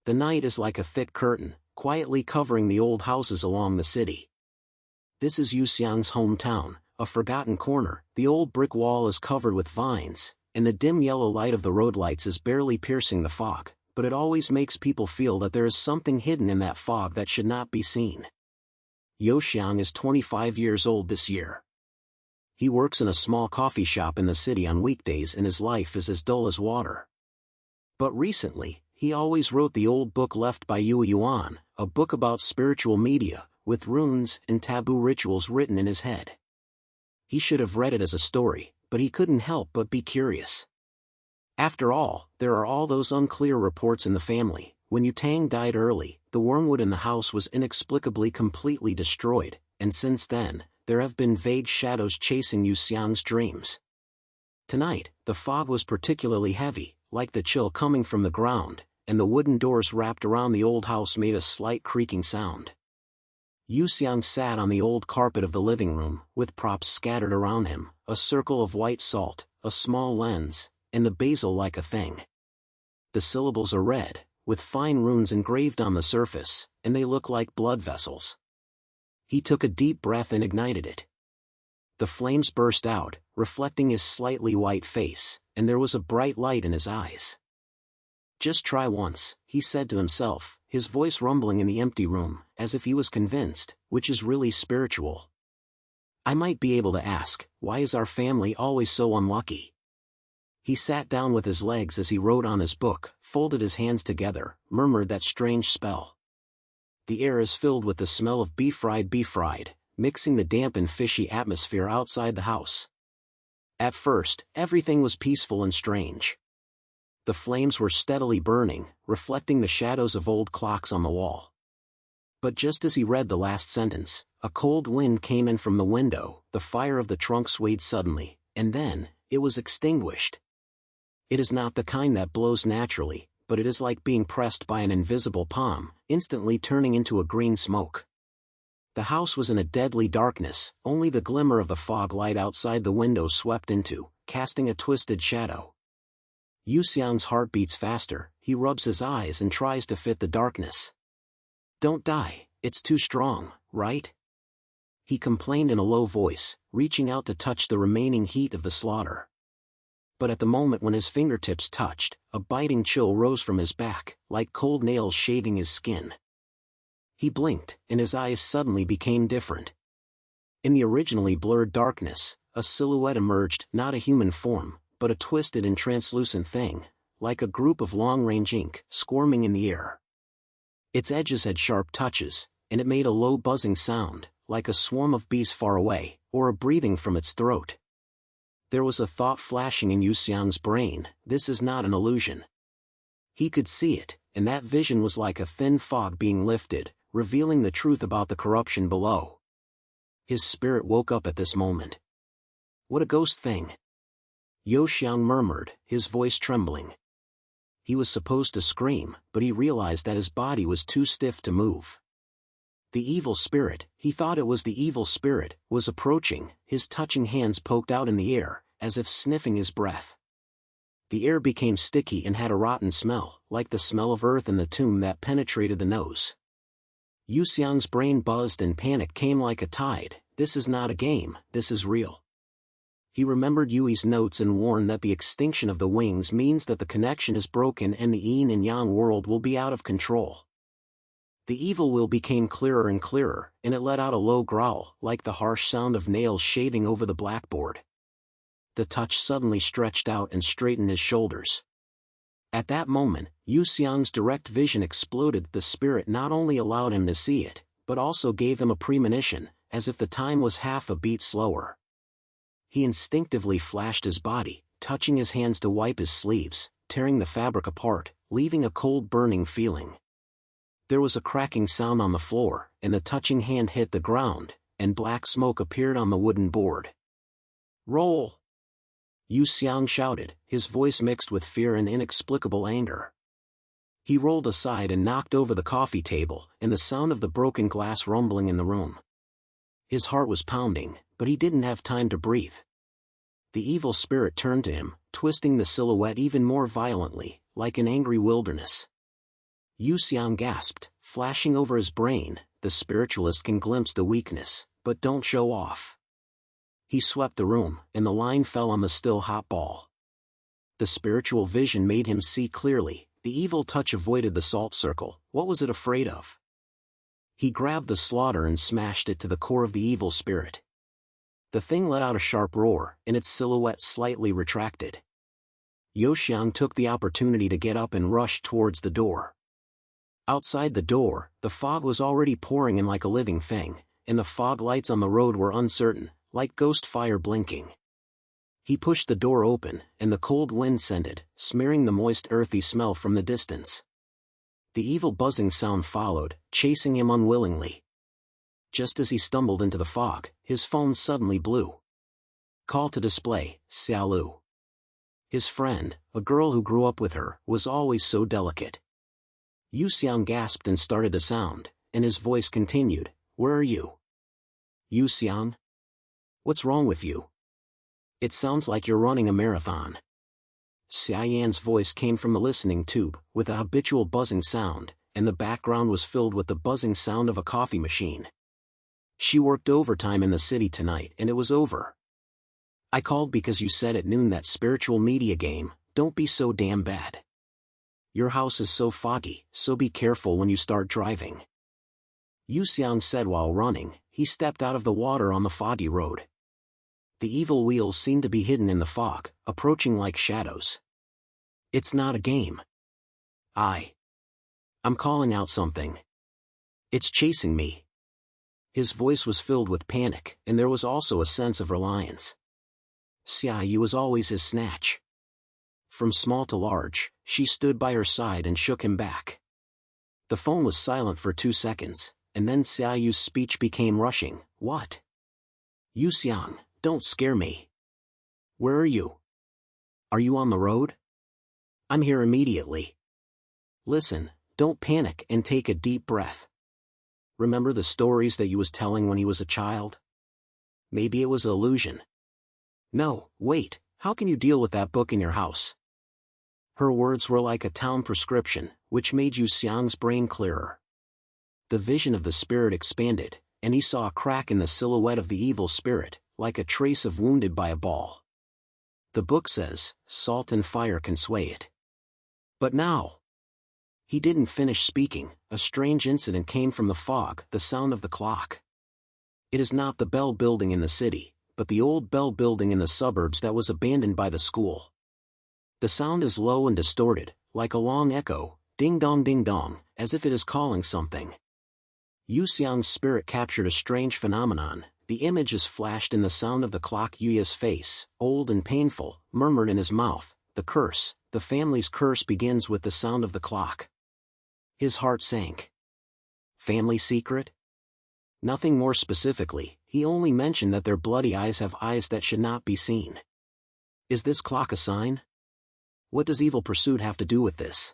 The night is like a thick curtain, quietly covering the old houses along the city. This is Youxiang's hometown, a forgotten corner. The old brick wall is covered with vines, and the dim yellow light of the road lights is barely piercing the fog, but it always makes people feel that there is something hidden in that fog that should not be seen. Youxiang is 25 years old this year. He works in a small coffee shop in the city on weekdays and his life is as dull as water. But recently, he always wrote the old book left by Yuxiang, a book about spiritual media, with runes and taboo rituals written in his head. He should have read it as a story, but he couldn't help but be curious. After all, there are all those unclear reports in the family. When Yuxiang died early, the wormwood in the house was inexplicably completely destroyed, and since then, there have been vague shadows chasing Yuxiang's dreams. Tonight, the fog was particularly heavy, like the chill coming from the ground, and the wooden doors wrapped around the old house made a slight creaking sound. Yuxiang sat on the old carpet of the living room, with props scattered around him, a circle of white salt, a small lens, and the basil like a thing. The syllables are red, with fine runes engraved on the surface, and they look like blood vessels. He took a deep breath and ignited it. The flames burst out, reflecting his slightly white face, and there was a bright light in his eyes. "Just try once," he said to himself, his voice rumbling in the empty room, as if he was convinced, which is really spiritual. "I might be able to ask, why is our family always so unlucky?" He sat down with his legs as he wrote on his book, folded his hands together, murmured that strange spell. The air is filled with the smell of beef fried, mixing the damp and fishy atmosphere outside the house. At first, everything was peaceful and strange. The flames were steadily burning, reflecting the shadows of old clocks on the wall. But just as he read the last sentence, a cold wind came in from the window, the fire of the trunk swayed suddenly, and then, it was extinguished. It is not the kind that blows naturally, but it is like being pressed by an invisible palm, instantly turning into a green smoke. The house was in a deadly darkness, only the glimmer of the fog light outside the window swept into, casting a twisted shadow. Yuxiang's heart beats faster, he rubs his eyes and tries to fit the darkness. "Don't die, it's too strong, right?" he complained in a low voice, reaching out to touch the remaining heat of the slaughter. But at the moment when his fingertips touched, a biting chill rose from his back, like cold nails shaving his skin. He blinked, and his eyes suddenly became different. In the originally blurred darkness, a silhouette emerged, not a human form, but a twisted and translucent thing, like a group of long-range ink, squirming in the air. Its edges had sharp touches, and it made a low buzzing sound, like a swarm of bees far away, or a breathing from its throat. There was a thought flashing in Yuxiang's brain, this is not an illusion. He could see it, and that vision was like a thin fog being lifted, revealing the truth about the corruption below. His spirit woke up at this moment. "What a ghost thing!" Youxiang murmured, his voice trembling. He was supposed to scream, but he realized that his body was too stiff to move. The evil spirit, he thought it was the evil spirit, was approaching, his touching hands poked out in the air, as if sniffing his breath. The air became sticky and had a rotten smell, like the smell of earth in the tomb that penetrated the nose. Yuxiang's brain buzzed and panic came like a tide. This is not a game, this is real. He remembered Yui's notes and warned that the extinction of the wings means that the connection is broken and the yin and yang world will be out of control. The evil will became clearer and clearer, and it let out a low growl, like the harsh sound of nails shaving over the blackboard. The touch suddenly stretched out and straightened his shoulders. At that moment, Yuxiang's direct vision exploded. The spirit not only allowed him to see it, but also gave him a premonition, as if the time was half a beat slower. He instinctively flashed his body, touching his hands to wipe his sleeves, tearing the fabric apart, leaving a cold burning feeling. There was a cracking sound on the floor, and the touching hand hit the ground, and black smoke appeared on the wooden board. "Roll!" Yuxiang shouted, his voice mixed with fear and inexplicable anger. He rolled aside and knocked over the coffee table, and the sound of the broken glass rumbling in the room. His heart was pounding, but he didn't have time to breathe. The evil spirit turned to him, twisting the silhouette even more violently, like an angry wilderness. Youxiang gasped, flashing over his brain. The spiritualist can glimpse the weakness, but don't show off. He swept the room, and the line fell on the still hot ball. The spiritual vision made him see clearly. The evil touch avoided the salt circle. What was it afraid of? He grabbed the slaughter and smashed it to the core of the evil spirit. The thing let out a sharp roar, and its silhouette slightly retracted. Youxiang took the opportunity to get up and rush towards the door. Outside the door, the fog was already pouring in like a living thing, and the fog lights on the road were uncertain, like ghost fire blinking. He pushed the door open, and the cold wind scented, smearing the moist earthy smell from the distance. The evil buzzing sound followed, chasing him unwillingly. Just as he stumbled into the fog, his phone suddenly blew. Call to display, Xiaolu. His friend, a girl who grew up with her, was always so delicate. Yuxiang gasped and started to sound, and his voice continued, "Where are you? Yuxiang? What's wrong with you? It sounds like you're running a marathon." Xiayan's voice came from the listening tube, with a habitual buzzing sound, and the background was filled with the buzzing sound of a coffee machine. "She worked overtime in the city tonight and it was over. I called because you said at noon that spiritual media game, don't be so damn bad. Your house is so foggy, so be careful when you start driving." Yuxiang said while running. He stepped out of the water on the foggy road. The evil wheels seemed to be hidden in the fog, approaching like shadows. "It's not a game. I'm calling out something. It's chasing me." His voice was filled with panic, and there was also a sense of reliance. Xiayu was always his snatch. From small to large, she stood by her side and shook him back. The phone was silent for 2 seconds, and then Xiayu's speech became rushing. "What? Yuxiang, don't scare me. Where are you? Are you on the road? I'm here immediately. Listen, don't panic and take a deep breath. Remember the stories that you was telling when he was a child? Maybe it was an illusion. No, wait, how can you deal with that book in your house?" Her words were like a town prescription, which made Yuxiang's brain clearer. The vision of the spirit expanded, and he saw a crack in the silhouette of the evil spirit, like a trace of wounded by a ball. "The book says, salt and fire can sway it. But now..." He didn't finish speaking. A strange incident came from the fog, the sound of the clock. It is not the Bell building in the city, but the old Bell building in the suburbs that was abandoned by the school. The sound is low and distorted, like a long echo, ding dong, as if it is calling something. Yuxiang's spirit captured a strange phenomenon. The image is flashed in the sound of the clock. Yuya's face, old and painful, murmured in his mouth, "The curse, the family's curse begins with the sound of the clock." His heart sank. Family secret? Nothing more specifically, he only mentioned that their bloody eyes have eyes that should not be seen. Is this clock a sign? What does evil pursuit have to do with this?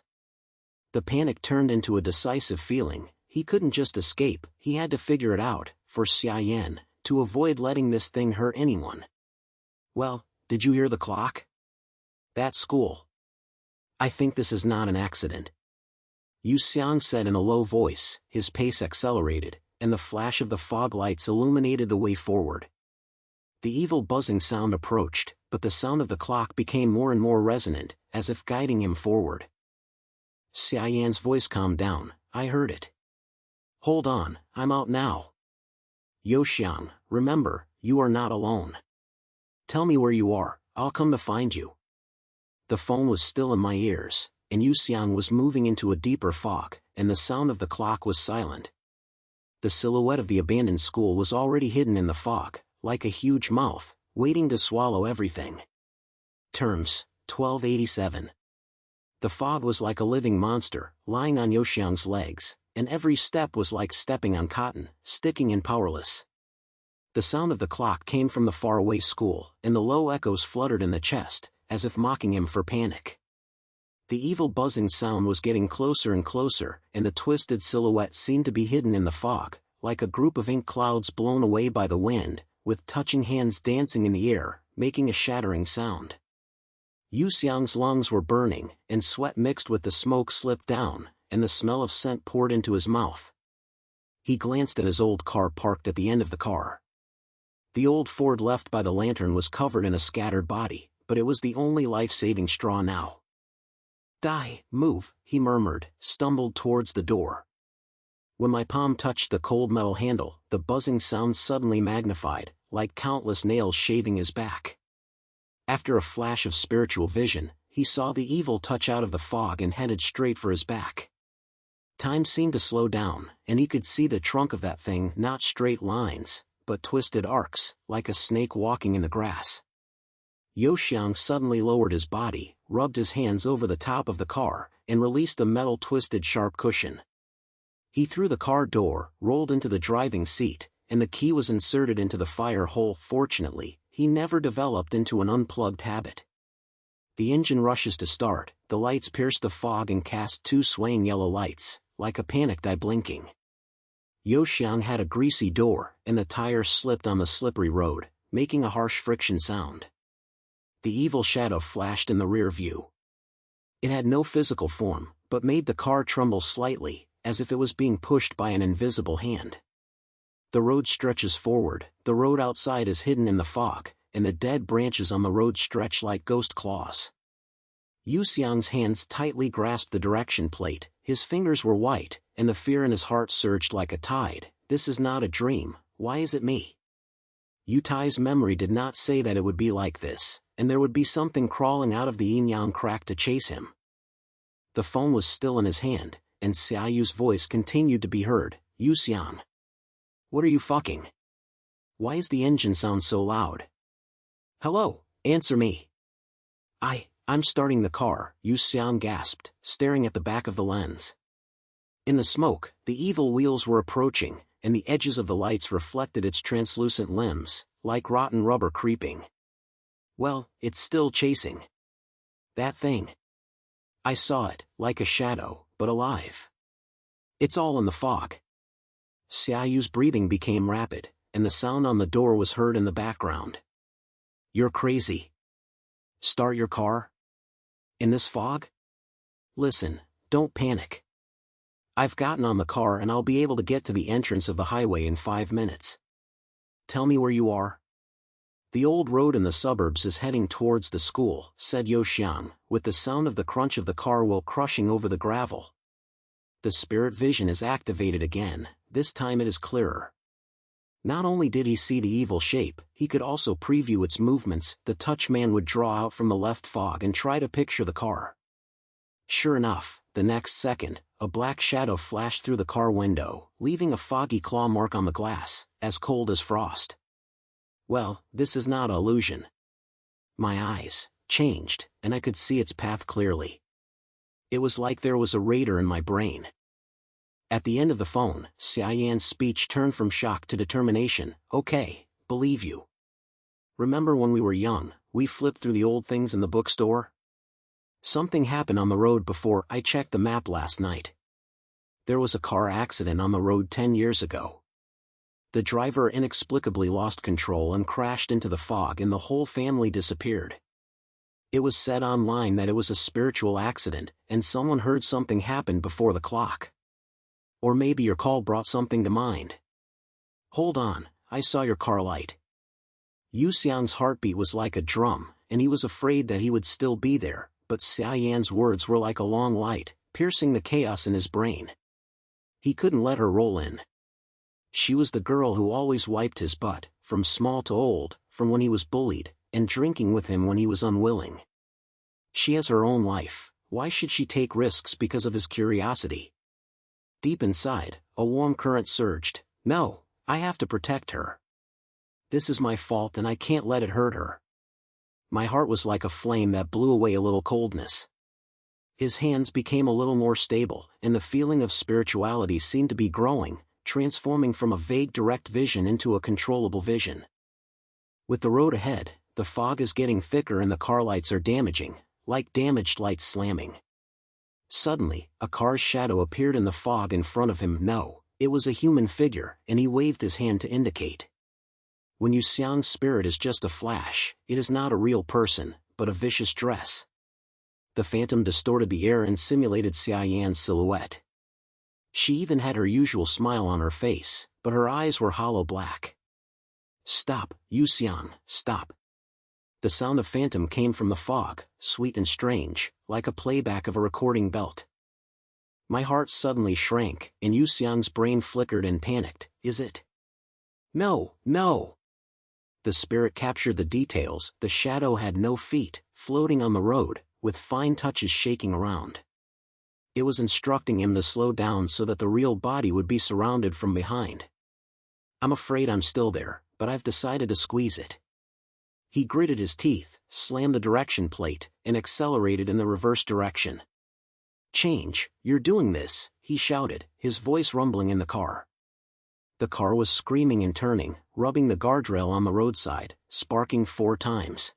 The panic turned into a decisive feeling. He couldn't just escape, he had to figure it out, for Xiayan, to avoid letting this thing hurt anyone. "Well, did you hear the clock? That school. I think this is not an accident," Yuxiang said in a low voice. His pace accelerated, and the flash of the fog lights illuminated the way forward. The evil buzzing sound approached, but the sound of the clock became more and more resonant, as if guiding him forward. Xiayan's voice calmed down. "I heard it. Hold on, I'm out now. Youxiang, remember, you are not alone. Tell me where you are, I'll come to find you." The phone was still in my ears, and Yuxiang was moving into a deeper fog, and the sound of the clock was silent. The silhouette of the abandoned school was already hidden in the fog, like a huge mouth, waiting to swallow everything. Terms, 1287. The fog was like a living monster, lying on Youxiang's legs, and every step was like stepping on cotton, sticking and powerless. The sound of the clock came from the faraway school, and the low echoes fluttered in the chest, as if mocking him for panic. The evil buzzing sound was getting closer and closer, and the twisted silhouette seemed to be hidden in the fog, like a group of ink clouds blown away by the wind, with touching hands dancing in the air, making a shattering sound. Yuxiang's lungs were burning, and sweat mixed with the smoke slipped down, and the smell of scent poured into his mouth. He glanced at his old car parked at the end of the car. The old Ford left by the lantern was covered in a scattered body, but it was the only life-saving straw now. "Die, move," he murmured, stumbled towards the door. When my palm touched the cold metal handle, the buzzing sound suddenly magnified, like countless nails shaving his back. After a flash of spiritual vision, he saw the evil touch out of the fog and headed straight for his back. Time seemed to slow down, and he could see the trunk of that thing, not straight lines, but twisted arcs, like a snake walking in the grass. Youxiang suddenly lowered his body, rubbed his hands over the top of the car, and released a metal twisted sharp cushion. He threw the car door, rolled into the driving seat, and the key was inserted into the fire hole. Fortunately, he never developed into an unplugged habit. The engine rushes to start, the lights pierce the fog and cast two swaying yellow lights, like a panicked eye blinking. Youxiang had a greasy door, and the tires slipped on the slippery road, making a harsh friction sound. The evil shadow flashed in the rear view. It had no physical form, but made the car tremble slightly, as if it was being pushed by an invisible hand. The road stretches forward, the road outside is hidden in the fog, and the dead branches on the road stretch like ghost claws. Yuxiang's hands tightly grasped the direction plate, his fingers were white, and the fear in his heart surged like a tide. This is not a dream, why is it me? Yutai's memory did not say that it would be like this, and there would be something crawling out of the yin-yang crack to chase him. The phone was still in his hand, and Xiaoyu's voice continued to be heard. "Youxiang. What are you fucking? Why is the engine sound so loud? Hello, answer me." I'm starting the car," Yuxiang gasped, staring at the back of the lens. In the smoke, the evil wheels were approaching, and the edges of the lights reflected its translucent limbs, like rotten rubber creeping. "Well, it's still chasing. That thing. I saw it, like a shadow, but alive. It's all in the fog." Xiaoyu's breathing became rapid, and the sound on the door was heard in the background. "You're crazy. Start your car? In this fog? Listen, don't panic. I've gotten on the car and I'll be able to get to the entrance of the highway in 5 minutes. Tell me where you are." "The old road in the suburbs is heading towards the school," said Youxiang, with the sound of the crunch of the car wheel crushing over the gravel. The spirit vision is activated again, this time it is clearer. Not only did he see the evil shape, he could also preview its movements. The touch man would draw out from the left fog and try to picture the car. Sure enough, the next second, a black shadow flashed through the car window, leaving a foggy claw mark on the glass, as cold as frost. Well, this is not an illusion. My eyes changed, and I could see its path clearly. It was like there was a radar in my brain. At the end of the phone, Xiaoyan's speech turned from shock to determination. "Okay, believe you. Remember when we were young, we flipped through the old things in the bookstore? Something happened on the road before. I checked the map last night. There was a car accident on the road 10 years ago. The driver inexplicably lost control and crashed into the fog and the whole family disappeared. It was said online that it was a spiritual accident, and someone heard something happen before the clock. Or maybe your call brought something to mind. Hold on, I saw your car light." Yuxiang's heartbeat was like a drum, and he was afraid that he would still be there, but Xiaoyan's words were like a long light, piercing the chaos in his brain. He couldn't let her roll in. She was the girl who always wiped his butt, from small to old, from when he was bullied, and drinking with him when he was unwilling. She has her own life, why should she take risks because of his curiosity? Deep inside, a warm current surged. No, I have to protect her. This is my fault and I can't let it hurt her. My heart was like a flame that blew away a little coldness. His hands became a little more stable, and the feeling of spirituality seemed to be growing, transforming from a vague direct vision into a controllable vision. With the road ahead, the fog is getting thicker and the car lights are damaging, like damaged lights slamming. Suddenly, a car's shadow appeared in the fog in front of him. No, it was a human figure, and he waved his hand to indicate. When Yuxiang's spirit is just a flash, it is not a real person, but a vicious dress. The phantom distorted the air and simulated Xiaoyan's silhouette. She even had her usual smile on her face, but her eyes were hollow black. "Stop, Youxiang, stop." The sound of phantom came from the fog, sweet and strange, like a playback of a recording belt. My heart suddenly shrank, and Youxiang's brain flickered and panicked. "Is it?" "No, no!" The spirit captured the details. The shadow had no feet, floating on the road, with fine touches shaking around. It was instructing him to slow down so that the real body would be surrounded from behind. "I'm afraid I'm still there, but I've decided to squeeze it." He gritted his teeth, slammed the direction plate, and accelerated in the reverse direction. "Change, you're doing this," he shouted, his voice rumbling in the car. The car was screaming and turning, rubbing the guardrail on the roadside, sparking 4 times.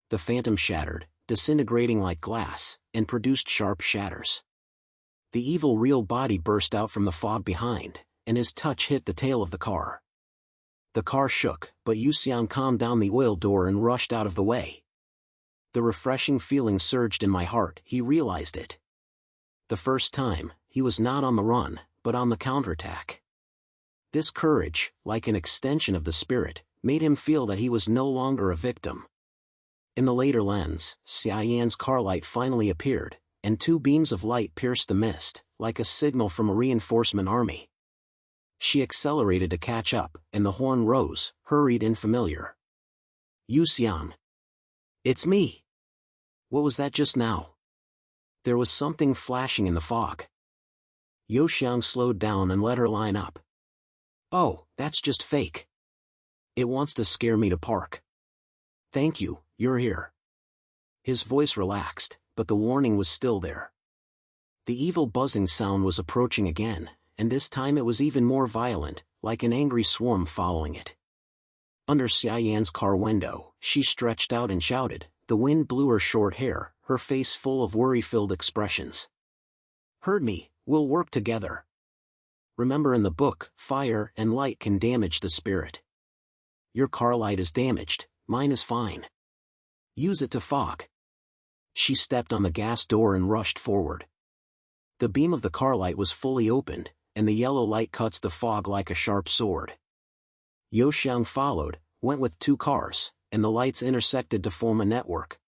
The phantom shattered, disintegrating like glass, and produced sharp shatters. The evil real body burst out from the fog behind, and his touch hit the tail of the car. The car shook, but Yuxiang calmed down the oil door and rushed out of the way. The refreshing feeling surged in my heart. He realized it. The first time, he was not on the run, but on the counterattack. This courage, like an extension of the spirit, made him feel that he was no longer a victim. In the later lens, Xiaoyan's car light finally appeared, and 2 beams of light pierced the mist, like a signal from a reinforcement army. She accelerated to catch up, and the horn rose, hurried and familiar. "Youxiang! It's me!" "What was that just now?" There was something flashing in the fog. Youxiang slowed down and let her line up. "Oh, that's just fake. It wants to scare me to park." "Thank you, you're here." His voice relaxed, but the warning was still there. The evil buzzing sound was approaching again, and this time it was even more violent, like an angry swarm following it. Under Xiaoyan's car window, she stretched out and shouted. The wind blew her short hair, her face full of worry-filled expressions. "Heard me, we'll work together. Remember in the book, fire and light can damage the spirit. Your car light is damaged, mine is fine. Use it to fog." She stepped on the gas door and rushed forward. The beam of the car light was fully opened, and the yellow light cuts the fog like a sharp sword. Youxiang followed, went with 2 cars, and the lights intersected to form a network.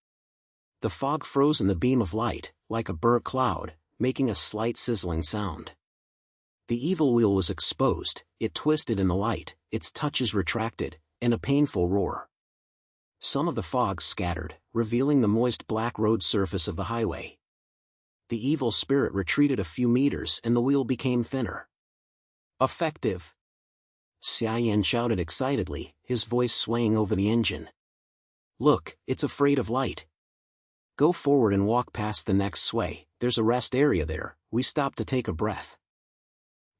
The fog froze in the beam of light, like a burnt cloud, making a slight sizzling sound. The evil wheel was exposed, it twisted in the light, its touches retracted, and a painful roar. Some of the fog scattered, revealing the moist black road surface of the highway. The evil spirit retreated a few meters and the wheel became thinner. "Effective!" Xiaoyan shouted excitedly, his voice swaying over the engine. "Look, it's afraid of light. Go forward and walk past the next sway, there's a rest area there, we stop to take a breath."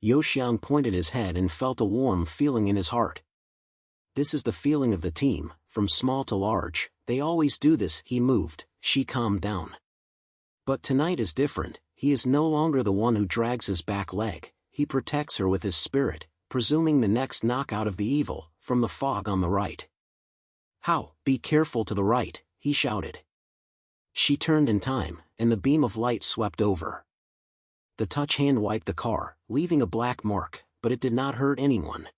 Youxiang pointed his head and felt a warm feeling in his heart. This is the feeling of the team, from small to large, they always do this. He moved, she calmed down. But tonight is different, he is no longer the one who drags his back leg, he protects her with his spirit, presuming the next knockout of the evil, from the fog on the right. "How, be careful to the right," he shouted. She turned in time, and the beam of light swept over. The touch hand wiped the car, leaving a black mark, but it did not hurt anyone.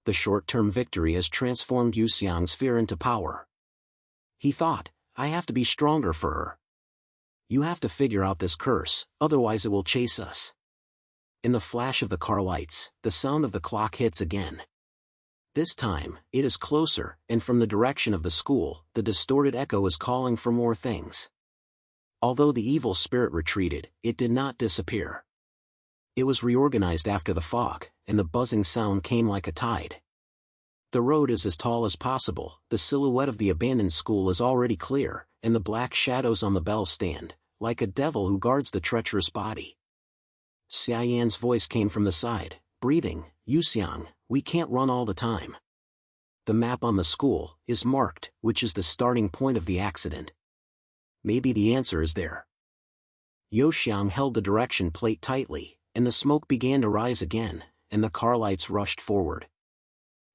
The short-term victory has transformed Youxiang's fear into power. He thought, I have to be stronger for her. You have to figure out this curse, otherwise it will chase us. In the flash of the car lights, the sound of the clock hits again. This time, it is closer, and from the direction of the school, the distorted echo is calling for more things. Although the evil spirit retreated, it did not disappear. It was reorganized after the fog, and the buzzing sound came like a tide. The road is as tall as possible, the silhouette of the abandoned school is already clear, and the black shadows on the bell stand, like a devil who guards the treacherous body. Xiaoyan's voice came from the side, breathing, "Yuxiang, we can't run all the time. The map on the school is marked, which is the starting point of the accident. Maybe the answer is there." Youxiang held the direction plate tightly, and the smoke began to rise again, and the car lights rushed forward.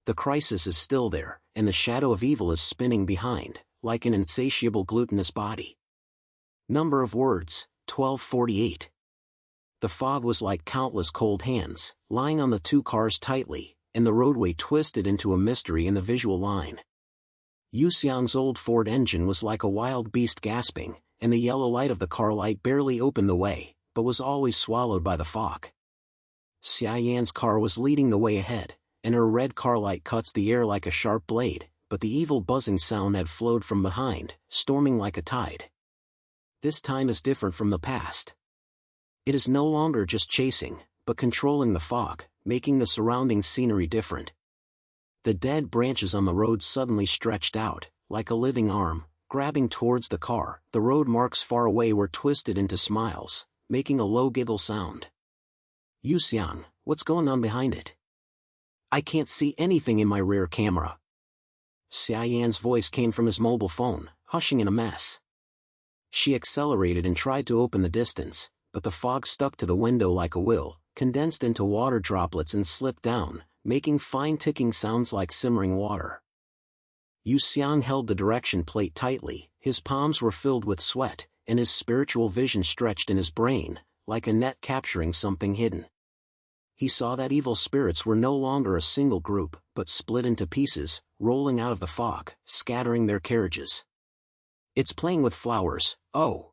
The crisis is still there, and the shadow of evil is spinning behind, like an insatiable glutinous body. Number of words, 1248. The fog was like countless cold hands, lying on the two cars tightly, and the roadway twisted into a mystery in the visual line. Youxiang's old Ford engine was like a wild beast gasping, and the yellow light of the car light barely opened the way, but was always swallowed by the fog. Xiaoyan's car was leading the way ahead, and her red car light cuts the air like a sharp blade, but the evil buzzing sound had flowed from behind, storming like a tide. This time is different from the past. It is no longer just chasing, but controlling the fog, making the surrounding scenery different. The dead branches on the road suddenly stretched out, like a living arm, grabbing towards the car. The road marks far away were twisted into smiles, making a low giggle sound. Yuxiang, what's going on behind it? I can't see anything in my rear camera. Xiaoyan's voice came from his mobile phone, hushing in a mess. She accelerated and tried to open the distance, but the fog stuck to the window like a will, condensed into water droplets and slipped down, making fine ticking sounds like simmering water. Yuxiang held the direction plate tightly, his palms were filled with sweat, and his spiritual vision stretched in his brain, like a net capturing something hidden. He saw that evil spirits were no longer a single group, but split into pieces, rolling out of the fog, scattering their carriages. It's playing with flowers, oh!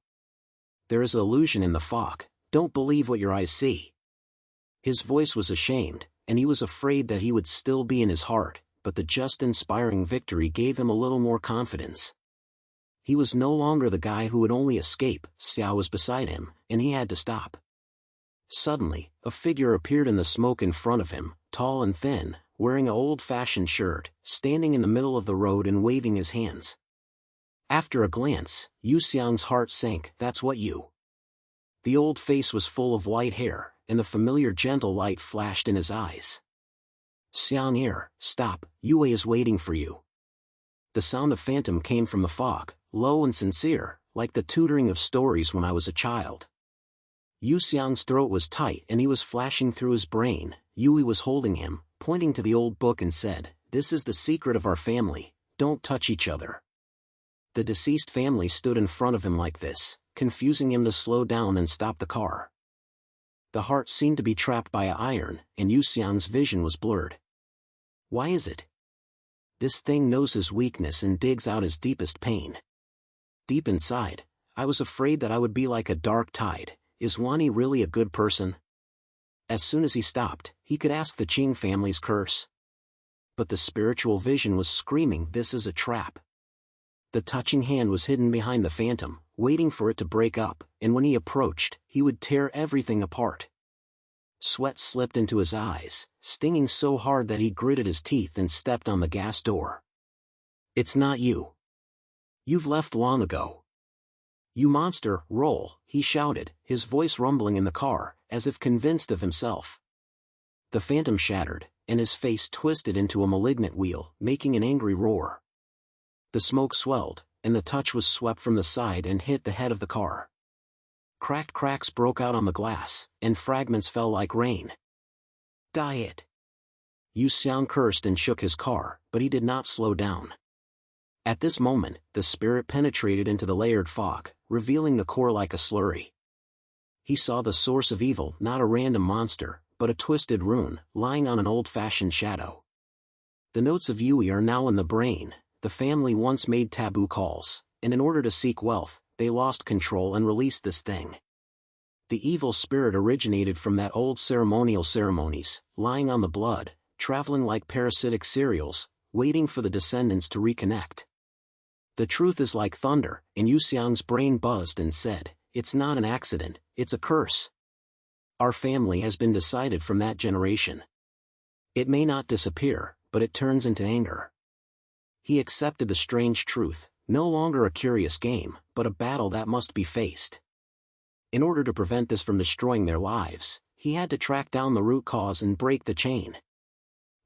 There is illusion in the fog, don't believe what your eyes see. His voice was ashamed, and he was afraid that he would still be in his heart, but the just inspiring victory gave him a little more confidence. He was no longer the guy who would only escape. Xiao was beside him, and he had to stop. Suddenly, a figure appeared in the smoke in front of him, tall and thin, wearing an old-fashioned shirt, standing in the middle of the road and waving his hands. After a glance, Yuxiang's heart sank. That's what you. The old face was full of white hair, and the familiar gentle light flashed in his eyes. Xiang, stop, Yue is waiting for you. The sound of phantom came from the fog, low and sincere, like the tutoring of stories when I was a child. Yuxiang's throat was tight and he was flashing through his brain. Yue was holding him, pointing to the old book and said, "This is the secret of our family, don't touch each other." The deceased family stood in front of him like this, confusing him to slow down and stop the car. The heart seemed to be trapped by an iron, and Yuxiang's vision was blurred. Why is it? This thing knows his weakness and digs out his deepest pain. Deep inside, I was afraid that I would be like a dark tide. Is Wani really a good person? As soon as he stopped, he could ask the Qing family's curse. But the spiritual vision was screaming, this is a trap. The touching hand was hidden behind the phantom, waiting for it to break up, and when he approached, he would tear everything apart. Sweat slipped into his eyes, stinging so hard that he gritted his teeth and stepped on the gas door. It's not you. You've left long ago. You monster, roll, he shouted, his voice rumbling in the car, as if convinced of himself. The phantom shattered, and his face twisted into a malignant wheel, making an angry roar. The smoke swelled, and the touch was swept from the side and hit the head of the car. Cracked cracks broke out on the glass, and fragments fell like rain. Die it! Yuxiang cursed and shook his car, but he did not slow down. At this moment, the spirit penetrated into the layered fog, revealing the core like a slurry. He saw the source of evil, not a random monster, but a twisted rune, lying on an old-fashioned shadow. The notes of Yue are now in the brain. The family once made taboo calls, and in order to seek wealth, they lost control and released this thing. The evil spirit originated from that old ceremonies, lying on the blood, traveling like parasitic cereals, waiting for the descendants to reconnect. The truth is like thunder, and Yuxiang's brain buzzed and said, it's not an accident, it's a curse. Our family has been decided from that generation. It may not disappear, but it turns into anger. He accepted the strange truth, no longer a curious game, but a battle that must be faced. In order to prevent this from destroying their lives, he had to track down the root cause and break the chain.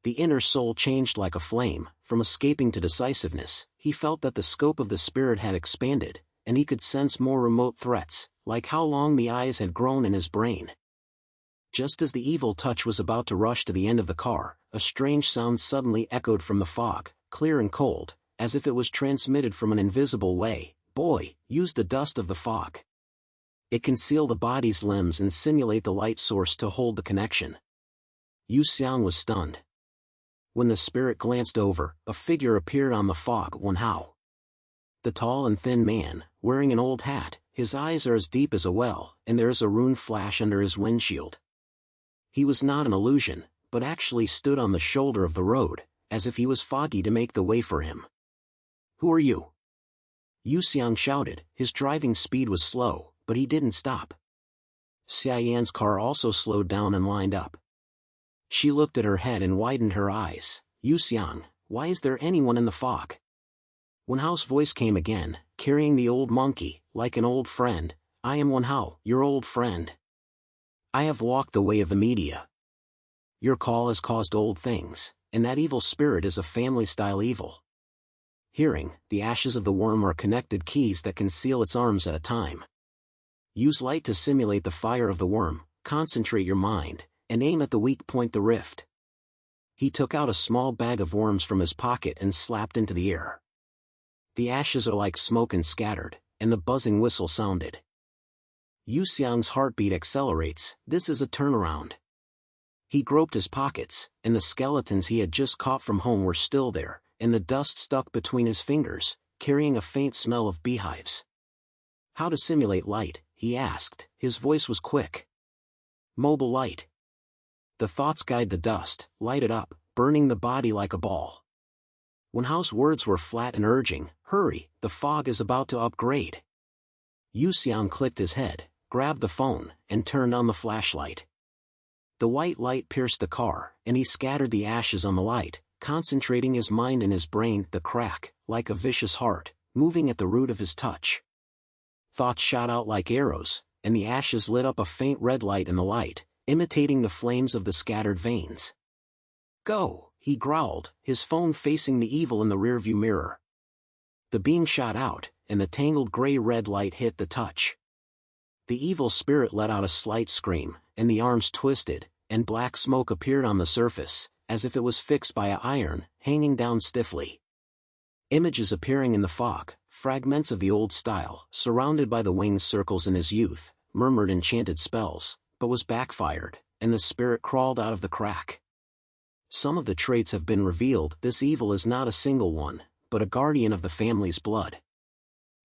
The inner soul changed like a flame, from escaping to decisiveness. He felt that the scope of the spirit had expanded, and he could sense more remote threats, like how long the eyes had grown in his brain. Just as the evil touch was about to rush to the end of the car, a strange sound suddenly echoed from the fog, clear and cold, as if it was transmitted from an invisible way. boy, use the dust of the fog. It can seal the body's limbs and simulate the light source to hold the connection. Youxiang was stunned. When the spirit glanced over, a figure appeared on the fog. Wenhao. The tall and thin man, wearing an old hat, his eyes are as deep as a well, and there is a rune flash under his windshield. He was not an illusion, but actually stood on the shoulder of the road, as if he was foggy to make the way for him. Who are you? Youxiang shouted. His driving speed was slow, but he didn't stop. Xiayan's car also slowed down and lined up. She looked at her head and widened her eyes. Youxiang, why is there anyone in the fog? Wenhao's voice came again, carrying the old monkey, like an old friend. I am Wenhao, your old friend. I have walked the way of the media. Your call has caused old things, and that evil spirit is a family-style evil. Hearing, the ashes of the worm are connected keys that can seal its arms at a time. Use light to simulate the fire of the worm, concentrate your mind, and aim at the weak point, the rift. He took out a small bag of worms from his pocket and slapped into the air. The ashes are like smoke and scattered, and the buzzing whistle sounded. Youxiang's heartbeat accelerates. This is a turnaround. He groped his pockets, and the skeletons he had just caught from home were still there, and the dust stuck between his fingers, carrying a faint smell of beehives. How to simulate light, he asked. His voice was quick. Mobile light. The thoughts guide the dust, light it up, burning the body like a ball. Wenhao's words were flat and urging. Hurry, the fog is about to upgrade. Youxiang clicked his head, grabbed the phone, and turned on the flashlight. The white light pierced the car, and he scattered the ashes on the light, concentrating his mind and his brain. The crack, like a vicious heart, moving at the root of his touch. Thoughts shot out like arrows, and the ashes lit up a faint red light in the light, imitating the flames of the scattered veins. Go, he growled, his phone facing the evil in the rearview mirror. The beam shot out, and the tangled gray-red light hit the touch. The evil spirit let out a slight scream, and the arms twisted, and black smoke appeared on the surface, as if it was fixed by an iron, hanging down stiffly. Images appearing in the fog, fragments of the old style, surrounded by the winged circles in his youth, murmured enchanted spells, but was backfired, and the spirit crawled out of the crack. Some of the traits have been revealed. This evil is not a single one, but a guardian of the family's blood.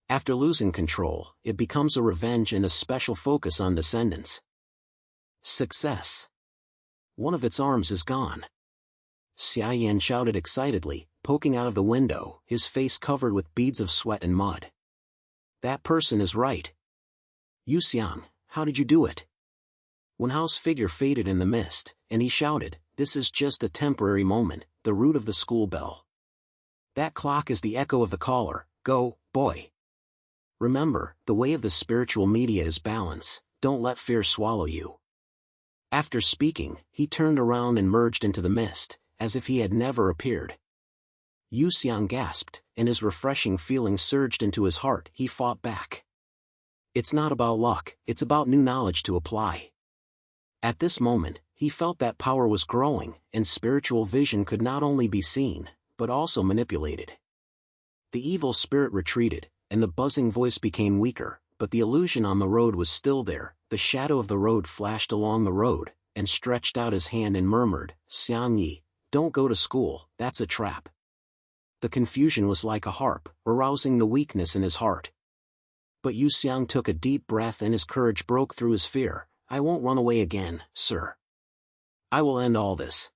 After losing control, it becomes a revenge and a special focus on descendants. Success. One of its arms is gone. Xiayan shouted excitedly, poking out of the window, his face covered with beads of sweat and mud. That person is right. Yuxiang, how did you do it? Wenhao's figure faded in the mist, and he shouted, this is just a temporary moment, the root of the school bell. That clock is the echo of the caller. Go, boy. Remember, the way of the spiritual media is balance. Don't let fear swallow you. After speaking, he turned around and merged into the mist, as if he had never appeared. Yuxiang gasped, and his refreshing feeling surged into his heart. He fought back. It's not about luck, it's about new knowledge to apply. At this moment, he felt that power was growing, and spiritual vision could not only be seen, but also manipulated. The evil spirit retreated, and the buzzing voice became weaker, but the illusion on the road was still there. The shadow of the road flashed along the road, and stretched out his hand and murmured, Xiang Yi, don't go to school, that's a trap. The confusion was like a harp, arousing the weakness in his heart. But Yuxiang took a deep breath and his courage broke through his fear. I won't run away again, sir. I will end all this.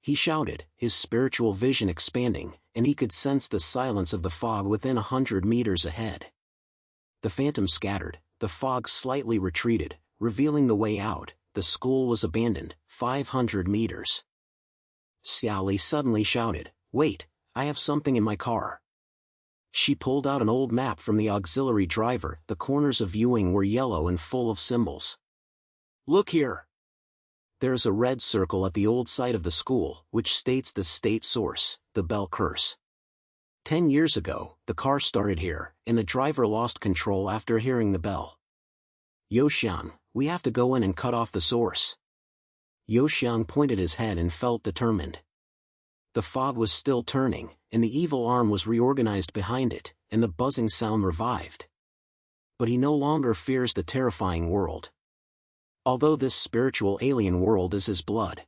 He shouted, his spiritual vision expanding, and he could sense the silence of the fog within 100 meters ahead. The phantom scattered, the fog slightly retreated, revealing the way out. The school was abandoned. 500 meters. Xiaoli suddenly shouted, wait, I have something in my car. She pulled out an old map from the auxiliary driver. The corners of Youxiang were yellow and full of symbols. Look here. There is a red circle at the old site of the school, which states the state source, the bell curse. 10 years ago, the car started here, and the driver lost control after hearing the bell. Youxiang, we have to go in and cut off the source. Youxiang pointed his head and felt determined. The fog was still turning, and the evil arm was reorganized behind it, and the buzzing sound revived. But he no longer fears the terrifying world. Although this spiritual alien world is his blood.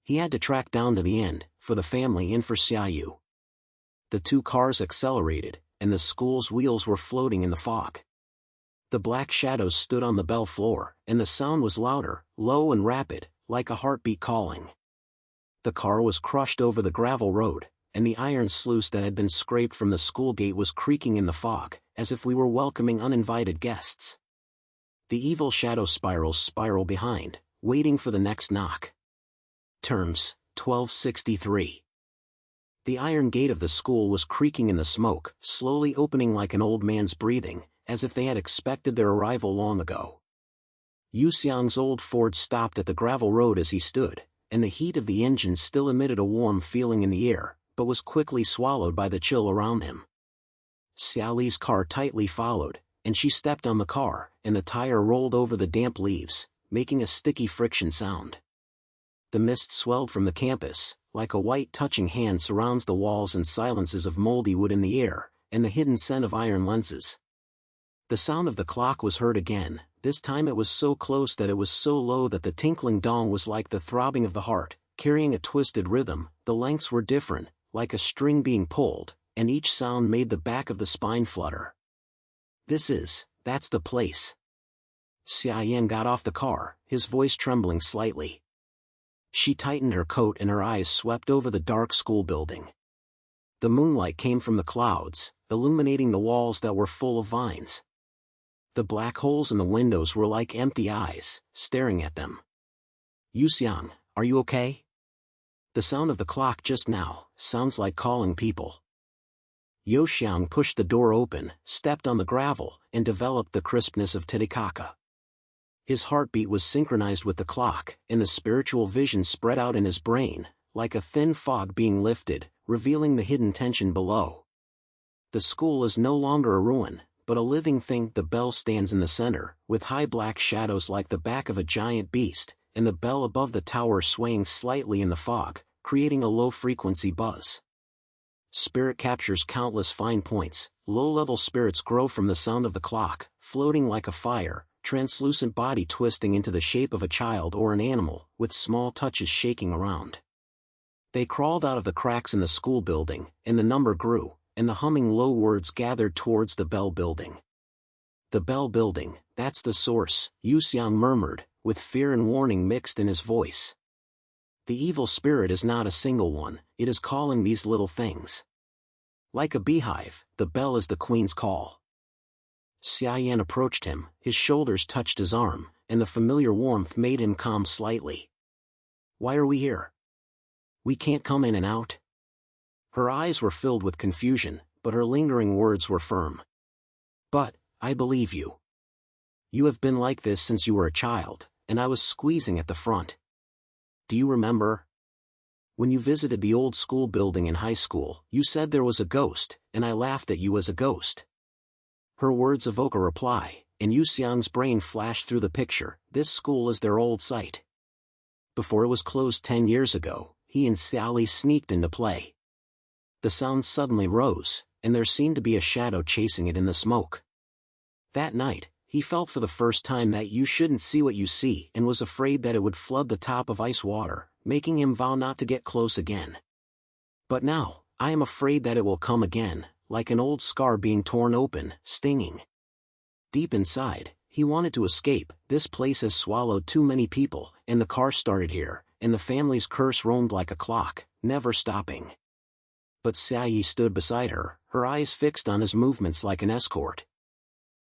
He had to track down to the end, for the family and for Xiaoyu. The two cars accelerated, and the school's wheels were floating in the fog. The black shadows stood on the bell floor, and the sound was louder, low and rapid, like a heartbeat calling. The car was crushed over the gravel road, and the iron sluice that had been scraped from the school gate was creaking in the fog, as if we were welcoming uninvited guests. The evil shadow spirals spiral behind, waiting for the next knock. Terms, 1263. The iron gate of the school was creaking in the smoke, slowly opening like an old man's breathing, as if they had expected their arrival long ago. Youxiang's old Ford stopped at the gravel road as he stood, and the heat of the engine still emitted a warm feeling in the air, but was quickly swallowed by the chill around him. Xiaoli's car tightly followed, and she stepped on the car, and the tire rolled over the damp leaves, making a sticky friction sound. The mist swelled from the campus, like a white touching hand surrounds the walls and silences of moldy wood in the air, and the hidden scent of iron lenses. The sound of the clock was heard again. This time it was so close that it was so low that the tinkling dong was like the throbbing of the heart, carrying a twisted rhythm. The lengths were different, like a string being pulled, and each sound made the back of the spine flutter. That's the place. Xiaoyan got off the car, his voice trembling slightly. She tightened her coat and her eyes swept over the dark school building. The moonlight came from the clouds, illuminating the walls that were full of vines. The black holes in the windows were like empty eyes, staring at them. Yuxiang, are you okay? The sound of the clock just now sounds like calling people. Youxiang pushed the door open, stepped on the gravel, and developed the crispness of Titicaca. His heartbeat was synchronized with the clock, and the spiritual vision spread out in his brain, like a thin fog being lifted, revealing the hidden tension below. The school is no longer a ruin, but a living thing. The bell stands in the center, with high black shadows like the back of a giant beast, and the bell above the tower swaying slightly in the fog, creating a low-frequency buzz. Spirit captures countless fine points. Low-level spirits grow from the sound of the clock, floating like a fire, translucent body twisting into the shape of a child or an animal, with small touches shaking around. They crawled out of the cracks in the school building, and the number grew, and the humming low words gathered towards the bell building. The bell building, that's the source, Yuxiang murmured, with fear and warning mixed in his voice. The evil spirit is not a single one, it is calling these little things. Like a beehive, the bell is the queen's call. Xiaoyan approached him, his shoulders touched his arm, and the familiar warmth made him calm slightly. Why are we here? We can't come in and out? Her eyes were filled with confusion, but her lingering words were firm. But, I believe you. You have been like this since you were a child, and I was squeezing at the front. Do you remember? When you visited the old school building in high school, you said there was a ghost, and I laughed at you as a ghost. Her words evoke a reply, and Yuxiang's brain flashed through the picture. This school is their old site. Before it was closed 10 years ago, he and Xiaoli sneaked into play. The sound suddenly rose, and there seemed to be a shadow chasing it in the smoke. That night, he felt for the first time that you shouldn't see what you see and was afraid that it would flood the top of ice water, making him vow not to get close again. But now, I am afraid that it will come again, like an old scar being torn open, stinging. Deep inside, he wanted to escape. This place has swallowed too many people, and the car started here, and the family's curse roamed like a clock, never stopping. But Xiaoyi stood beside her, her eyes fixed on his movements like an escort.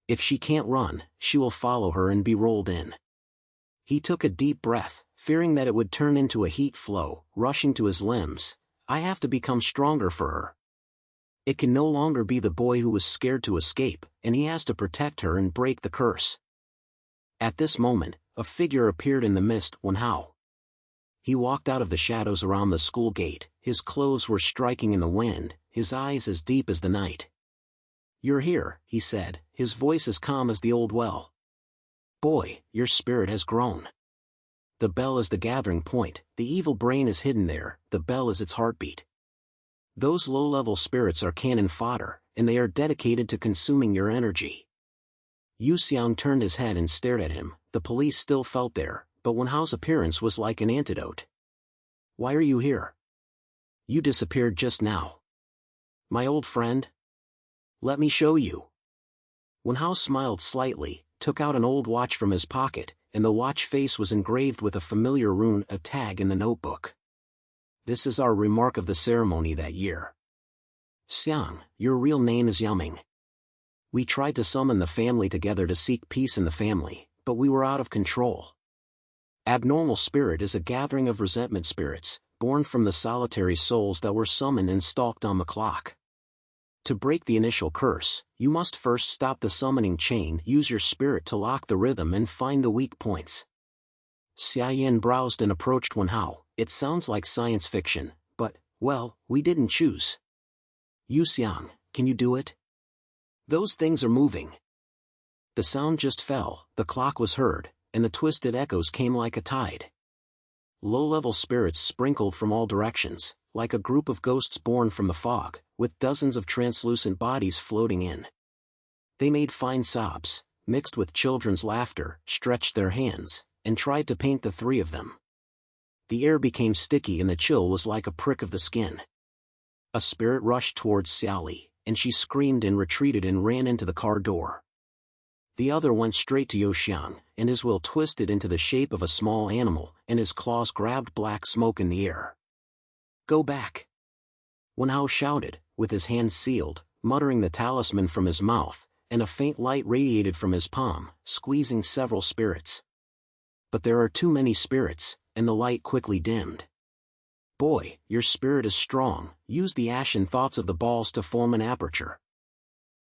If she can't run, she will follow her and be rolled in. He took a deep breath, fearing that it would turn into a heat flow, rushing to his limbs. I have to become stronger for her. It can no longer be the boy who was scared to escape, and he has to protect her and break the curse. At this moment, a figure appeared in the mist. How? He walked out of the shadows around the school gate, his clothes were striking in the wind, his eyes as deep as the night. You're here, he said, his voice as calm as the old well. Boy, your spirit has grown. The bell is the gathering point, the evil brain is hidden there, the bell is its heartbeat. Those low-level spirits are cannon fodder, and they are dedicated to consuming your energy. Youxiang turned his head and stared at him. The police still felt there, but Wenhao's appearance was like an antidote. "Why are you here? You disappeared just now. My old friend? Let me show you." Wenhao smiled slightly, took out an old watch from his pocket, and the watch face was engraved with a familiar rune, a tag in the notebook. "This is our remark of the ceremony that year. Xiang, your real name is Yuming. We tried to summon the family together to seek peace in the family, but we were out of control. Abnormal spirit is a gathering of resentment spirits, born from the solitary souls that were summoned and stalked on the clock. To break the initial curse, you must first stop the summoning chain, use your spirit to lock the rhythm and find the weak points." Xia Yan browsed and approached Wenhao. "It sounds like science fiction, but, well, we didn't choose. Yuxiang, can you do it? Those things are moving." The sound just fell, the clock was heard, and the twisted echoes came like a tide. Low-level spirits sprinkled from all directions, like a group of ghosts born from the fog, with dozens of translucent bodies floating in. They made fine sobs, mixed with children's laughter, stretched their hands, and tried to paint the three of them. The air became sticky and the chill was like a prick of the skin. A spirit rushed towards Xiaoli, and she screamed and retreated and ran into the car door. The other went straight to Youxiang, and his will twisted into the shape of a small animal, and his claws grabbed black smoke in the air. "Go back!" Wenhao shouted, with his hands sealed, muttering the talisman from his mouth, and a faint light radiated from his palm, squeezing several spirits. But there are too many spirits, and the light quickly dimmed. "Boy, your spirit is strong, use the ashen thoughts of the balls to form an aperture.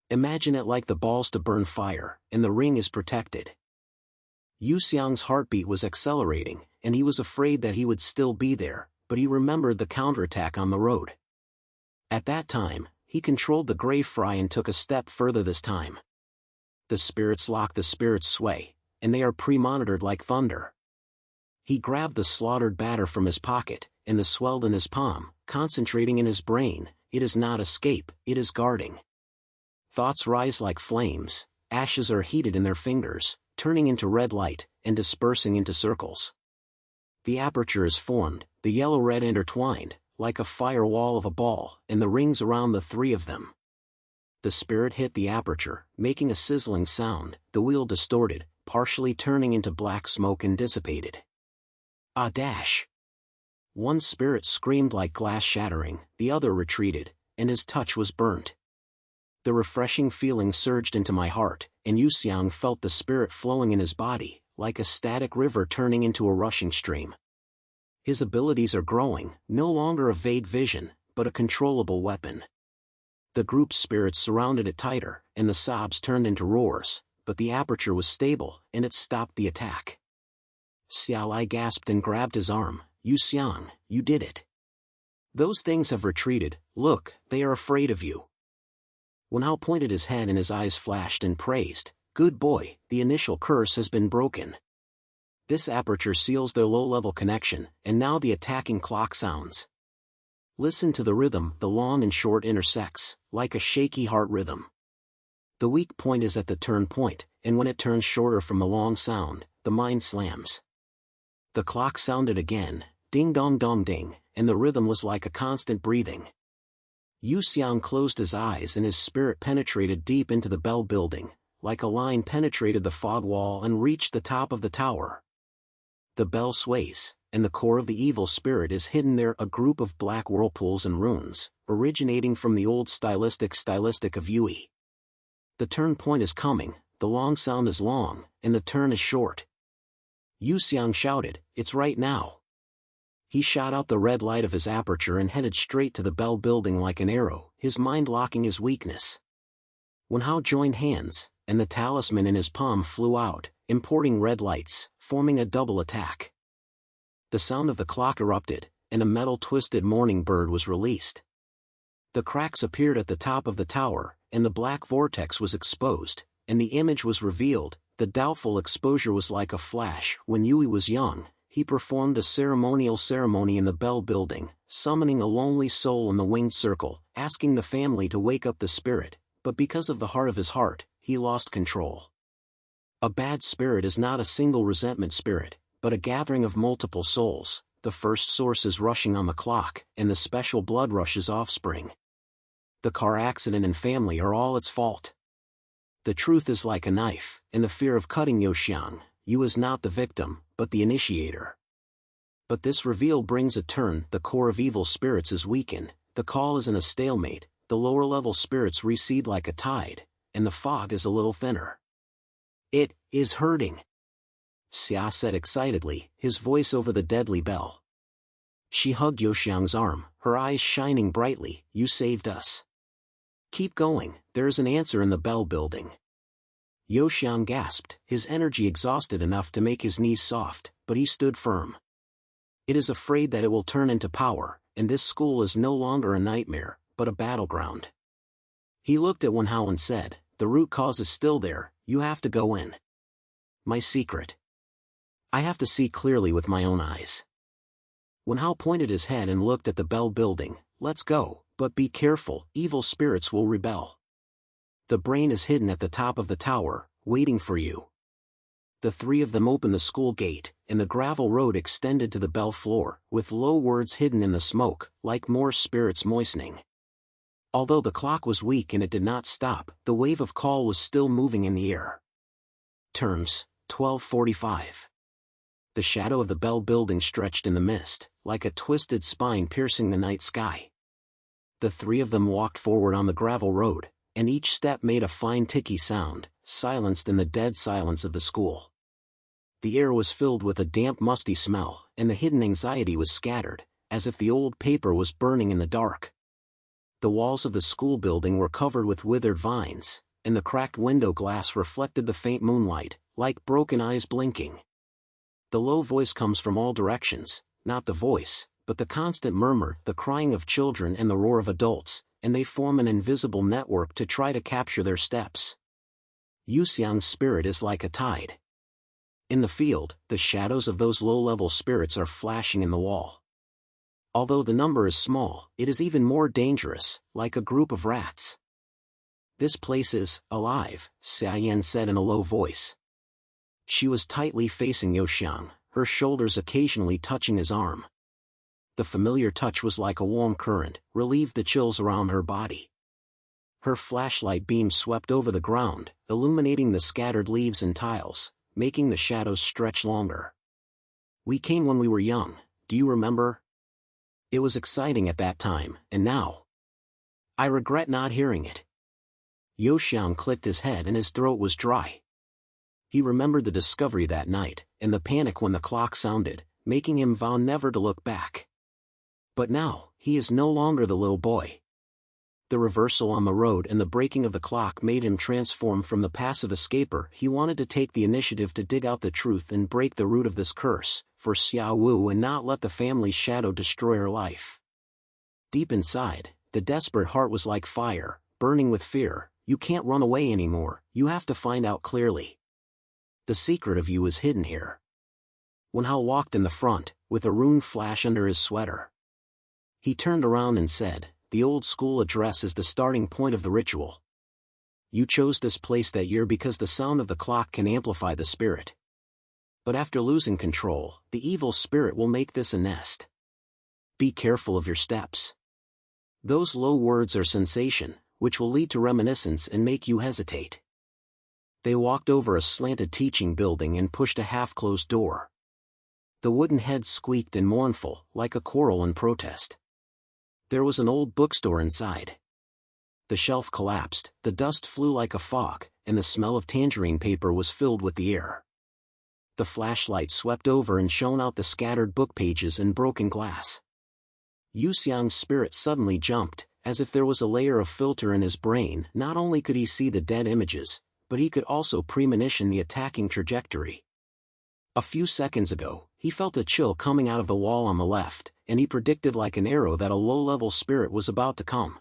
Imagine it like the balls to burn fire, and the ring is protected." Yuxiang's heartbeat was accelerating, and he was afraid that he would still be there, but he remembered the counterattack on the road. At that time, he controlled the gray fry and took a step further this time. The spirits lock, the spirits sway, and they are pre-monitored like thunder. He grabbed the slaughtered batter from his pocket, and the swelled in his palm, concentrating in his brain. It is not escape, it is guarding. Thoughts rise like flames, ashes are heated in their fingers, turning into red light, and dispersing into circles. The aperture is formed, the yellow-red intertwined, like a firewall of a ball, and the rings around the three of them. The spirit hit the aperture, making a sizzling sound, the wheel distorted, partially turning into black smoke and dissipated. "Ah dash!" One spirit screamed like glass shattering, the other retreated, and his touch was burnt. The refreshing feeling surged into my heart, and Youxiang felt the spirit flowing in his body, like a static river turning into a rushing stream. His abilities are growing, no longer a vague vision, but a controllable weapon. The group's spirits surrounded it tighter, and the sobs turned into roars, but the aperture was stable, and it stopped the attack. Xiaolai gasped and grabbed his arm. "Youxiang, you did it. Those things have retreated, look, they are afraid of you." Wenhao pointed his head and his eyes flashed and praised, "Good boy, the initial curse has been broken. This aperture seals their low-level connection, and now the attacking clock sounds. Listen to the rhythm, the long and short intersects, like a shaky heart rhythm. The weak point is at the turn point, and when it turns shorter from the long sound, the mind slams." The clock sounded again, ding-dong-dong-ding, and the rhythm was like a constant breathing. Yuxiang closed his eyes and his spirit penetrated deep into the bell building, like a line penetrated the fog wall and reached the top of the tower. The bell sways, and the core of the evil spirit is hidden there, a group of black whirlpools and runes, originating from the old stylistic of Yui. The turn point is coming, the long sound is long, and the turn is short. Yuxiang shouted, "It's right now." He shot out the red light of his aperture and headed straight to the bell building like an arrow, his mind locking his weakness. Wenhao joined hands, and the talisman in his palm flew out, importing red lights, forming a double attack. The sound of the clock erupted, and a metal-twisted morning bird was released. The cracks appeared at the top of the tower, and the black vortex was exposed, and the image was revealed. The doubtful exposure was like a flash. When Yui was young, he performed a ceremony in the Bell Building, summoning a lonely soul in the winged circle, asking the family to wake up the spirit, but because of the heart of his heart, he lost control. A bad spirit is not a single resentment spirit, but a gathering of multiple souls. The first source is rushing on the clock, and the special blood rush is offspring. The car accident and family are all its fault. The truth is like a knife, and the fear of cutting Youxiang, you is not the victim, but the initiator. But this reveal brings a turn. The core of evil spirits is weakened, the call is in a stalemate, the lower level spirits recede like a tide, and the fog is a little thinner. It is hurting, Xia said excitedly, his voice over the deadly bell. She hugged Youxiang's arm, her eyes shining brightly. You saved us. Keep going, there is an answer in the Bell Building. Youxiang gasped, his energy exhausted enough to make his knees soft, but he stood firm. It is afraid that it will turn into power, and this school is no longer a nightmare, but a battleground. He looked at Wenhao and said, the root cause is still there, you have to go in. My secret. I have to see clearly with my own eyes. Wenhao pointed his head and looked at the Bell Building. Let's go, but be careful, evil spirits will rebel. The brain is hidden at the top of the tower, waiting for you. The three of them opened the school gate, and the gravel road extended to the bell floor, with low words hidden in the smoke, like more spirits moistening. Although the clock was weak and it did not stop, the wave of call was still moving in the air. Terms, 12:45. The shadow of the Bell Building stretched in the mist, like a twisted spine piercing the night sky. The three of them walked forward on the gravel road, and each step made a fine ticky sound, silenced in the dead silence of the school. The air was filled with a damp musty smell, and the hidden anxiety was scattered, as if the old paper was burning in the dark. The walls of the school building were covered with withered vines, and the cracked window glass reflected the faint moonlight, like broken eyes blinking. The low voice comes from all directions, not the voice, but the constant murmur, the crying of children and the roar of adults, and they form an invisible network to try to capture their steps. Yuxiang's spirit is like a tide. In the field, the shadows of those low-level spirits are flashing in the wall. Although the number is small, it is even more dangerous, like a group of rats. This place is alive, Xia Yan said in a low voice. She was tightly facing Youxiang, her shoulders occasionally touching his arm. The familiar touch was like a warm current, relieved the chills around her body. Her flashlight beam swept over the ground, illuminating the scattered leaves and tiles, making the shadows stretch longer. We came when we were young, do you remember? It was exciting at that time, and now? I regret not hearing it. Youxiang clicked his head and his throat was dry. He remembered the discovery that night, and the panic when the clock sounded, making him vow never to look back. But now, he is no longer the little boy. The reversal on the road and the breaking of the clock made him transform from the passive escaper. He wanted to take the initiative to dig out the truth and break the root of this curse, for Xiao Wu, and not let the family's shadow destroy her life. Deep inside, the desperate heart was like fire, burning with fear. You can't run away anymore, you have to find out clearly. The secret of you is hidden here. Wenhao walked in the front, with a rune flash under his sweater. He turned around and said, the old school address is the starting point of the ritual. You chose this place that year because the sound of the clock can amplify the spirit. But after losing control, the evil spirit will make this a nest. Be careful of your steps. Those low words are sensation, which will lead to reminiscence and make you hesitate. They walked over a slanted teaching building and pushed a half-closed door. The wooden head squeaked and mournful, like a quarrel in protest. There was an old bookstore inside. The shelf collapsed, the dust flew like a fog, and the smell of tangerine paper was filled with the air. The flashlight swept over and shone out the scattered book pages and broken glass. Yuxiang's spirit suddenly jumped, as if there was a layer of filter in his brain. Not only could he see the dead images, but he could also premonition the attacking trajectory. A few seconds ago, he felt a chill coming out of the wall on the left, and he predicted like an arrow that a low-level spirit was about to come.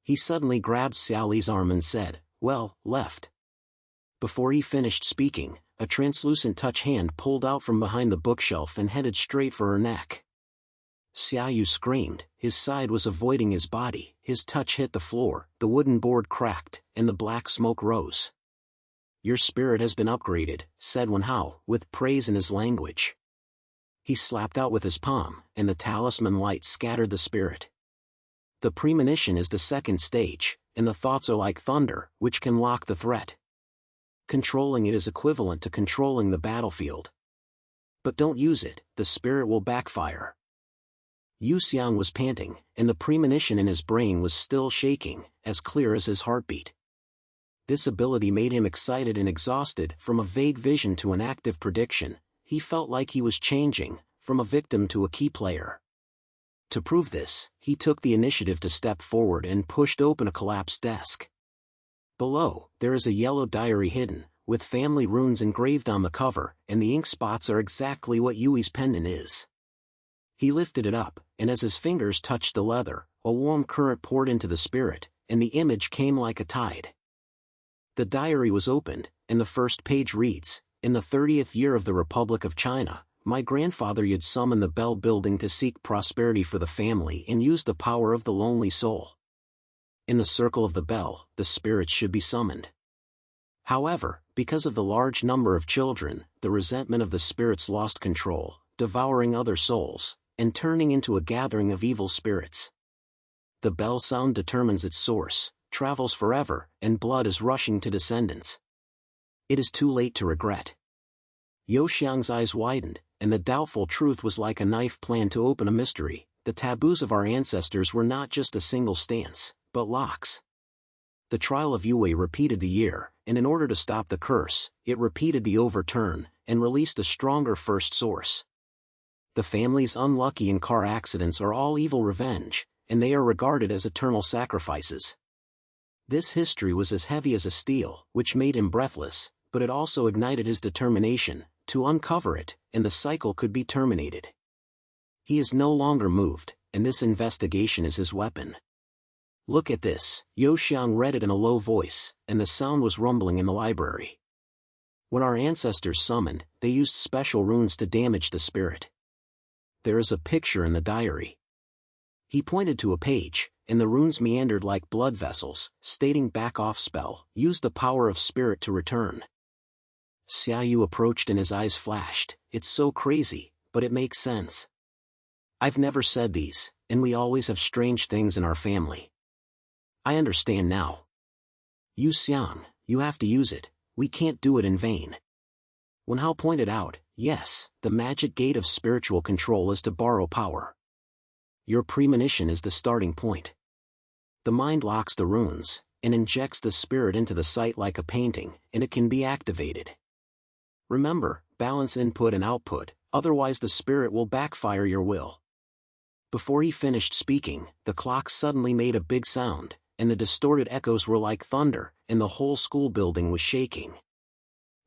He suddenly grabbed Xiao Li's arm and said, well, left. Before he finished speaking, a translucent touch hand pulled out from behind the bookshelf and headed straight for her neck. Xiaoyu screamed, his side was avoiding his body, his touch hit the floor, the wooden board cracked, and the black smoke rose. "Your spirit has been upgraded," said Wenhao, with praise in his language. He slapped out with his palm, and the talisman light scattered the spirit. The premonition is the second stage, and the thoughts are like thunder, which can lock the threat. Controlling it is equivalent to controlling the battlefield. But don't use it, the spirit will backfire. Youxiang was panting, and the premonition in his brain was still shaking, as clear as his heartbeat. This ability made him excited and exhausted. From a vague vision to an active prediction, he felt like he was changing, from a victim to a key player. To prove this, he took the initiative to step forward and pushed open a collapsed desk. Below, there is a yellow diary hidden, with family runes engraved on the cover, and the ink spots are exactly what Yui's pendant is. He lifted it up, and as his fingers touched the leather, a warm current poured into the spirit, and the image came like a tide. The diary was opened, and the first page reads, "In the 30th year of the Republic of China, my grandfather had summoned the Bell Building to seek prosperity for the family and use the power of the lonely soul. In the circle of the bell, the spirits should be summoned. However, because of the large number of children, the resentment of the spirits lost control, devouring other souls, and turning into a gathering of evil spirits. The bell sound determines its source, travels forever, and blood is rushing to descendants. It is too late to regret." Youxiang's eyes widened, and the doubtful truth was like a knife planned to open a mystery. The taboos of our ancestors were not just a single stance, but locks. The trial of Yue repeated the year, and in order to stop the curse, it repeated the overturn, and released a stronger first source. The families unlucky in car accidents are all evil revenge, and they are regarded as eternal sacrifices. This history was as heavy as a steel, which made him breathless, but it also ignited his determination to uncover it, and the cycle could be terminated. He is no longer moved, and this investigation is his weapon. "Look at this," Youxiang read it in a low voice, and the sound was rumbling in the library. "When our ancestors summoned, they used special runes to damage the spirit. There is a picture in the diary." He pointed to a page, and the runes meandered like blood vessels, stating "back off spell, use the power of spirit to return." Xiaoyu approached and his eyes flashed. "It's so crazy, but it makes sense. I've never said these, and we always have strange things in our family. I understand now. Yuxiang, you have to use it, we can't do it in vain." Wenhao pointed out, "Yes, the magic gate of spiritual control is to borrow power. Your premonition is the starting point. The mind locks the runes, and injects the spirit into the sight like a painting, and it can be activated. Remember, balance input and output, otherwise the spirit will backfire your will." Before he finished speaking, the clock suddenly made a big sound, and the distorted echoes were like thunder, and the whole school building was shaking.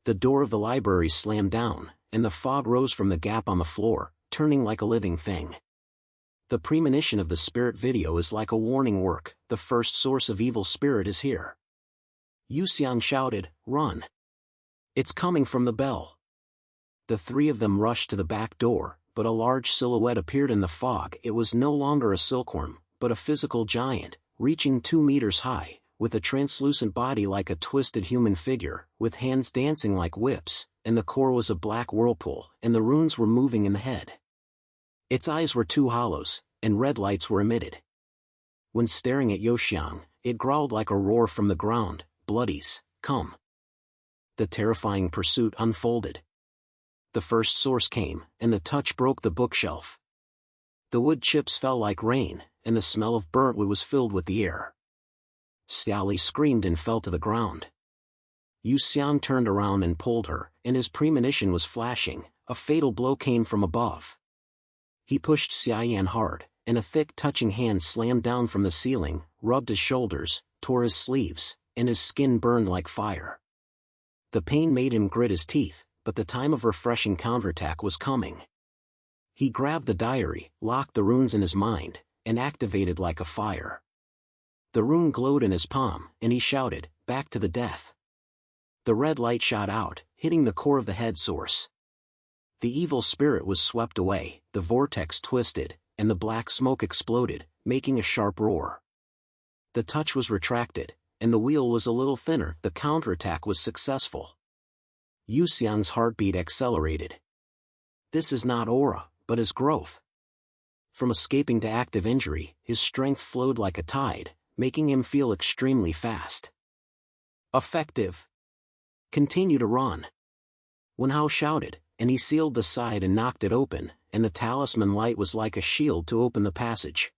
The door of the library slammed down, and the fog rose from the gap on the floor, turning like a living thing. The premonition of the spirit video is like a warning work. The first source of evil spirit is here. Yuxiang shouted, "Run! It's coming from the bell." The three of them rushed to the back door, but a large silhouette appeared in the fog. It was no longer a silkworm, but a physical giant, reaching 2 meters high, with a translucent body like a twisted human figure, with hands dancing like whips, and the core was a black whirlpool, and the runes were moving in the head. Its eyes were 2 hollows, and red lights were emitted. When staring at Youxiang, it growled like a roar from the ground, "Bloodies, come!" The terrifying pursuit unfolded. The first source came, and the touch broke the bookshelf. The wood chips fell like rain, and the smell of burnt wood was filled with the air. Xiaoli screamed and fell to the ground. Yuxiang turned around and pulled her, and his premonition was flashing. A fatal blow came from above. He pushed Xiaoyan hard, and a thick touching hand slammed down from the ceiling, rubbed his shoulders, tore his sleeves, and his skin burned like fire. The pain made him grit his teeth, but the time of refreshing counterattack was coming. He grabbed the diary, locked the runes in his mind, and activated like a fire. The rune glowed in his palm, and he shouted, "Back to the death." The red light shot out, hitting the core of the head source. The evil spirit was swept away, the vortex twisted, and the black smoke exploded, making a sharp roar. The touch was retracted, and the wheel was a little thinner. The counterattack was successful. Yuxiang's heartbeat accelerated. This is not aura, but his growth. From escaping to active injury, his strength flowed like a tide, making him feel extremely fast. Effective. Continue to run. Wen Hao shouted, and he sealed the side and knocked it open, and the talisman light was like a shield to open the passage.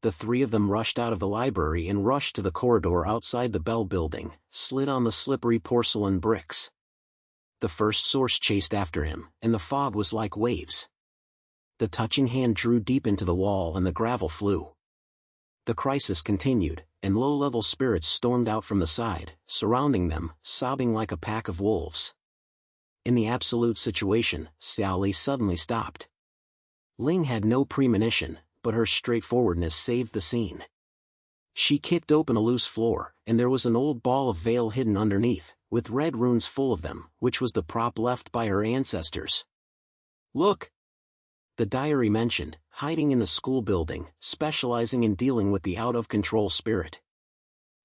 The three of them rushed out of the library and rushed to the corridor outside the Bell building, slid on the slippery porcelain bricks. The first source chased after him, and the fog was like waves. The touching hand drew deep into the wall and the gravel flew. The crisis continued, and low-level spirits stormed out from the side, surrounding them, sobbing like a pack of wolves. In the absolute situation, Xiao Li suddenly stopped. Ling had no premonition, but her straightforwardness saved the scene. She kicked open a loose floor, and there was an old ball of veil hidden underneath, with red runes full of them, which was the prop left by her ancestors. Look! The diary mentioned, hiding in the school building, specializing in dealing with the out-of-control spirit.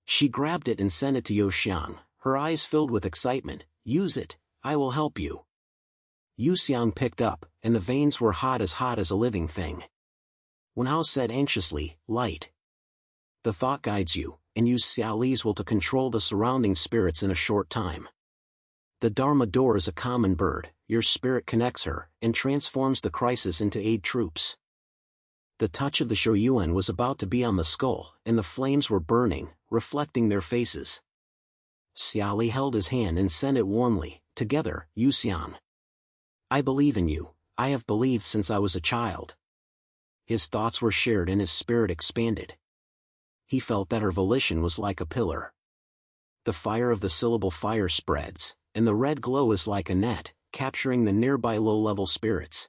She grabbed it and sent it to Youxiang, her eyes filled with excitement. Use it, I will help you. Yuxiang picked up, and the veins were hot as a living thing. Wen Hao said anxiously, light. The thought guides you, and use Xiao Li's will to control the surrounding spirits in a short time. The Dharma door is a common bird, your spirit connects her, and transforms the crisis into aid troops. The touch of the Shouyuan was about to be on the skull, and the flames were burning, reflecting their faces. Xiao Li held his hand and sent it warmly, together, Yuxiang. I believe in you, I have believed since I was a child. His thoughts were shared and his spirit expanded. He felt that her volition was like a pillar. The fire of the syllable fire spreads, and the red glow is like a net, capturing the nearby low-level spirits.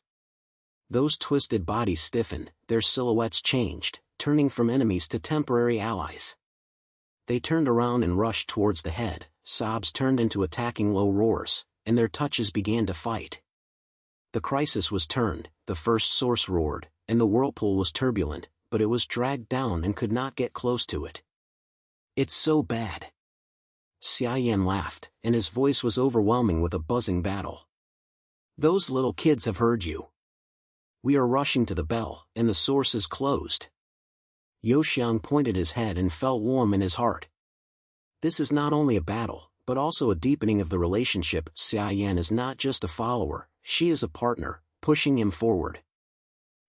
Those twisted bodies stiffened, their silhouettes changed, turning from enemies to temporary allies. They turned around and rushed towards the head, sobs turned into attacking low roars, and their touches began to fight. The crisis was turned, the first source roared, and the whirlpool was turbulent, but it was dragged down and could not get close to it. It's so bad. Xia Yan laughed, and his voice was overwhelming with a buzzing battle. Those little kids have heard you. We are rushing to the bell, and the source is closed. Youxiang pointed his head and felt warm in his heart. This is not only a battle, but also a deepening of the relationship. Xia Yan is not just a follower, she is a partner, pushing him forward.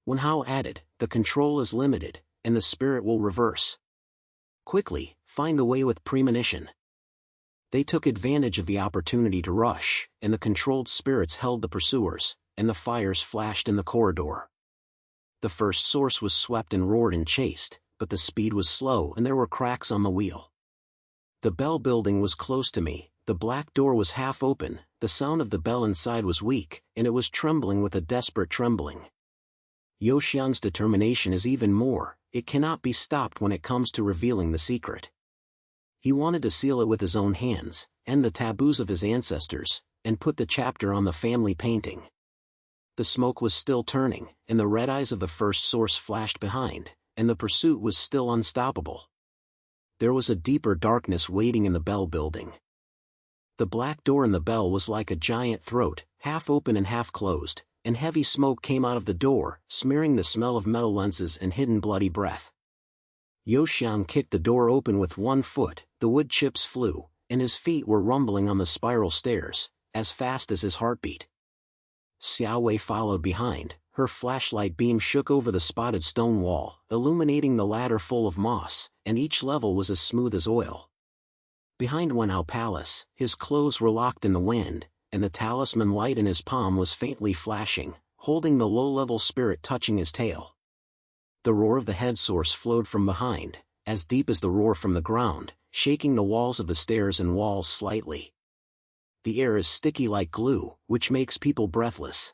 Wen Hao added, the control is limited, and the spirit will reverse. Quickly, find the way with premonition. They took advantage of the opportunity to rush, and the controlled spirits held the pursuers, and the fires flashed in the corridor. The first source was swept and roared and chased, but the speed was slow and there were cracks on the wheel. The bell building was close to me, the black door was half open, the sound of the bell inside was weak, and it was trembling with a desperate trembling. Youxiang's determination is even more, it cannot be stopped when it comes to revealing the secret. He wanted to seal it with his own hands, end the taboos of his ancestors, and put the chapter on the family painting. The smoke was still turning, and the red eyes of the first source flashed behind, and the pursuit was still unstoppable. There was a deeper darkness waiting in the bell building. The black door in the bell was like a giant throat, half open and half closed, and heavy smoke came out of the door, smearing the smell of metal lenses and hidden bloody breath. Youxiang kicked the door open with one foot, the wood chips flew, and his feet were rumbling on the spiral stairs, as fast as his heartbeat. Xiao Wei followed behind, her flashlight beam shook over the spotted stone wall, illuminating the ladder full of moss, and each level was as smooth as oil. Behind Wen Hao Palace, his clothes were locked in the wind, and the talisman light in his palm was faintly flashing, holding the low-level spirit touching his tail. The roar of the head source flowed from behind, as deep as the roar from the ground, shaking the walls of the stairs and walls slightly. The air is sticky like glue, which makes people breathless.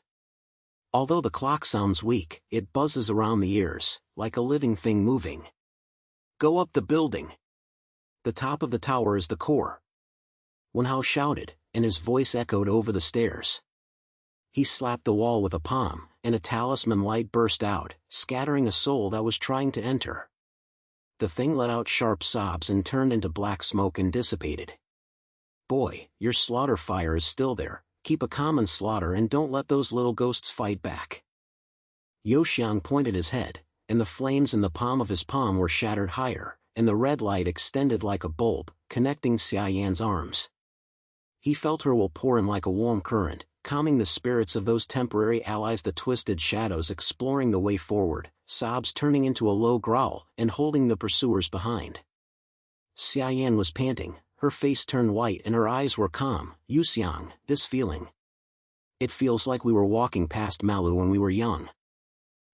Although the clock sounds weak, it buzzes around the ears, like a living thing moving. Go up the building. The top of the tower is the core. Wenhao shouted, and his voice echoed over the stairs. He slapped the wall with a palm, and a talisman light burst out, scattering a soul that was trying to enter. The thing let out sharp sobs and turned into black smoke and dissipated. Boy, your slaughter fire is still there, keep a common slaughter and don't let those little ghosts fight back. Youxiang pointed his head, and the flames in the palm of his palm were shattered higher, and the red light extended like a bulb, connecting Xia Yan's arms. He felt her will pour in like a warm current, calming the spirits of those temporary allies, the twisted shadows exploring the way forward, sobs turning into a low growl, and holding the pursuers behind. Xia Yan was panting, her face turned white and her eyes were calm. Yuxiang, this feeling. It feels like we were walking past Malu when we were young.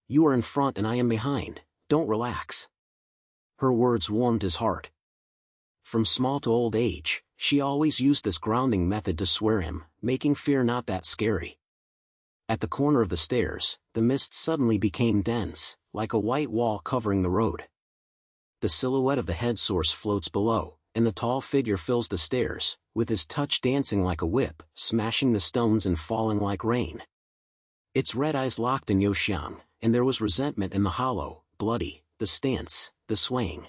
You are in front and I am behind, don't relax. Her words warmed his heart. From small to old age, she always used this grounding method to swear him, making fear not that scary. At the corner of the stairs, the mist suddenly became dense, like a white wall covering the road. The silhouette of the head source floats below, and the tall figure fills the stairs, with his touch dancing like a whip, smashing the stones and falling like rain. Its red eyes locked in Youxiang, and there was resentment in the hollow, bloody, the stance, the swaying.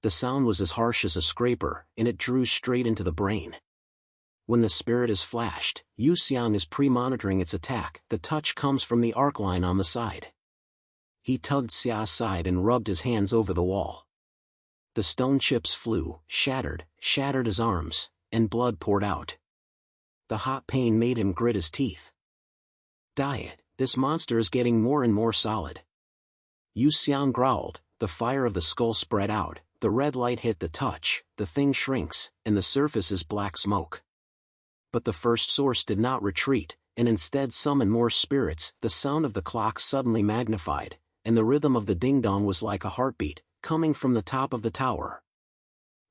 The sound was as harsh as a scraper, and it drew straight into the brain. When the spirit is flashed, Yuxiang is pre-monitoring its attack. The touch comes from the arc line on the side. He tugged Xia's side and rubbed his hands over the wall. The stone chips flew, shattered his arms, and blood poured out. The hot pain made him grit his teeth. Diet, this monster is getting more and more solid. Yuxiang growled, the fire of the skull spread out, the red light hit the touch, the thing shrinks, and the surface is black smoke. But the first source did not retreat, and instead summoned more spirits. The sound of the clock suddenly magnified, and the rhythm of the ding-dong was like a heartbeat, coming from the top of the tower.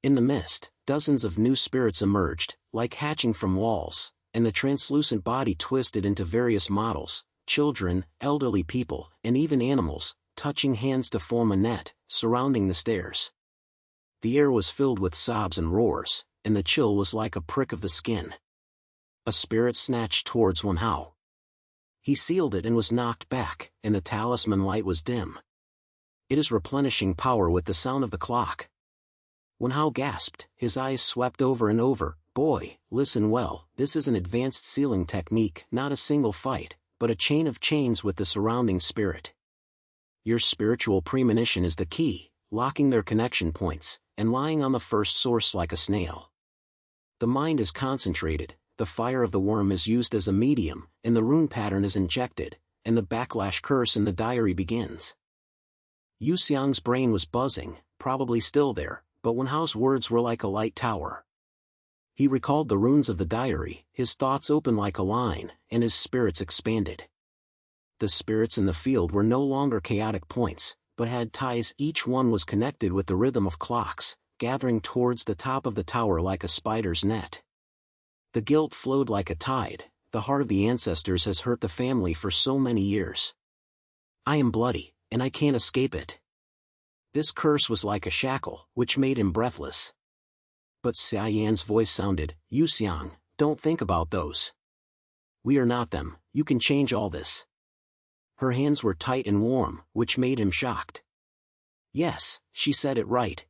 In the mist, dozens of new spirits emerged, like hatching from walls, and the translucent body twisted into various models, children, elderly people, and even animals, touching hands to form a net, surrounding the stairs. The air was filled with sobs and roars, and the chill was like a prick of the skin. A spirit snatched towards Wenhao. He sealed it and was knocked back, and the talisman light was dim. It is replenishing power with the sound of the clock. Wenhao gasped, his eyes swept over and over. Boy, listen well, this is an advanced sealing technique, not a single fight, but a chain of chains with the surrounding spirit. Your spiritual premonition is the key, locking their connection points, and lying on the first source like a snail. The mind is concentrated, the fire of the worm is used as a medium, and the rune pattern is injected, and the backlash curse in the diary begins. Yuxiang's brain was buzzing, probably still there, but Wenhao's words were like a light tower. He recalled the runes of the diary, his thoughts opened like a line, and his spirits expanded. The spirits in the field were no longer chaotic points, but had ties. Each one was connected with the rhythm of clocks, gathering towards the top of the tower like a spider's net. The guilt flowed like a tide. The heart of the ancestors has hurt the family for so many years. I am bloody, and I can't escape it. This curse was like a shackle, which made him breathless. But Xia Yan's voice sounded, Youxiang, don't think about those. We are not them, you can change all this. Her hands were tight and warm, which made him shocked. Yes, she said it right.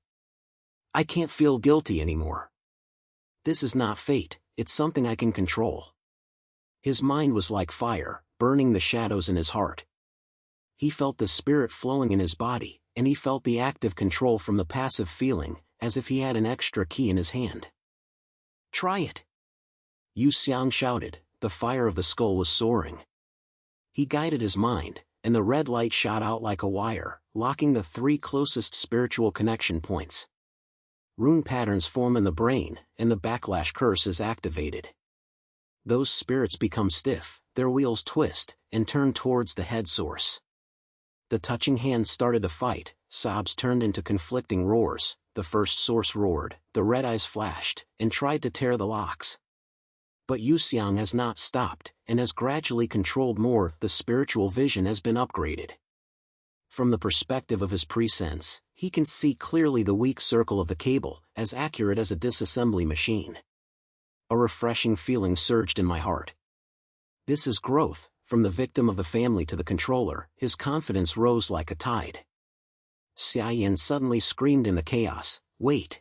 I can't feel guilty anymore. This is not fate, it's something I can control. His mind was like fire, burning the shadows in his heart. He felt the spirit flowing in his body, and he felt the active control from the passive feeling, as if he had an extra key in his hand. Try it! Yuxiang shouted, the fire of the skull was soaring. He guided his mind, and the red light shot out like a wire, locking the three closest spiritual connection points. Rune patterns form in the brain, and the backlash curse is activated. Those spirits become stiff, their wheels twist, and turn towards the head source. The touching hands started to fight, sobs turned into conflicting roars. The first source roared, the red eyes flashed, and tried to tear the locks. But Youxiang has not stopped, and has gradually controlled more. The spiritual vision has been upgraded. From the perspective of his presense, he can see clearly the weak circle of the cable, as accurate as a disassembly machine. A refreshing feeling surged in my heart. This is growth. From the victim of the family to the controller, his confidence rose like a tide. Xia Yan suddenly screamed in the chaos, "Wait!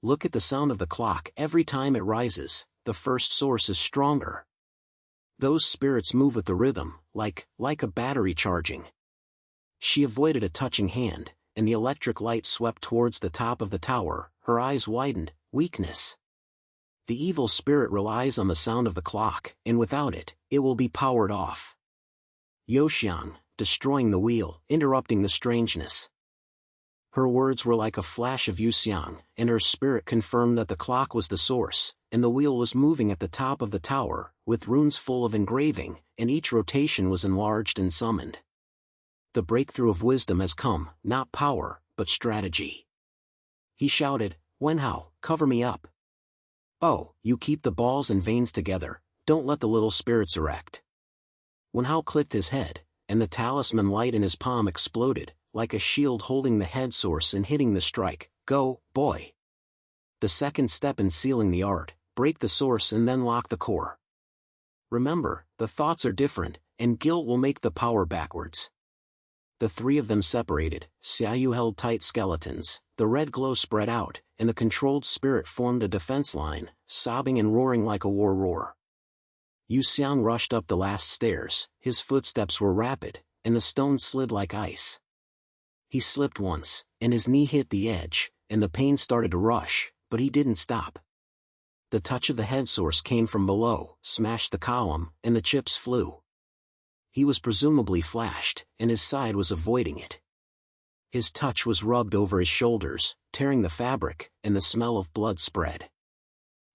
Look at the sound of the clock. Every time it rises, the first source is stronger. Those spirits move with the rhythm, like a battery charging." She avoided a touching hand, and the electric light swept towards the top of the tower. Her eyes widened. Weakness. The evil spirit relies on the sound of the clock, and without it, it will be powered off. Youxiang, destroying the wheel, interrupting the strangeness. Her words were like a flash of Yuxiang, and her spirit confirmed that the clock was the source, and the wheel was moving at the top of the tower, with runes full of engraving, and each rotation was enlarged and summoned. The breakthrough of wisdom has come, not power, but strategy. He shouted, "Wenhao, cover me up. Oh, you keep the balls and veins together, don't let the little spirits erect." Wenhao clicked his head, and the talisman light in his palm exploded, like a shield holding the head source and hitting the strike. "Go, boy." The second step in sealing the art, break the source and then lock the core. Remember, the thoughts are different, and guilt will make the power backwards. The three of them separated. Xiaoyu held tight skeletons, the red glow spread out, and the controlled spirit formed a defense line, sobbing and roaring like a war roar. Yuxiang rushed up the last stairs. His footsteps were rapid, and the stones slid like ice. He slipped once, and his knee hit the edge, and the pain started to rush, but he didn't stop. The touch of the head source came from below, smashed the column, and the chips flew. He was presumably flashed, and his side was avoiding it. His touch was rubbed over his shoulders, tearing the fabric, and the smell of blood spread.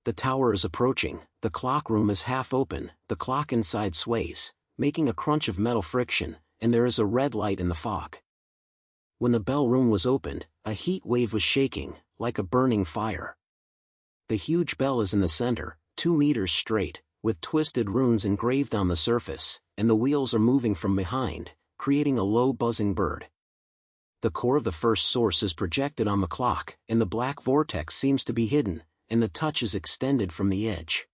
The tower is approaching, the clock room is half open, the clock inside sways, making a crunch of metal friction, and there is a red light in the fog. When the bell room was opened, a heat wave was shaking, like a burning fire. The huge bell is in the center, 2 meters straight, with twisted runes engraved on the surface, and the wheels are moving from behind, creating a low buzzing bird. The core of the first source is projected on the clock, and the black vortex seems to be hidden, and the touch is extended from the edge.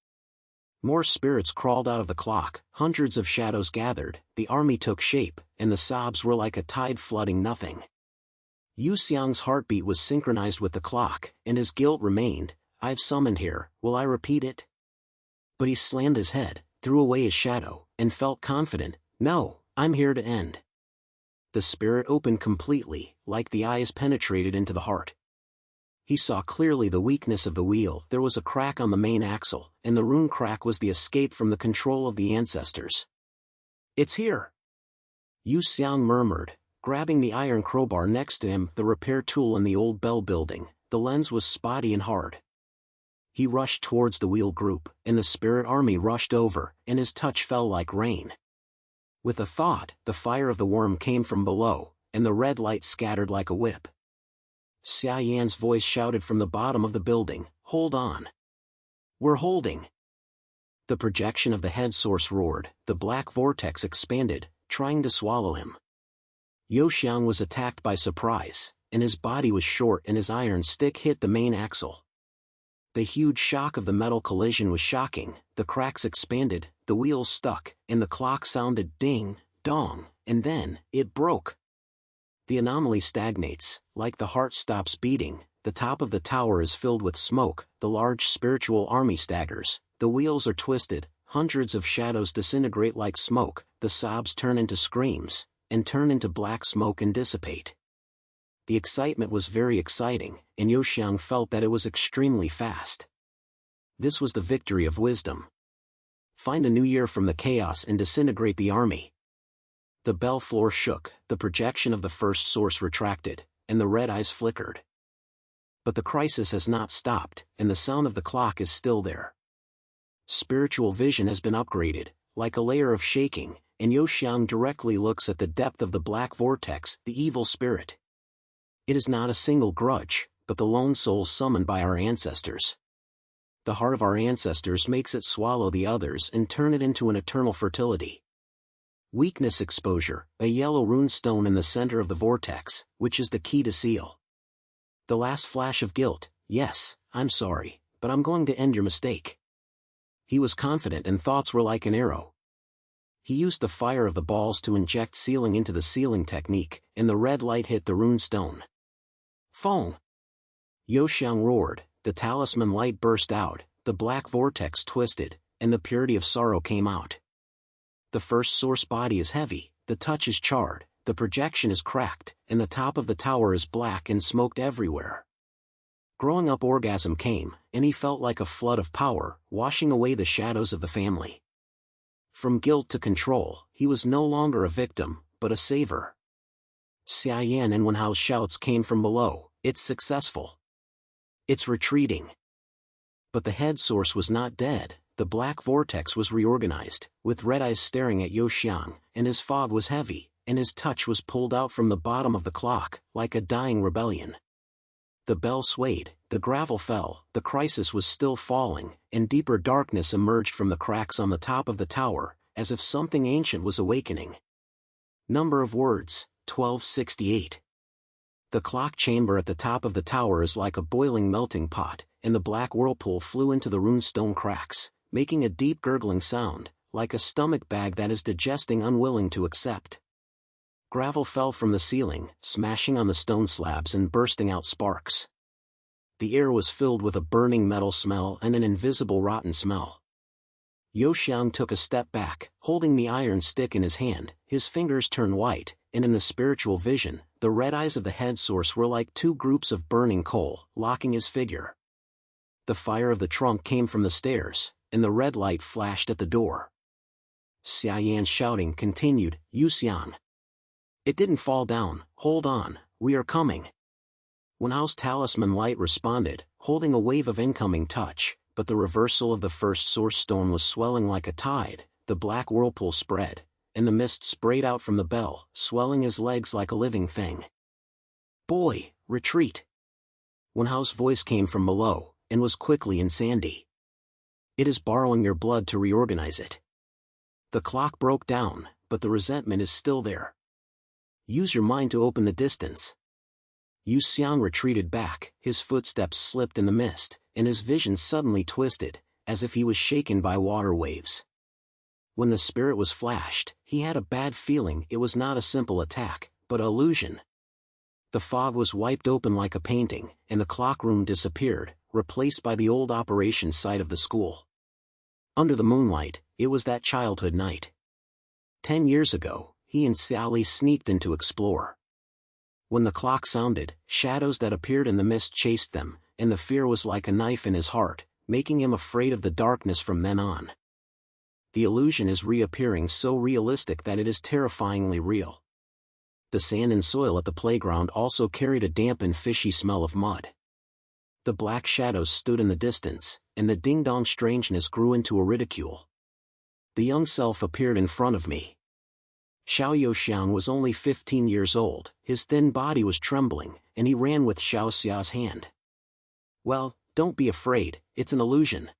More spirits crawled out of the clock, hundreds of shadows gathered, the army took shape, and the sobs were like a tide flooding nothing. Yuxiang's heartbeat was synchronized with the clock, and his guilt remained. "I've summoned here, will I repeat it?" But he slammed his head, threw away his shadow, and felt confident. "No, I'm here to end." The spirit opened completely, like the eyes penetrated into the heart. He saw clearly the weakness of the wheel. There was a crack on the main axle, and the rune crack was the escape from the control of the ancestors. "It's here!" Youxiang murmured, grabbing the iron crowbar next to him, the repair tool in the old bell building. The lens was spotty and hard. He rushed towards the wheel group, and the spirit army rushed over, and his touch fell like rain. With a thought, the fire of the worm came from below, and the red light scattered like a whip. Xia Yan's voice shouted from the bottom of the building, "Hold on! We're holding!" The projection of the head source roared, the black vortex expanded, trying to swallow him. Youxiang was attacked by surprise, and his body was short and his iron stick hit the main axle. The huge shock of the metal collision was shocking, the cracks expanded, the wheels stuck, and the clock sounded ding, dong, and then, it broke. The anomaly stagnates, like the heart stops beating, the top of the tower is filled with smoke, the large spiritual army staggers, the wheels are twisted, hundreds of shadows disintegrate like smoke, the sobs turn into screams, and turn into black smoke and dissipate. The excitement was very exciting, and Youxiang felt that it was extremely fast. This was the victory of wisdom. Find a new year from the chaos and disintegrate the army. The bell floor shook, the projection of the first source retracted, and the red eyes flickered. But the crisis has not stopped, and the sound of the clock is still there. Spiritual vision has been upgraded, like a layer of shaking, and Youxiang directly looks at the depth of the black vortex, the evil spirit. It is not a single grudge, but the lone soul summoned by our ancestors. The heart of our ancestors makes it swallow the others and turn it into an eternal fertility. Weakness exposure, a yellow rune stone in the center of the vortex, which is the key to seal. The last flash of guilt, yes, I'm sorry, but I'm going to end your mistake." He was confident and thoughts were like an arrow. He used the fire of the balls to inject sealing into the sealing technique, and the red light hit the rune stone. Fong! Youxiang roared, the talisman light burst out, the black vortex twisted, and the purity of sorrow came out. The first source body is heavy, the touch is charred, the projection is cracked, and the top of the tower is black and smoked everywhere. Growing up orgasm came, and he felt like a flood of power, washing away the shadows of the family. From guilt to control, he was no longer a victim, but a saver. Xiayan and Wenhao's shouts came from below, "It's successful. It's retreating." But the head source was not dead, the black vortex was reorganized, with red eyes staring at Youxiang, and his fog was heavy, and his touch was pulled out from the bottom of the clock, like a dying rebellion. The bell swayed, the gravel fell, the crisis was still falling, and deeper darkness emerged from the cracks on the top of the tower, as if something ancient was awakening. Number of words, 1268. The clock chamber at the top of the tower is like a boiling melting pot, and the black whirlpool flew into the runestone cracks, making a deep gurgling sound, like a stomach bag that is digesting unwilling to accept. Gravel fell from the ceiling, smashing on the stone slabs and bursting out sparks. The air was filled with a burning metal smell and an invisible rotten smell. Youxiang took a step back, holding the iron stick in his hand, his fingers turned white, and in the spiritual vision, the red eyes of the head source were like two groups of burning coal, locking his figure. The fire of the trunk came from the stairs, and the red light flashed at the door. Xiayan's shouting continued, "Yuxiang! It didn't fall down, hold on, we are coming." Wenhao's talisman light responded, holding a wave of incoming touch, but the reversal of the first source stone was swelling like a tide, the black whirlpool spread, and the mist sprayed out from the bell, swelling his legs like a living thing. "Boy, retreat!" Wenhao's voice came from below, and was quickly and sandy. "It is borrowing your blood to reorganize it." The clock broke down, but the resentment is still there. "Use your mind to open the distance." Yuxiang retreated back, his footsteps slipped in the mist, and his vision suddenly twisted, as if he was shaken by water waves. When the spirit was flashed, he had a bad feeling it was not a simple attack, but an illusion. The fog was wiped open like a painting, and the clockroom disappeared, replaced by the old operations site of the school. Under the moonlight, it was that childhood night. 10 years ago, he and Sally sneaked in to explore. When the clock sounded, shadows that appeared in the mist chased them, and the fear was like a knife in his heart, making him afraid of the darkness from then on. The illusion is reappearing so realistic that it is terrifyingly real. The sand and soil at the playground also carried a damp and fishy smell of mud. The black shadows stood in the distance, and the ding-dong strangeness grew into a ridicule. The young self appeared in front of me. Xiao Youxiang was only 15 years old, his thin body was trembling, and he ran with Xiao Xia's hand. "Well, don't be afraid, it's an illusion."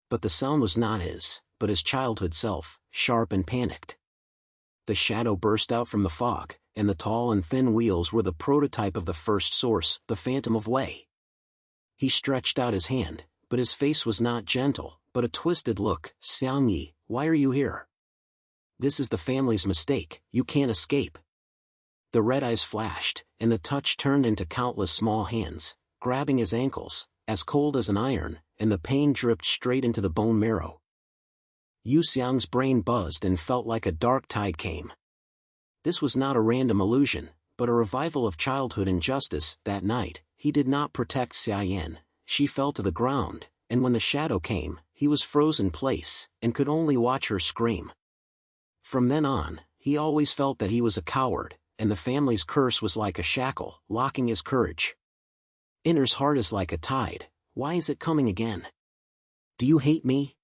But the sound was not his, but his childhood self, sharp and panicked. The shadow burst out from the fog, and the tall and thin wheels were the prototype of the first source, the Phantom of Wei. He stretched out his hand, but his face was not gentle, but a twisted look. "Xiangyi, why are you here? This is the family's mistake, you can't escape." The red eyes flashed, and the touch turned into countless small hands, grabbing his ankles, as cold as an iron, and the pain dripped straight into the bone marrow. Yuxiang's brain buzzed and felt like a dark tide came. This was not a random illusion, but a revival of childhood injustice. That night, he did not protect Xiayan, she fell to the ground, and when the shadow came, he was frozen in place, and could only watch her scream. From then on, he always felt that he was a coward, and the family's curse was like a shackle, locking his courage. Inner's heart is like a tide, why is it coming again? Do you hate me?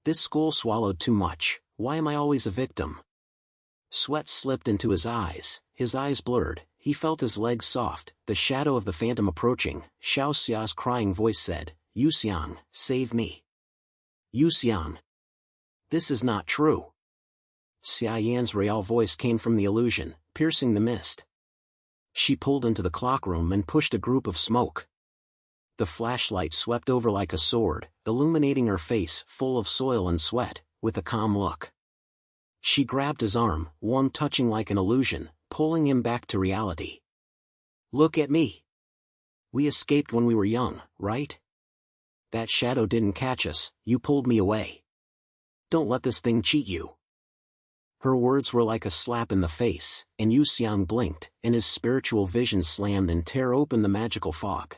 This school swallowed too much, why am I always a victim? Sweat slipped into his eyes blurred, he felt his legs soft, the shadow of the phantom approaching. Xiao Xia's crying voice said, "Yuxiang, save me. Yuxiang. This is not true." Xiayan's real voice came from the illusion, piercing the mist. She pulled into the clockroom and pushed a group of smoke. The flashlight swept over like a sword, illuminating her face full of soil and sweat, with a calm look. She grabbed his arm, one touching like an illusion, pulling him back to reality. Look at me. We escaped when we were young, right? That shadow didn't catch us, you pulled me away. Don't let this thing cheat you. Her words were like a slap in the face, and Youxiang blinked, and his spiritual vision slammed and tore open the magical fog.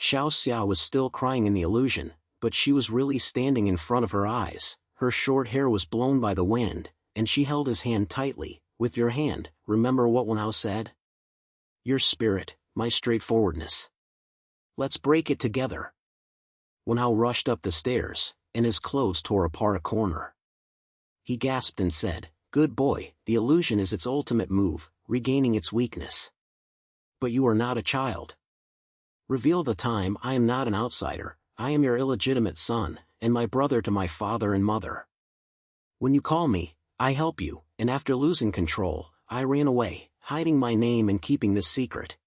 Xiao Xia was still crying in the illusion, but she was really standing in front of her eyes. Her short hair was blown by the wind, and she held his hand tightly. With your hand, remember what Wenhao said? Your spirit, my straightforwardness. Let's break it together. Wenhao rushed up the stairs, and his clothes tore apart a corner. He gasped and said, Good boy, the illusion is its ultimate move, regaining its weakness. But you are not a child. Reveal the time. I am not an outsider, I am your illegitimate son, and my brother to my father and mother. When you call me, I help you, and after losing control, I ran away, hiding my name and keeping this secret.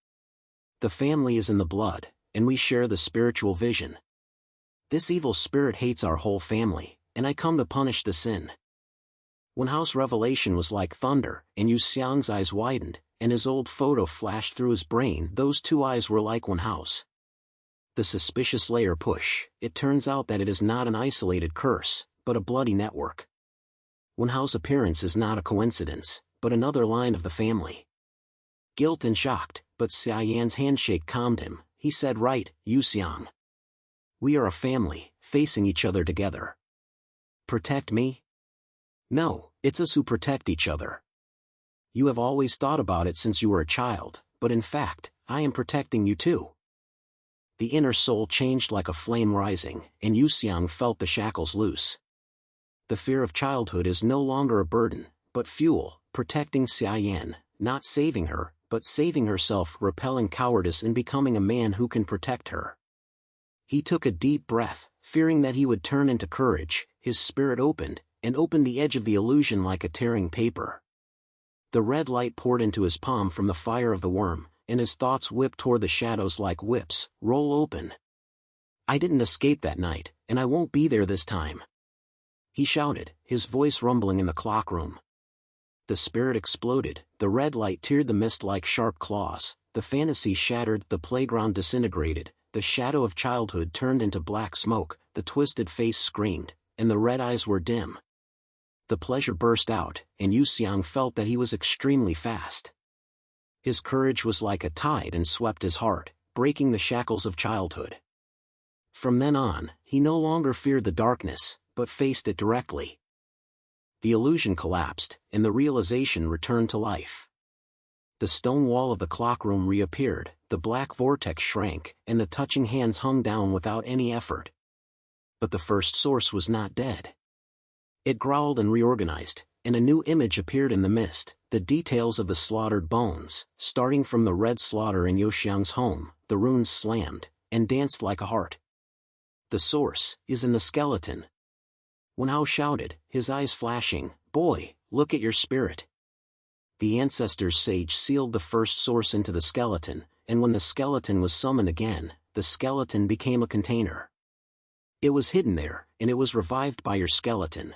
The family is in the blood, and we share the spiritual vision. This evil spirit hates our whole family, and I come to punish the sin. Wenhao's revelation was like thunder, and Yuxiang's eyes widened, and his old photo flashed through his brain. Those two eyes were like Wenhao's. The suspicious layer push. It turns out that it is not an isolated curse, but a bloody network. Wenhao's appearance is not a coincidence, but another line of the family. Guilt and shocked, but Xia Yan's handshake calmed him. He said, Right, Youxiang. We are a family, facing each other together. Protect me? No, it's us who protect each other. You have always thought about it since you were a child, but in fact, I am protecting you too. The inner soul changed like a flame rising, and Youxiang felt the shackles loose. The fear of childhood is no longer a burden, but fuel, protecting Xia Yan, not saving her, but saving herself, repelling cowardice and becoming a man who can protect her. He took a deep breath, fearing that he would turn into courage. His spirit opened, and opened the edge of the illusion like a tearing paper. The red light poured into his palm from the fire of the worm, and his thoughts whipped toward the shadows like whips. Roll open. I didn't escape that night, and I won't be there this time. He shouted, his voice rumbling in the clock room. The spirit exploded, the red light teared the mist like sharp claws, the fantasy shattered, the playground disintegrated, the shadow of childhood turned into black smoke, the twisted face screamed, and the red eyes were dim. The pleasure burst out, and Youxiang felt that he was extremely fast. His courage was like a tide and swept his heart, breaking the shackles of childhood. From then on, he no longer feared the darkness, but faced it directly. The illusion collapsed, and the realization returned to life. The stone wall of the clockroom reappeared, the black vortex shrank, and the touching hands hung down without any effort. But the first source was not dead. It growled and reorganized, and a new image appeared in the mist, the details of the slaughtered bones. Starting from the red slaughter in Youxiang's home, the runes slammed, and danced like a heart. The source is in the skeleton. Wenhao shouted, his eyes flashing, Boy, look at your spirit. The ancestors' sage sealed the first source into the skeleton, and when the skeleton was summoned again, the skeleton became a container. It was hidden there, and it was revived by your skeleton.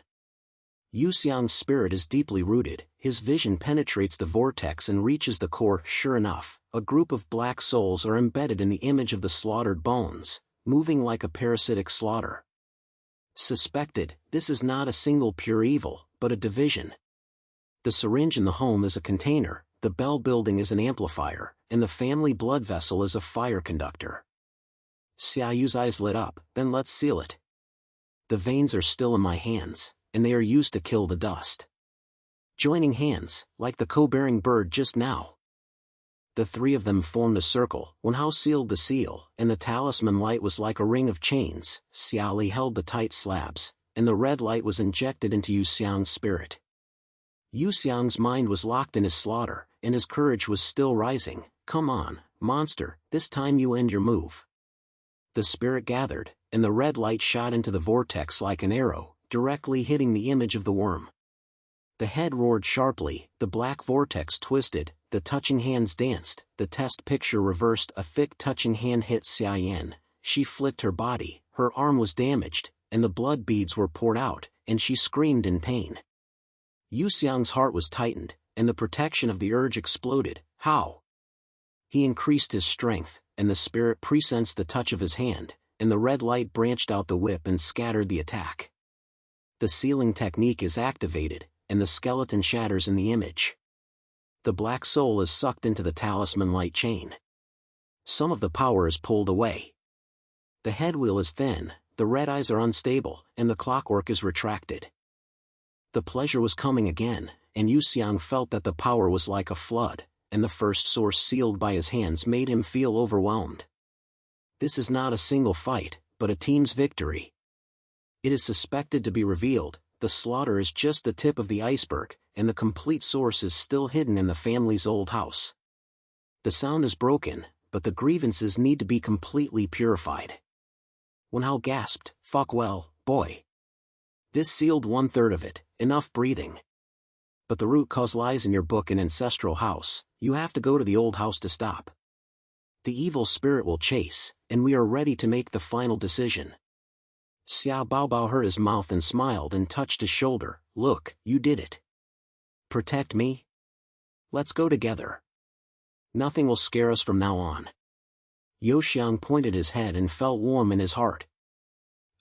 Youxiang's spirit is deeply rooted, his vision penetrates the vortex and reaches the core. Sure enough, a group of black souls are embedded in the image of the slaughtered bones, moving like a parasitic slaughter. Suspected, this is not a single pure evil, but a division. The syringe in the home is a container, the bell building is an amplifier, and the family blood vessel is a fire conductor. Xia Yu's eyes lit up, then let's seal it. The veins are still in my hands, and they are used to kill the dust. Joining hands, like the co-bearing bird just now. The three of them formed a circle. Wenhao sealed the seal, and the talisman light was like a ring of chains. Xia Li held the tight slabs, and the red light was injected into Yuxiang's spirit. Yuxiang's mind was locked in his slaughter, and his courage was still rising. Come on, monster, this time you end your move. The spirit gathered, and the red light shot into the vortex like an arrow, directly hitting the image of the worm. The head roared sharply, the black vortex twisted, the touching hands danced, the test picture reversed. A thick touching hand hit Xiaoyan. She flicked her body, her arm was damaged, and the blood beads were poured out, and she screamed in pain. Yuxiang's heart was tightened, and the protection of the urge exploded. How? He increased his strength, and the spirit presensed the touch of his hand, and the red light branched out the whip and scattered the attack. The sealing technique is activated, and the skeleton shatters in the image. The black soul is sucked into the talisman light chain. Some of the power is pulled away. The head wheel is thin, the red eyes are unstable, and the clockwork is retracted. The pleasure was coming again, and Youxiang felt that the power was like a flood, and the first source sealed by his hands made him feel overwhelmed. This is not a single fight, but a team's victory. It is suspected to be revealed, the slaughter is just the tip of the iceberg, and the complete source is still hidden in the family's old house. The sound is broken, but the grievances need to be completely purified. Wen Hao gasped, "Fuck well, boy. This sealed 1/3 of it, enough breathing. But the root cause lies in your book and ancestral house, you have to go to the old house to stop. The evil spirit will chase, and we are ready to make the final decision." Xiao Baobao heard his mouth and smiled and touched his shoulder. "Look, you did it. Protect me? Let's go together. Nothing will scare us from now on." Youxiang pointed his head and felt warm in his heart.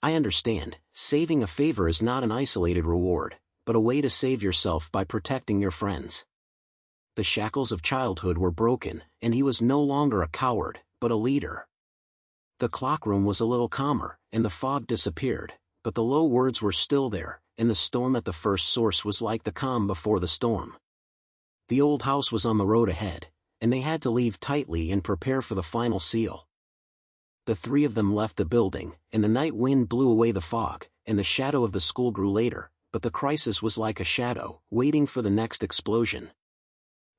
"I understand, saving a favor is not an isolated reward, but a way to save yourself by protecting your friends." The shackles of childhood were broken, and he was no longer a coward, but a leader. The clockroom was a little calmer, and the fog disappeared, but the low words were still there, and the storm at the first source was like the calm before the storm. The old house was on the road ahead, and they had to leave tightly and prepare for the final seal. The three of them left the building, and the night wind blew away the fog, and the shadow of the school grew later, but the crisis was like a shadow, waiting for the next explosion.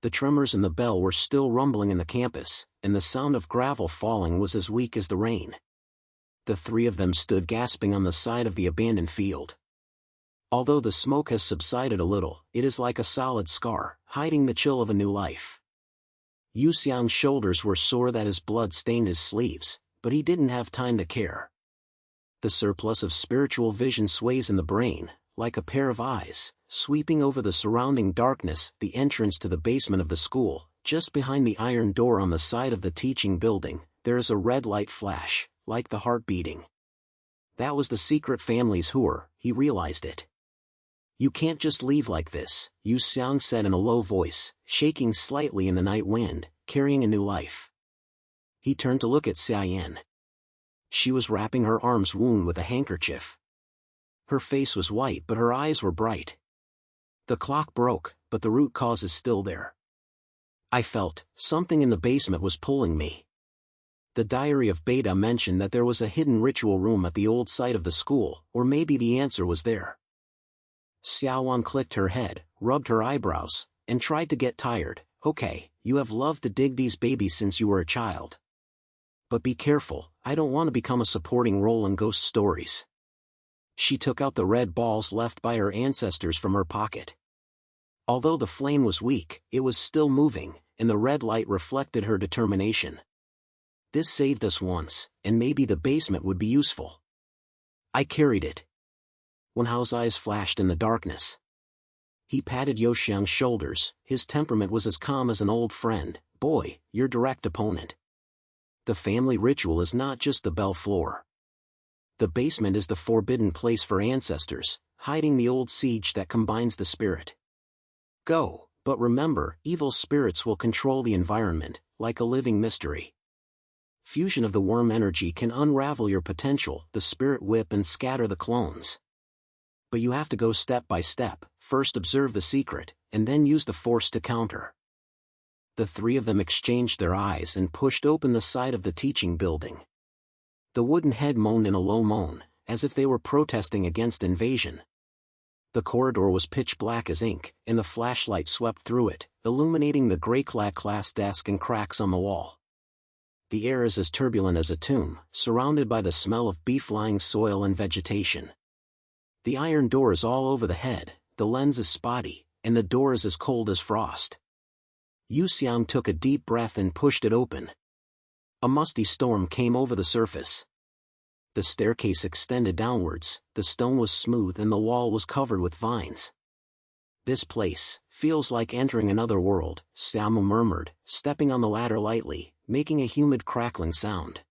The tremors and the bell were still rumbling in the campus, and the sound of gravel falling was as weak as the rain. The three of them stood gasping on the side of the abandoned field. Although the smoke has subsided a little, it is like a solid scar, hiding the chill of a new life. Yuxiang's shoulders were sore that his blood stained his sleeves, but he didn't have time to care. The surplus of spiritual vision sways in the brain, like a pair of eyes, sweeping over the surrounding darkness. The entrance to the basement of the school, just behind the iron door on the side of the teaching building, there is a red light flash, like the heart beating. That was the secret family's hooer, he realized it. "You can't just leave like this," Youxiang said in a low voice, shaking slightly in the night wind, carrying a new life. He turned to look at Xiaoyan. She was wrapping her arm's wound with a handkerchief. Her face was white but her eyes were bright. "The clock broke, but the root cause is still there. I felt something in the basement was pulling me." The diary of Beta mentioned that there was a hidden ritual room at the old site of the school, or maybe the answer was there. Xiaowan clicked her head, rubbed her eyebrows, and tried to get tired. "Okay, you have loved to dig these babies since you were a child. But be careful, I don't want to become a supporting role in ghost stories." She took out the red balls left by her ancestors from her pocket. Although the flame was weak, it was still moving, and the red light reflected her determination. "This saved us once, and maybe the basement would be useful. I carried it." Wen Hao's eyes flashed in the darkness. He patted Youxiang's shoulders, his temperament was as calm as an old friend. "Boy, your direct opponent. The family ritual is not just the bell floor. The basement is the forbidden place for ancestors, hiding the old siege that combines the spirit. Go, but remember, evil spirits will control the environment, like a living mystery. Fusion of the worm energy can unravel your potential, the spirit whip, and scatter the clones. But you have to go step by step, first observe the secret, and then use the force to counter." The three of them exchanged their eyes and pushed open the side of the teaching building. The wooden head moaned in a low moan, as if they were protesting against invasion. The corridor was pitch black as ink, and the flashlight swept through it, illuminating the gray class desk and cracks on the wall. The air is as turbulent as a tomb, surrounded by the smell of beef-lying soil and vegetation. The iron door is all over the head, the lens is spotty, and the door is as cold as frost. Youxiang took a deep breath and pushed it open. A musty storm came over the surface. The staircase extended downwards, the stone was smooth and the wall was covered with vines. "This place feels like entering another world," Xiaomu murmured, stepping on the ladder lightly, making a humid crackling sound.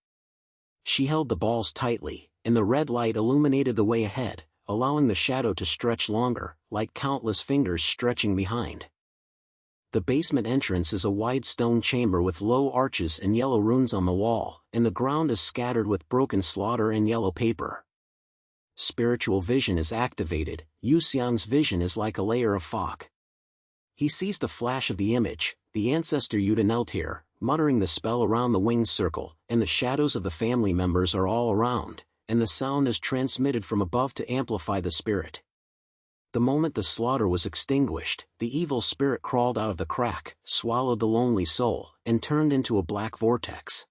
She held the balls tightly, and the red light illuminated the way ahead, allowing the shadow to stretch longer, like countless fingers stretching behind. The basement entrance is a wide stone chamber with low arches and yellow runes on the wall, and the ground is scattered with broken slaughter and yellow paper. Spiritual vision is activated. Youxiang's vision is like a layer of fog. He sees the flash of the image, the ancestor Yuda knelt here, muttering the spell around the winged circle, and the shadows of the family members are all around, and the sound is transmitted from above to amplify the spirit. The moment the slaughter was extinguished, the evil spirit crawled out of the crack, swallowed the lonely soul, and turned into a black vortex.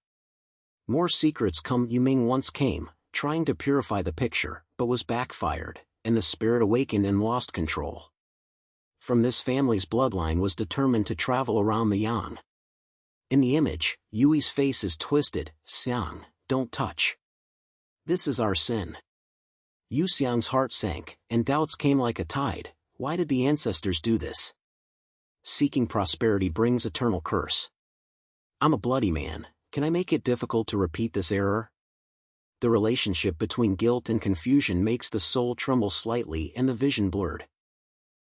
More secrets come. Yuming once came, trying to purify the picture, but was backfired, and the spirit awakened and lost control. From this family's bloodline was determined to travel around the Yang. In the image, Yui's face is twisted. "Xiang, don't touch. This is our sin." Yuxiang's heart sank, and doubts came like a tide. Why did the ancestors do this? Seeking prosperity brings eternal curse. "I'm a bloody man, can I make it difficult to repeat this error?" The relationship between guilt and confusion makes the soul tremble slightly and the vision blurred.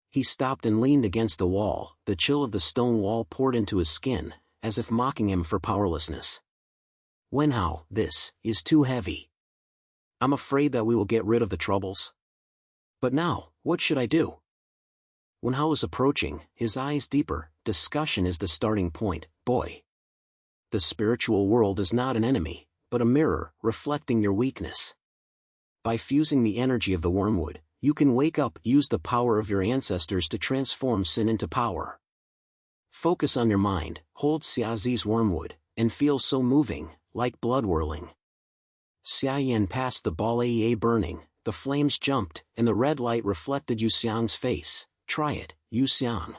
He stopped and leaned against the wall, the chill of the stone wall poured into his skin, as if mocking him for powerlessness. "Wenhao, this is too heavy. I'm afraid that we will get rid of the troubles. But now, what should I do?" Wenhao was approaching, his eyes deeper. "Discussion is the starting point, boy. The spiritual world is not an enemy, but a mirror, reflecting your weakness. By fusing the energy of the wormwood, you can wake up. Use the power of your ancestors to transform sin into power. Focus on your mind, hold Xiazi's wormwood, and feel so moving, like blood whirling." Xiayan passed the ball burning, the flames jumped, and the red light reflected Yuxiang's face. "Try it, Yuxiang.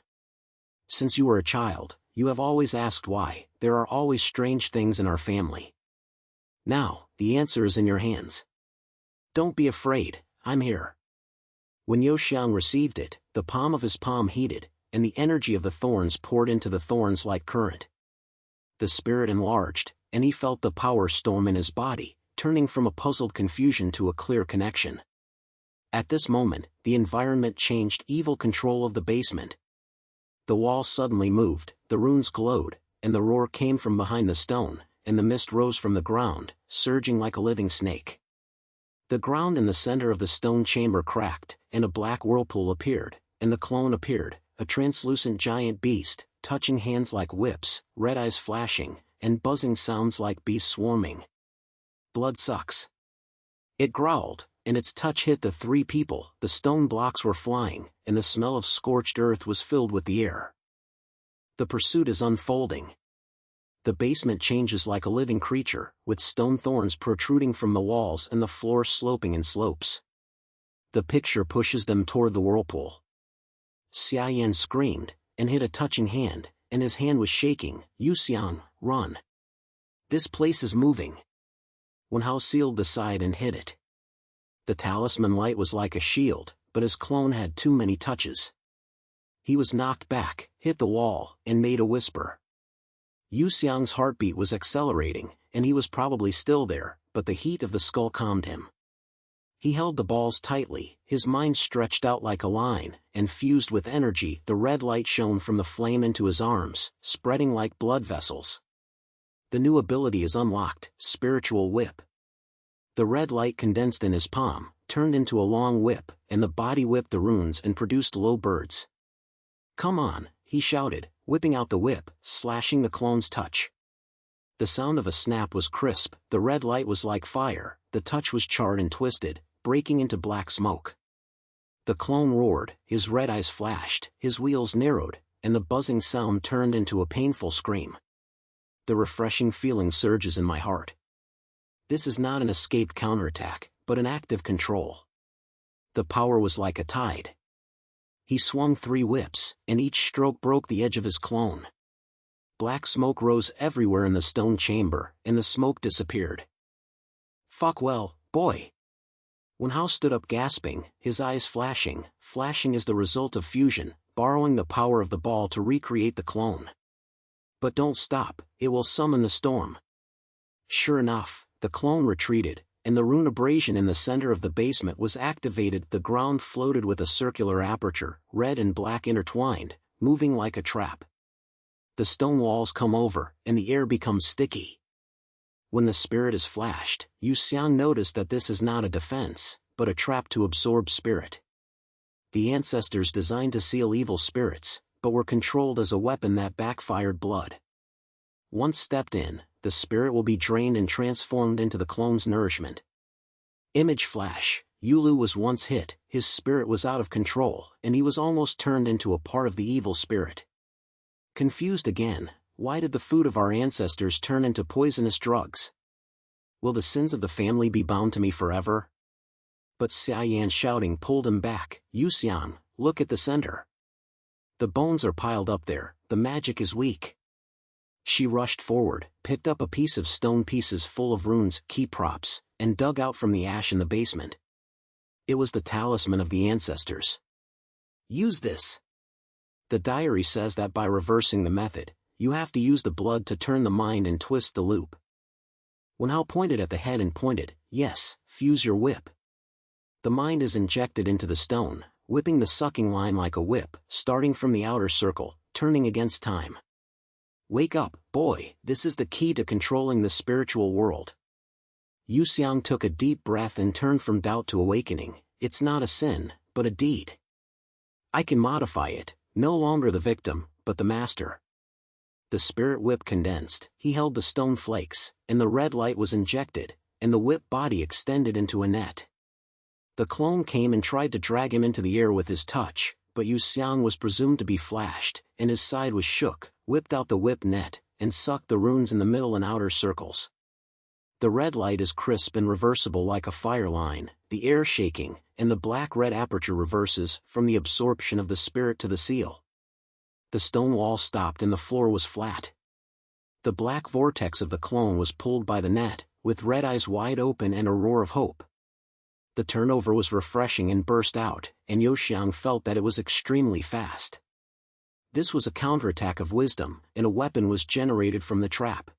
Since you were a child, you have always asked why. There are always strange things in our family. Now, the answer is in your hands. Don't be afraid, I'm here." When Youxiang received it, the palm of his palm heated, and the energy of the thorns poured into the thorns like current. The spirit enlarged, and he felt the power storm in his body, turning from a puzzled confusion to a clear connection. At this moment, the environment changed. Evil control of the basement. The wall suddenly moved, the runes glowed, and the roar came from behind the stone, and the mist rose from the ground, surging like a living snake. The ground in the center of the stone chamber cracked, and a black whirlpool appeared, and the clone appeared, a translucent giant beast, touching hands like whips, red eyes flashing, and buzzing sounds like bees swarming. "Blood sucks." It growled, and its touch hit the three people. The stone blocks were flying, and the smell of scorched earth was filled with the air. The pursuit is unfolding. The basement changes like a living creature, with stone thorns protruding from the walls and the floor sloping in slopes. The picture pushes them toward the whirlpool. Xiayan screamed, and hit a touching hand, and his hand was shaking. "Youxiang, run. This place is moving." Wenhao sealed the side and hid it. The talisman light was like a shield, but his clone had too many touches. He was knocked back, hit the wall, and made a whisper. Youxiang's heartbeat was accelerating, and he was probably still there, but the heat of the skull calmed him. He held the balls tightly, his mind stretched out like a line, and fused with energy. The red light shone from the flame into his arms, spreading like blood vessels. The new ability is unlocked, Spiritual Whip. The red light condensed in his palm, turned into a long whip, and the body whipped the runes and produced low birds. "Come on," he shouted, whipping out the whip, slashing the clone's touch. The sound of a snap was crisp, the red light was like fire, the touch was charred and twisted, breaking into black smoke. The clone roared, his red eyes flashed, his wheels narrowed, and the buzzing sound turned into a painful scream. The refreshing feeling surges in my heart. This is not an escaped counterattack, but an active control. The power was like a tide. He swung 3 whips, and each stroke broke the edge of his clone. Black smoke rose everywhere in the stone chamber, and the smoke disappeared. "Fuck well, boy." Wen Hao stood up gasping, his eyes flashing. Flashing is the result of fusion, borrowing the power of the ball to recreate the clone. But don't stop, it will summon the storm. Sure enough, the clone retreated, and the rune abrasion in the center of the basement was activated. The ground floated with a circular aperture, red and black intertwined, moving like a trap. The stone walls come over, and the air becomes sticky. When the spirit is flashed, Yuxiang noticed that this is not a defense, but a trap to absorb spirit. The ancestors designed to seal evil spirits, but were controlled as a weapon that backfired blood. Once stepped in, the spirit will be drained and transformed into the clone's nourishment. Image flash: Yulu was once hit, his spirit was out of control, and he was almost turned into a part of the evil spirit. Confused again, why did the food of our ancestors turn into poisonous drugs? Will the sins of the family be bound to me forever? But Xiaoyan shouting pulled him back. "Youxiang, look at the center. The bones are piled up there, the magic is weak." She rushed forward, picked up a piece of stone pieces full of runes, key props, and dug out from the ash in the basement. It was the talisman of the ancestors. "Use this. The diary says that by reversing the method, you have to use the blood to turn the mind and twist the loop." Wen Hao pointed at the head and pointed, "Yes, fuse your whip." The mind is injected into the stone, whipping the sucking line like a whip, starting from the outer circle, turning against time. "Wake up, boy, this is the key to controlling the spiritual world." Yuxiang took a deep breath and turned from doubt to awakening. It's not a sin, but a deed. I can modify it, no longer the victim, but the master. The spirit whip condensed, he held the stone flakes, and the red light was injected, and the whip body extended into a net. The clone came and tried to drag him into the air with his touch, but Yuxiang was presumed to be flashed, and his side was shook, whipped out the whip net, and sucked the runes in the middle and outer circles. The red light is crisp and reversible like a fire line, the air shaking, and the black-red aperture reverses from the absorption of the spirit to the seal. The stone wall stopped and the floor was flat. The black vortex of the clone was pulled by the net, with red eyes wide open and a roar of hope. The turnover was refreshing and burst out, and Youxiang felt that it was extremely fast. This was a counterattack of wisdom, and a weapon was generated from the trap.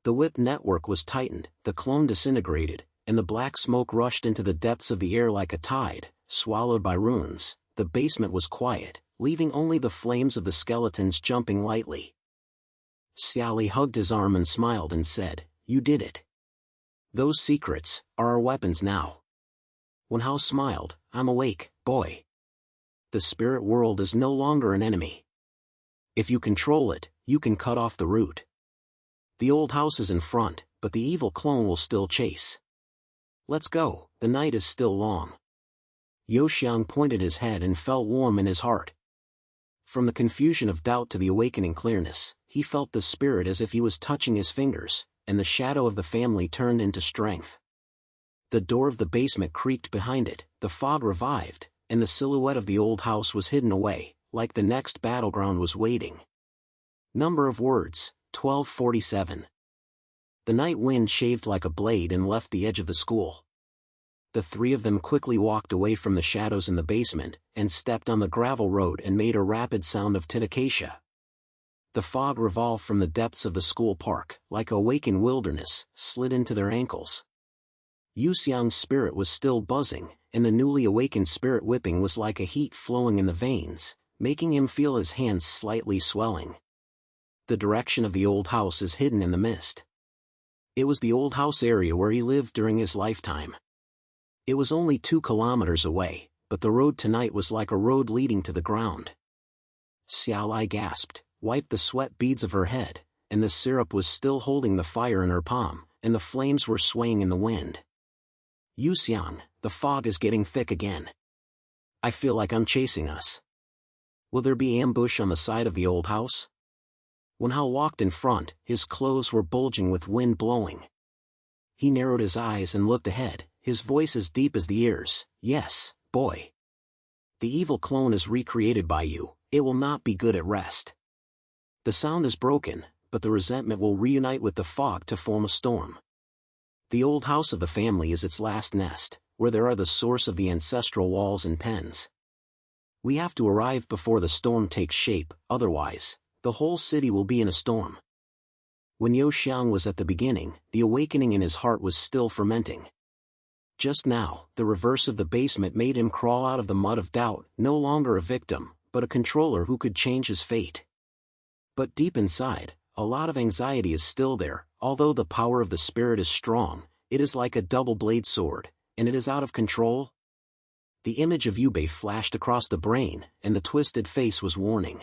The whip network was tightened, the clone disintegrated, and the black smoke rushed into the depths of the air like a tide, swallowed by runes. The basement was quiet, leaving only the flames of the skeletons jumping lightly. Xiaoli hugged his arm and smiled and said, "You did it. Those secrets are our weapons now." Wen Hao smiled, "I'm awake, boy. The spirit world is no longer an enemy. If you control it, you can cut off the root. The old house is in front, but the evil clone will still chase. Let's go, the night is still long." Youxiang pointed his head and felt warm in his heart. From the confusion of doubt to the awakening clearness, he felt the spirit as if he was touching his fingers, and the shadow of the family turned into strength. The door of the basement creaked behind it, the fog revived, and the silhouette of the old house was hidden away, like the next battleground was waiting. Number of words, 1247. The night wind shaved like a blade and left the edge of the school. The three of them quickly walked away from the shadows in the basement, and stepped on the gravel road and made a rapid sound of titanicatia. The fog revolved from the depths of the school park, like a waking wilderness, slid into their ankles. Yuxiang's spirit was still buzzing, and the newly awakened spirit whipping was like a heat flowing in the veins, making him feel his hands slightly swelling. The direction of the old house is hidden in the mist. It was the old house area where he lived during his lifetime. It was only 2 kilometers away, but the road tonight was like a road leading to the ground. Xiaolai gasped, wiped the sweat beads of her head, and the syrup was still holding the fire in her palm, and the flames were swaying in the wind. "Youxiang, the fog is getting thick again. I feel like I'm chasing us. Will there be ambush on the side of the old house?" Wen Hao walked in front, his clothes were bulging with wind blowing. He narrowed his eyes and looked ahead, his voice as deep as the ears, "Yes, boy. The evil clone is recreated by you, it will not be good at rest. The sound is broken, but the resentment will reunite with the fog to form a storm. The old house of the family is its last nest, where there are the source of the ancestral walls and pens. We have to arrive before the storm takes shape, otherwise, the whole city will be in a storm. When Youxiang was at the beginning, the awakening in his heart was still fermenting. Just now, the reverse of the basement made him crawl out of the mud of doubt, no longer a victim, but a controller who could change his fate. But deep inside, a lot of anxiety is still there. Although the power of the spirit is strong, it is like a double-blade sword, and it is out of control. The image of Yubei flashed across the brain, and the twisted face was warning.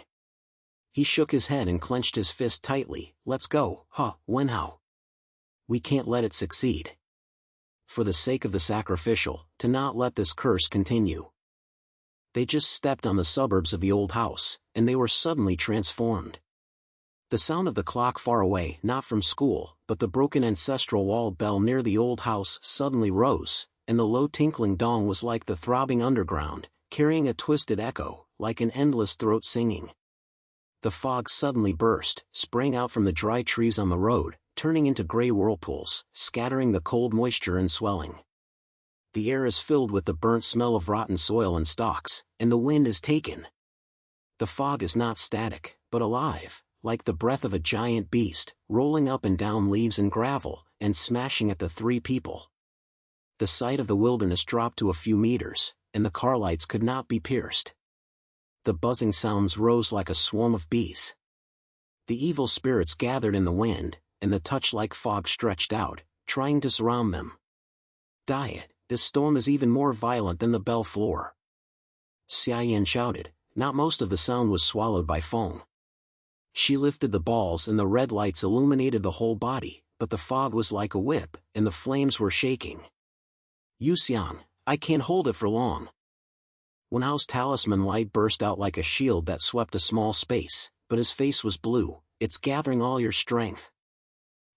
He shook his head and clenched his fist tightly. Let's go, Wenhao. We can't let it succeed. For the sake of the sacrificial, to not let this curse continue. They just stepped on the suburbs of the old house, and they were suddenly transformed. The sound of the clock far away, not from school, but the broken ancestral wall bell near the old house, suddenly rose, and the low tinkling dong was like the throbbing underground, carrying a twisted echo, like an endless throat singing. The fog suddenly burst, sprang out from the dry trees on the road, turning into gray whirlpools, scattering the cold moisture and swelling. The air is filled with the burnt smell of rotten soil and stalks, and the wind is taken. The fog is not static, but alive, like the breath of a giant beast, rolling up and down leaves and gravel, and smashing at the three people. The sight of the wilderness dropped to a few meters, and the car lights could not be pierced. The buzzing sounds rose like a swarm of bees. The evil spirits gathered in the wind, and the touch-like fog stretched out, trying to surround them. Diet, this storm is even more violent than the bell floor. Xiaoyan shouted. Not most of the sound was swallowed by foam. She lifted the balls and the red lights illuminated the whole body, but the fog was like a whip, and the flames were shaking. Yuxiang, I can't hold it for long. Wenhao's talisman light burst out like a shield that swept a small space, but his face was blue. It's gathering all your strength.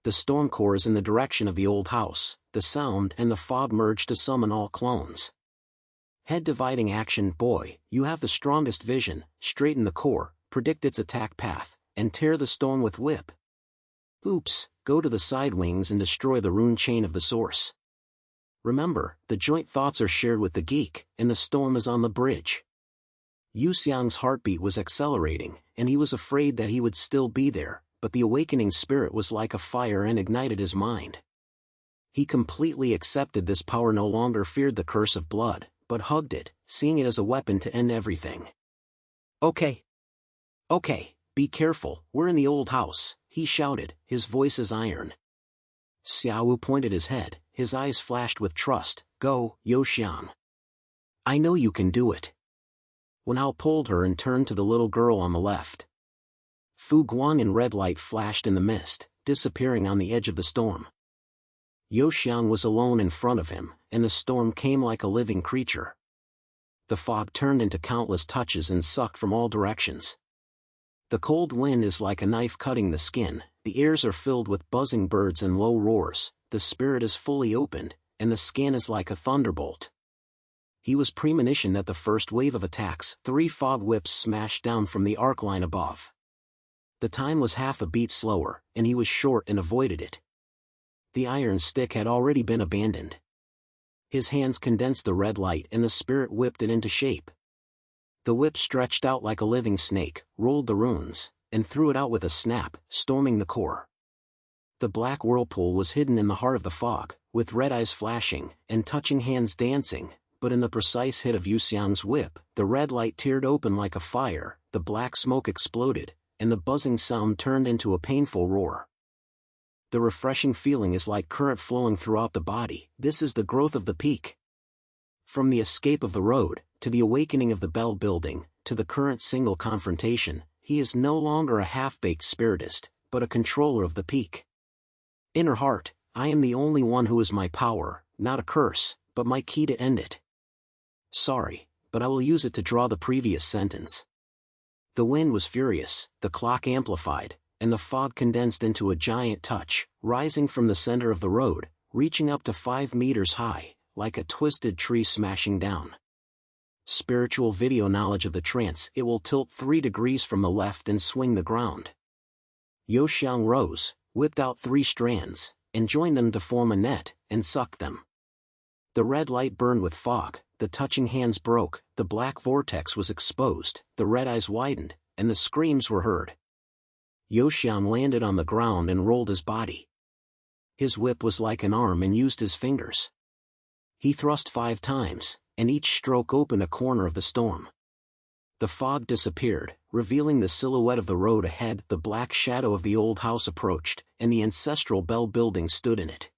The storm core is in the direction of the old house. The sound and the fog merge to summon all clones. Head dividing action. Boy, you have the strongest vision. Straighten the core, predict its attack path, and tear the storm with whip. Oops, go to the side wings and destroy the rune chain of the source. Remember, the joint thoughts are shared with the geek, and the storm is on the bridge. Yuxiang's heartbeat was accelerating, and he was afraid that he would still be there, but the awakening spirit was like a fire and ignited his mind. He completely accepted this power, no longer feared the curse of blood, but hugged it, seeing it as a weapon to end everything. Okay, be careful, we're in the old house, he shouted, his voice as iron. Xiaowu pointed his head, his eyes flashed with trust. Go, Youxiang. I know you can do it. Wenhao pulled her and turned to the little girl on the left. Fu Guang and red light flashed in the mist, disappearing on the edge of the storm. Youxiang was alone in front of him, and the storm came like a living creature. The fog turned into countless touches and sucked from all directions. The cold wind is like a knife cutting the skin, the ears are filled with buzzing birds and low roars, the spirit is fully opened, and the skin is like a thunderbolt. He was premonition that the first wave of attacks, 3 fog whips smashed down from the arc line above. The time was half a beat slower, and he was short and avoided it. The iron stick had already been abandoned. His hands condensed the red light and the spirit whipped it into shape. The whip stretched out like a living snake, rolled the runes, and threw it out with a snap, storming the core. The black whirlpool was hidden in the heart of the fog, with red eyes flashing, and touching hands dancing, but in the precise hit of Yuxiang's whip, the red light teared open like a fire, the black smoke exploded, and the buzzing sound turned into a painful roar. The refreshing feeling is like current flowing throughout the body. This is the growth of the peak. From the escape of the road, to the awakening of the bell building, to the current single confrontation, he is no longer a half-baked spiritist, but a controller of the peak. Inner heart, I am the only one who is my power, not a curse, but my key to end it. Sorry, but I will use it to draw the previous sentence. The wind was furious, the clock amplified, and the fog condensed into a giant touch, rising from the center of the road, reaching up to 5 meters high, like a twisted tree smashing down. Spiritual video knowledge of the trance. It will tilt 3 degrees from the left and swing the ground. Youxiang rose, whipped out 3 strands, and joined them to form a net, and sucked them. The red light burned with fog, the touching hands broke, the black vortex was exposed, the red eyes widened, and the screams were heard. Youxiang landed on the ground and rolled his body. His whip was like an arm and used his fingers. He thrust 5 times, and each stroke opened a corner of the storm. The fog disappeared, revealing the silhouette of the road ahead. The black shadow of the old house approached, and the ancestral bell building stood in it.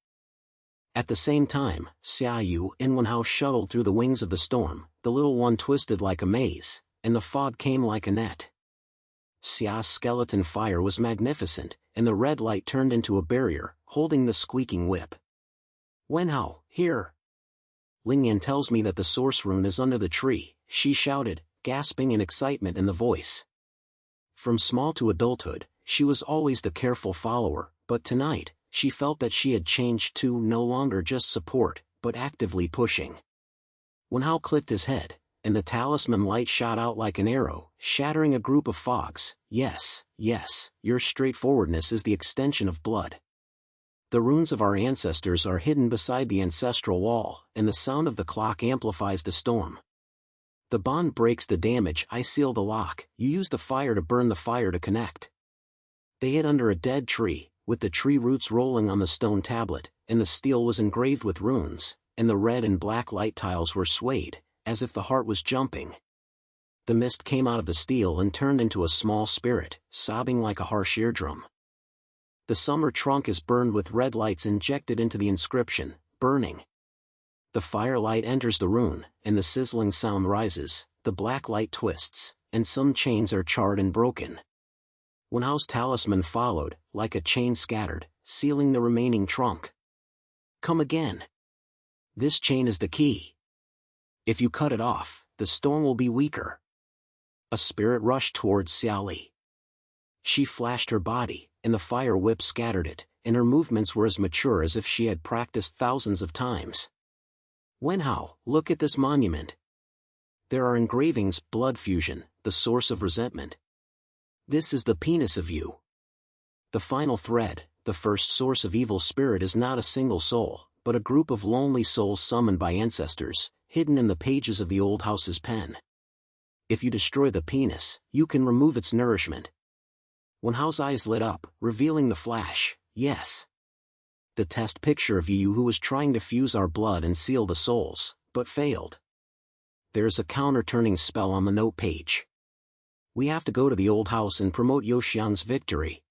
At the same time, Xiaoyu and Wenhao shuttled through the wings of the storm. The little one twisted like a maze, and the fog came like a net. Xia's skeleton fire was magnificent, and the red light turned into a barrier, holding the squeaking whip. Wenhao, here! Lingyan tells me that the source rune is under the tree, she shouted, gasping in excitement in the voice. From small to adulthood, she was always the careful follower, but tonight, she felt that she had changed to no longer just support, but actively pushing. Wenhao clicked his head, and the talisman light shot out like an arrow, shattering a group of fogs. Yes, yes, your straightforwardness is the extension of blood. The runes of our ancestors are hidden beside the ancestral wall, and the sound of the clock amplifies the storm. The bond breaks the damage. I seal the lock. You use the fire to burn the fire to connect. They hid under a dead tree, with the tree roots rolling on the stone tablet, and the steel was engraved with runes, and the red and black light tiles were swayed, as if the heart was jumping. The mist came out of the steel and turned into a small spirit, sobbing like a harsh eardrum. The summer trunk is burned with red lights injected into the inscription, burning. The firelight enters the rune, and the sizzling sound rises, the black light twists, and some chains are charred and broken. Wenhao's talisman followed, like a chain scattered, sealing the remaining trunk. Come again. This chain is the key. If you cut it off, the storm will be weaker. A spirit rushed towards Xiaoli. She flashed her body, and the fire whip scattered it, and her movements were as mature as if she had practiced thousands of times. Wenhao, look at this monument. There are engravings, blood fusion, the source of resentment. This is the penis of you. The final thread, the first source of evil spirit is not a single soul, but a group of lonely souls summoned by ancestors, hidden in the pages of the old house's pen. If you destroy the penis, you can remove its nourishment. Wenhao's eyes lit up, revealing the flash. Yes. The test picture of you who was trying to fuse our blood and seal the souls, but failed. There's a counter-turning spell on the note page. We have to go to the old house and promote Youxiang's victory.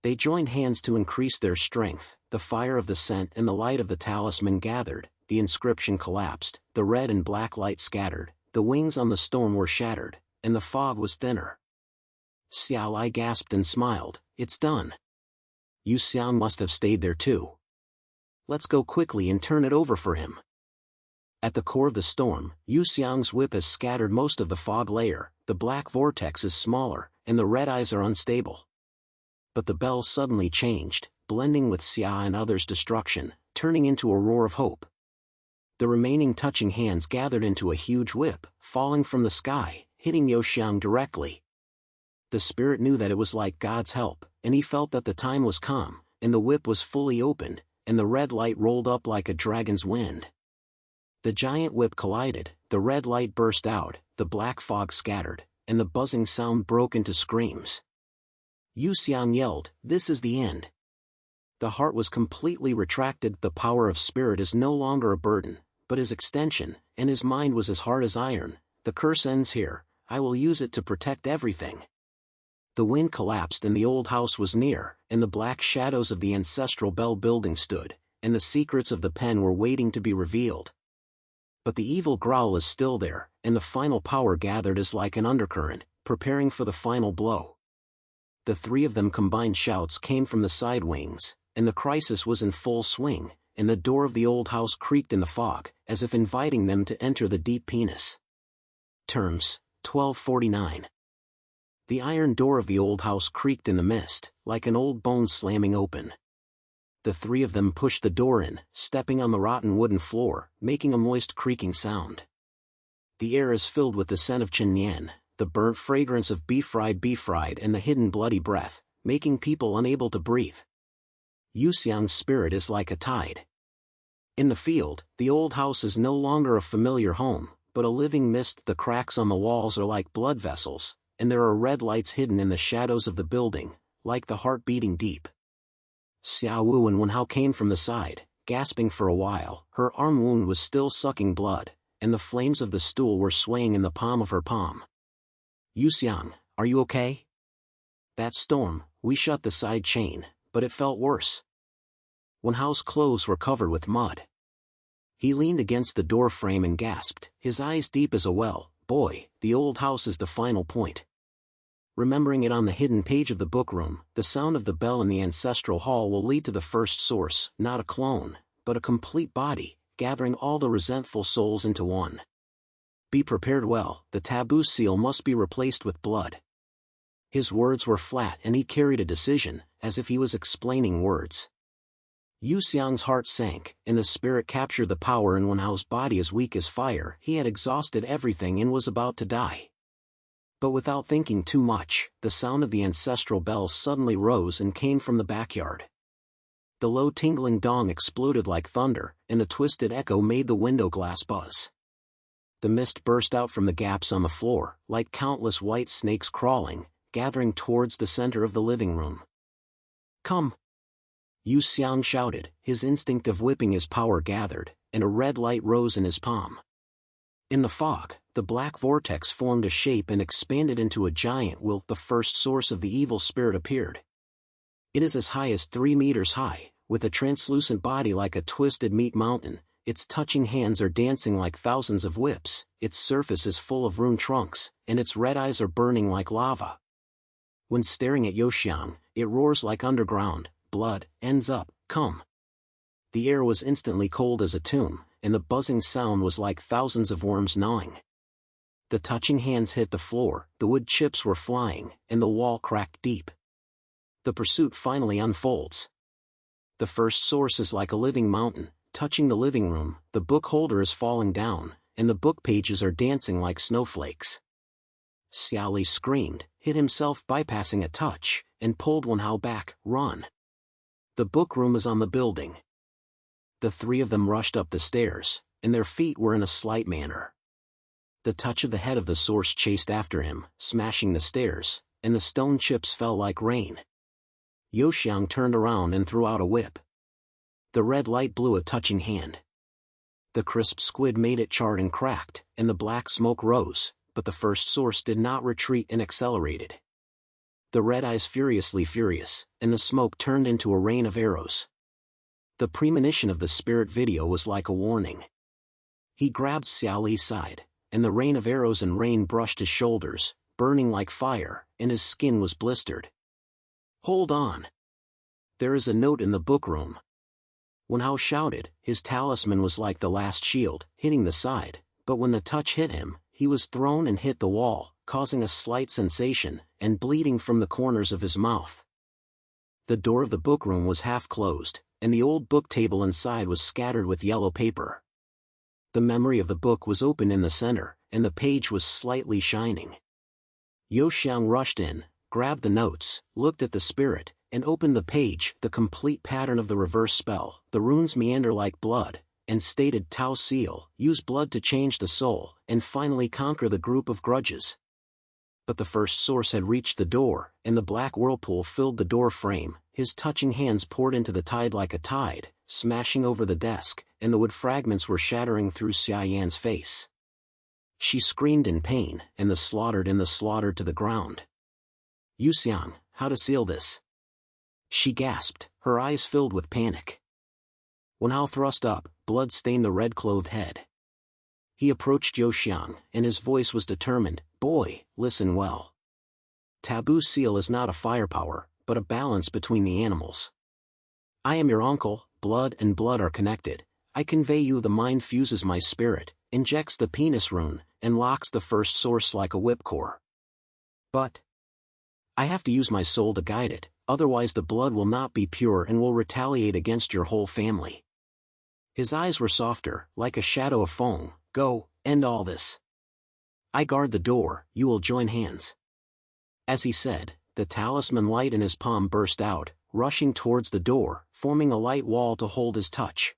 They joined hands to increase their strength. The fire of the scent and the light of the talisman gathered, the inscription collapsed, the red and black light scattered, the wings on the storm were shattered, and the fog was thinner. Xiaolai gasped and smiled. It's done. Yuxiang must have stayed there too. Let's go quickly and turn it over for him. At the core of the storm, Yuxiang's whip has scattered most of the fog layer, the black vortex is smaller, and the red eyes are unstable. But the bell suddenly changed, blending with Xia and others' destruction, turning into a roar of hope. The remaining touching hands gathered into a huge whip, falling from the sky, hitting Youxiang directly. The spirit knew that it was like God's help, and he felt that the time was come, and the whip was fully opened, and the red light rolled up like a dragon's wind. The giant whip collided, the red light burst out, the black fog scattered, and the buzzing sound broke into screams. Yuxiang yelled, "This is the end." The heart was completely retracted. The power of spirit is no longer a burden, but his extension, and his mind was as hard as iron. The curse ends here, I will use it to protect everything. The wind collapsed and the old house was near, and the black shadows of the ancestral bell building stood, and the secrets of the pen were waiting to be revealed. But the evil growl is still there, and the final power gathered is like an undercurrent, preparing for the final blow. The 3 of them combined shouts came from the side wings, and the crisis was in full swing, and the door of the old house creaked in the fog, as if inviting them to enter the deep penis. Terms, 1249. The iron door of the old house creaked in the mist, like an old bone slamming open. The 3 of them pushed the door in, stepping on the rotten wooden floor, making a moist creaking sound. the air is filled with the scent of chenyan, the burnt fragrance of beef fried and the hidden bloody breath, making people unable to breathe. Youxiang's spirit is like a tide. In the field, the old house is no longer a familiar home, but a living mist. The cracks on the walls are like blood vessels, and there are red lights hidden in the shadows of the building, like the heart beating deep. Xiao Wu and Wenhao came from the side, gasping for a while. Her arm wound was still sucking blood, and the flames of the stool were swaying in the palm of her palm. Yuxiang, are you okay? That storm, we shut the side chain, but it felt worse. Wenhao's clothes were covered with mud. He leaned against the door frame and gasped, his eyes deep as a well. Boy, the old house is the final point. Remembering it on the hidden page of the book room, the sound of the bell in the ancestral hall will lead to the first source, not a clone, but a complete body, gathering all the resentful souls into one. Be prepared well, the taboo seal must be replaced with blood. His words were flat and he carried a decision, as if he was explaining words. Yuxiang's heart sank, and the spirit captured the power in Wenhao's body as weak as fire. He had exhausted everything and was about to die. But without thinking too much, the sound of the ancestral bell suddenly rose and came from the backyard. The low tingling dong exploded like thunder, and a twisted echo made the window glass buzz. The mist burst out from the gaps on the floor, like countless white snakes crawling, gathering towards the center of the living room. Come! Yuxiang shouted, his instinct of whipping his power gathered, and a red light rose in his palm. In the fog, the black vortex formed a shape and expanded into a giant will. The first source of the evil spirit appeared. It is as high as 3 meters high, with a translucent body like a twisted meat mountain. Its touching hands are dancing like thousands of whips, its surface is full of rune trunks, and its red eyes are burning like lava. When staring at Youxiang, it roars like underground, blood, ends up, come. The air was instantly cold as a tomb, and the buzzing sound was like thousands of worms gnawing. The touching hands hit the floor, the wood chips were flying, and the wall cracked deep. The pursuit finally unfolds. The first source is like a living mountain, touching the living room. The book holder is falling down, and the book pages are dancing like snowflakes. Xiaoli screamed, hit himself bypassing a touch, and pulled Wenhao back. Run! The book room is on the building. The three of them rushed up the stairs, and their feet were in a slight manner. The touch of the head of the source chased after him, smashing the stairs, and the stone chips fell like rain. Youxiang turned around and threw out a whip. The red light blew a touching hand. The crisp squid made it charred and cracked, and the black smoke rose, but the first source did not retreat and accelerated. The red eyes furiously furious, and the smoke turned into a rain of arrows. The premonition of the spirit video was like a warning. He grabbed Xiaoli's side, and the rain of arrows and rain brushed his shoulders, burning like fire, and his skin was blistered. Hold on! There is a note in the book room. Wenhao shouted, his talisman was like the last shield, hitting the side, but when the touch hit him, he was thrown and hit the wall, causing a slight sensation, and bleeding from the corners of his mouth. The door of the book room was half closed, and the old book table inside was scattered with yellow paper. The memory of the book was open in the center, and the page was slightly shining. Youxiang rushed in, grabbed the notes, looked at the spirit, and opened the page. The complete pattern of the reverse spell. The runes meander like blood, and stated Tao Seal, use blood to change the soul, and finally conquer the group of grudges. But the first source had reached the door, and the black whirlpool filled the door frame. His touching hands poured into the tide like a tide, smashing over the desk, and the wood fragments were shattering through Xia Yan's face. She screamed in pain, and the slaughtered to the ground. Yuxiang, how to seal this? She gasped, her eyes filled with panic. Wenhao thrust up, blood stained the red-clothed head. He approached Youxiang, and his voice was determined. Boy, listen well. Taboo seal is not a firepower, but a balance between the animals. I am your uncle, blood and blood are connected. I convey you the mind fuses my spirit, injects the penis rune, and locks the first source like a whipcore. But I have to use my soul to guide it, otherwise the blood will not be pure and will retaliate against your whole family. His eyes were softer, like a shadow of foam. Go, end all this. I guard the door, you will join hands. As he said, the talisman light in his palm burst out, rushing towards the door, forming a light wall to hold his touch.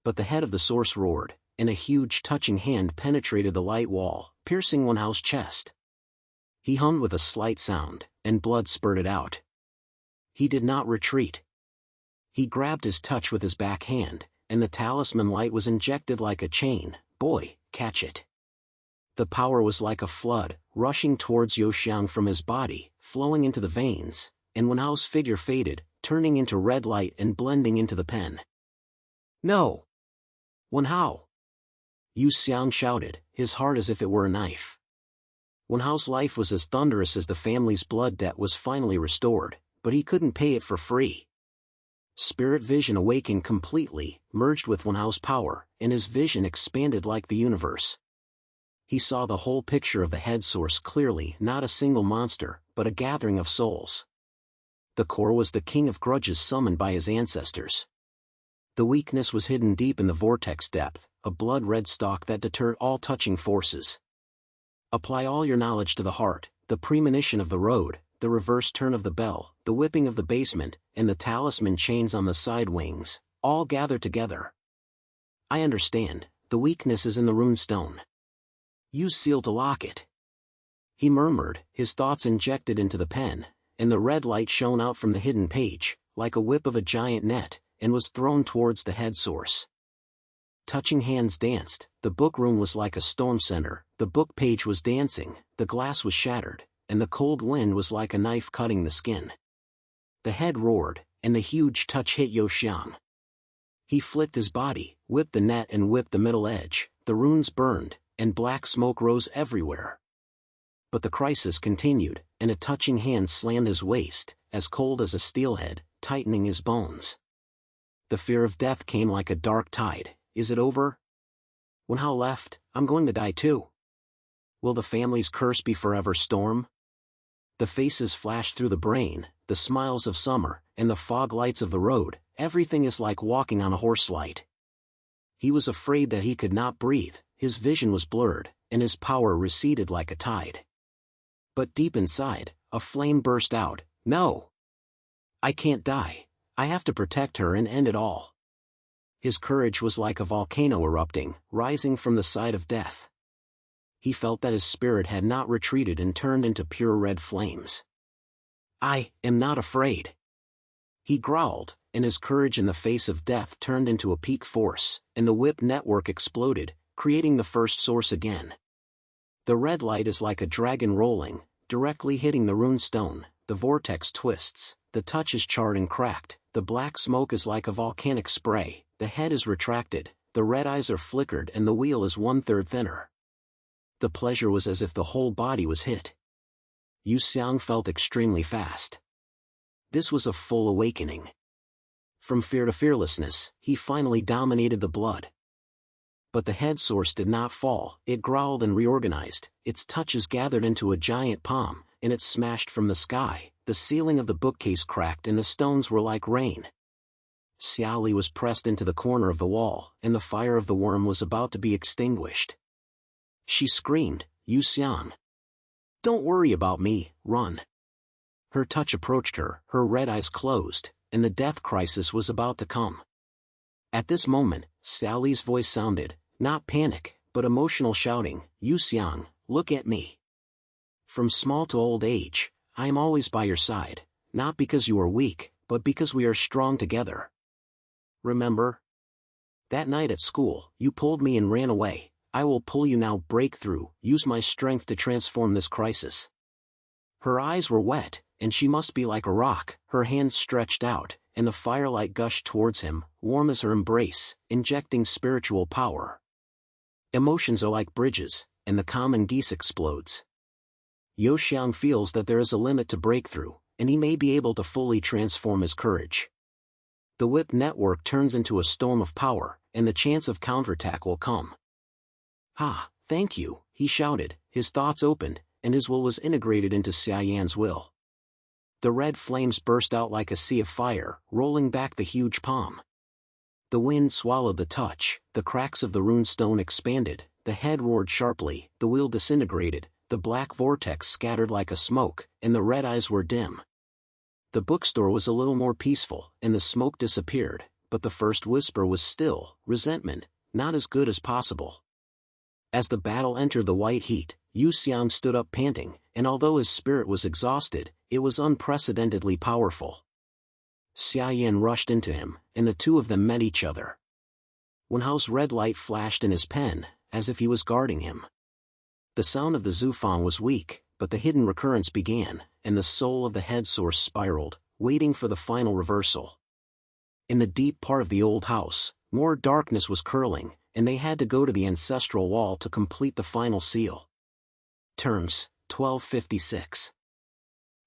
But the head of the source roared, and a huge touching hand penetrated the light wall, piercing Wenhao's chest. He hummed with a slight sound, and blood spurted out. He did not retreat. He grabbed his touch with his back hand, and the talisman light was injected like a chain. Boy, catch it. The power was like a flood, rushing towards Youxiang from his body, flowing into the veins, and Wenhao's figure faded, turning into red light and blending into the pen. No! Wenhao! Youxiang shouted, his heart as if it were a knife. Wenhao's life was as thunderous as the family's blood debt was finally restored, but he couldn't pay it for free. Spirit vision awakened completely, merged with Wenhao's power, and his vision expanded like the universe. He saw the whole picture of the head source clearly, not a single monster, but a gathering of souls. The core was the king of grudges summoned by his ancestors. The weakness was hidden deep in the vortex depth, a blood-red stalk that deterred all touching forces. Apply all your knowledge to the heart, the premonition of the road, the reverse turn of the bell, the whipping of the basement, and the talisman chains on the side wings, all gather together. I understand, the weakness is in the rune stone. Use seal to lock it. He murmured, his thoughts injected into the pen, and the red light shone out from the hidden page, like a whip of a giant net, and was thrown towards the head source. Touching hands danced, the book room was like a storm center, the book page was dancing, the glass was shattered, and the cold wind was like a knife cutting the skin. The head roared, and the huge touch hit Youxiang. He flicked his body, whipped the net and whipped the middle edge, the runes burned, and black smoke rose everywhere. But the crisis continued, and a touching hand slammed his waist, as cold as a steelhead, tightening his bones. The fear of death came like a dark tide. Is it over? Wenhao left, I'm going to die too. Will the family's curse be forever storm? The faces flash through the brain, the smiles of summer, and the fog lights of the road, everything is like walking on a horselight. He was afraid that he could not breathe, his vision was blurred, and his power receded like a tide. But deep inside, a flame burst out. No! I can't die. I have to protect her and end it all. His courage was like a volcano erupting, rising from the side of death. He felt that his spirit had not retreated and turned into pure red flames. I am not afraid. He growled, and his courage in the face of death turned into a peak force, and the whip network exploded, creating the first source again. The red light is like a dragon rolling, directly hitting the rune stone, the vortex twists, the touch is charred and cracked, the black smoke is like a volcanic spray, the head is retracted, the red eyes are flickered and the wheel is 1/3 thinner. The pleasure was as if the whole body was hit. Yuxiang felt extremely fast. This was a full awakening. From fear to fearlessness, he finally dominated the blood. But the head source did not fall, it growled and reorganized, its touches gathered into a giant palm, and it smashed from the sky, the ceiling of the bookcase cracked and the stones were like rain. Xiaoli was pressed into the corner of the wall, and the fire of the worm was about to be extinguished. She screamed, Yuxiang! Don't worry about me, run! Her touch approached her, her red eyes closed, and the death crisis was about to come. At this moment, Xiaoli's voice sounded, not panic, but emotional shouting, Yuxiang, look at me. From small to old age, I am always by your side, not because you are weak, but because we are strong together. Remember? That night at school, you pulled me and ran away. I will pull you now, break through, use my strength to transform this crisis. Her eyes were wet, and she must be like a rock, her hands stretched out, and the firelight gushed towards him, warm as her embrace, injecting spiritual power. Emotions are like bridges, and the common geese explodes. Youxiang feels that there is a limit to breakthrough, and he may be able to fully transform his courage. The whip network turns into a storm of power, and the chance of counterattack will come. Ha, thank you, he shouted, his thoughts opened, and his will was integrated into Xiaoyan's will. The red flames burst out like a sea of fire, rolling back the huge palm. The wind swallowed the touch, the cracks of the rune stone expanded, the head roared sharply, the wheel disintegrated, the black vortex scattered like a smoke, and the red eyes were dim. The bookstore was a little more peaceful, and the smoke disappeared, but the first whisper was still, resentment, not as good as possible. As the battle entered the white heat, Youxiang stood up panting, and although his spirit was exhausted, it was unprecedentedly powerful. Xia Yan rushed into him, and the two of them met each other. Wenhao's red light flashed in his pen, as if he was guarding him. The sound of the Zufang was weak, but the hidden recurrence began, and the soul of the head source spiraled, waiting for the final reversal. In the deep part of the old house, more darkness was curling, and they had to go to the ancestral wall to complete the final seal. Terms, 1256.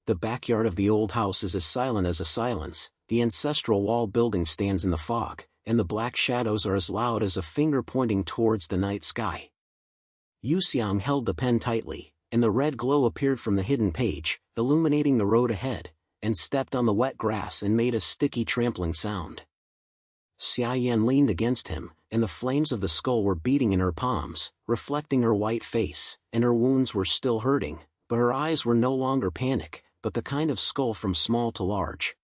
The backyard of the old house is as silent as a silence, the ancestral wall building stands in the fog, and the black shadows are as loud as a finger pointing towards the night sky. Yuxiang held the pen tightly, and the red glow appeared from the hidden page, illuminating the road ahead, and stepped on the wet grass and made a sticky trampling sound. Xia Yan leaned against him, and the flames of the skull were beating in her palms, reflecting her white face, and her wounds were still hurting, but her eyes were no longer panic, but the kind of skull from small to large.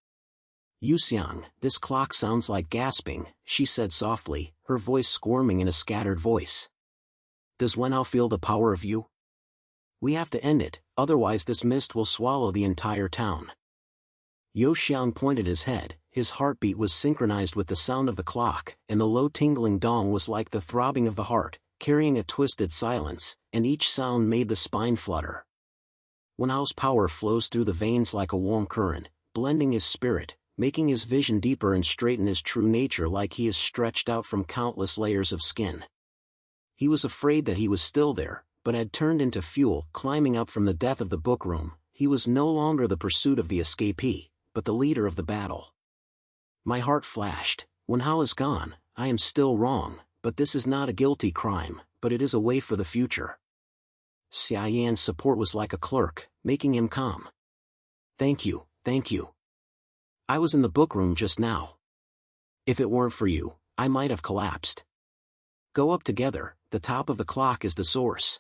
Yuxiang, this clock sounds like gasping, she said softly, her voice squirming in a scattered voice. Does Wenhao feel the power of you? We have to end it, otherwise this mist will swallow the entire town. Youxiang pointed his head, his heartbeat was synchronized with the sound of the clock, and the low tingling dong was like the throbbing of the heart, carrying a twisted silence, and each sound made the spine flutter. Wenhao's power flows through the veins like a warm current, blending his spirit, making his vision deeper and straighten his true nature like he is stretched out from countless layers of skin. He was afraid that he was still there, but had turned into fuel. Climbing up from the depth of the book room, he was no longer the pursuit of the escapee, but the leader of the battle. My heart flashed. Wenhao is gone, I am still wrong, but this is not a guilty crime, but it is a way for the future. Xia Yan's support was like a clerk, making him calm. Thank you, thank you. I was in the book room just now. If it weren't for you, I might have collapsed. Go up together, the top of the clock is the source.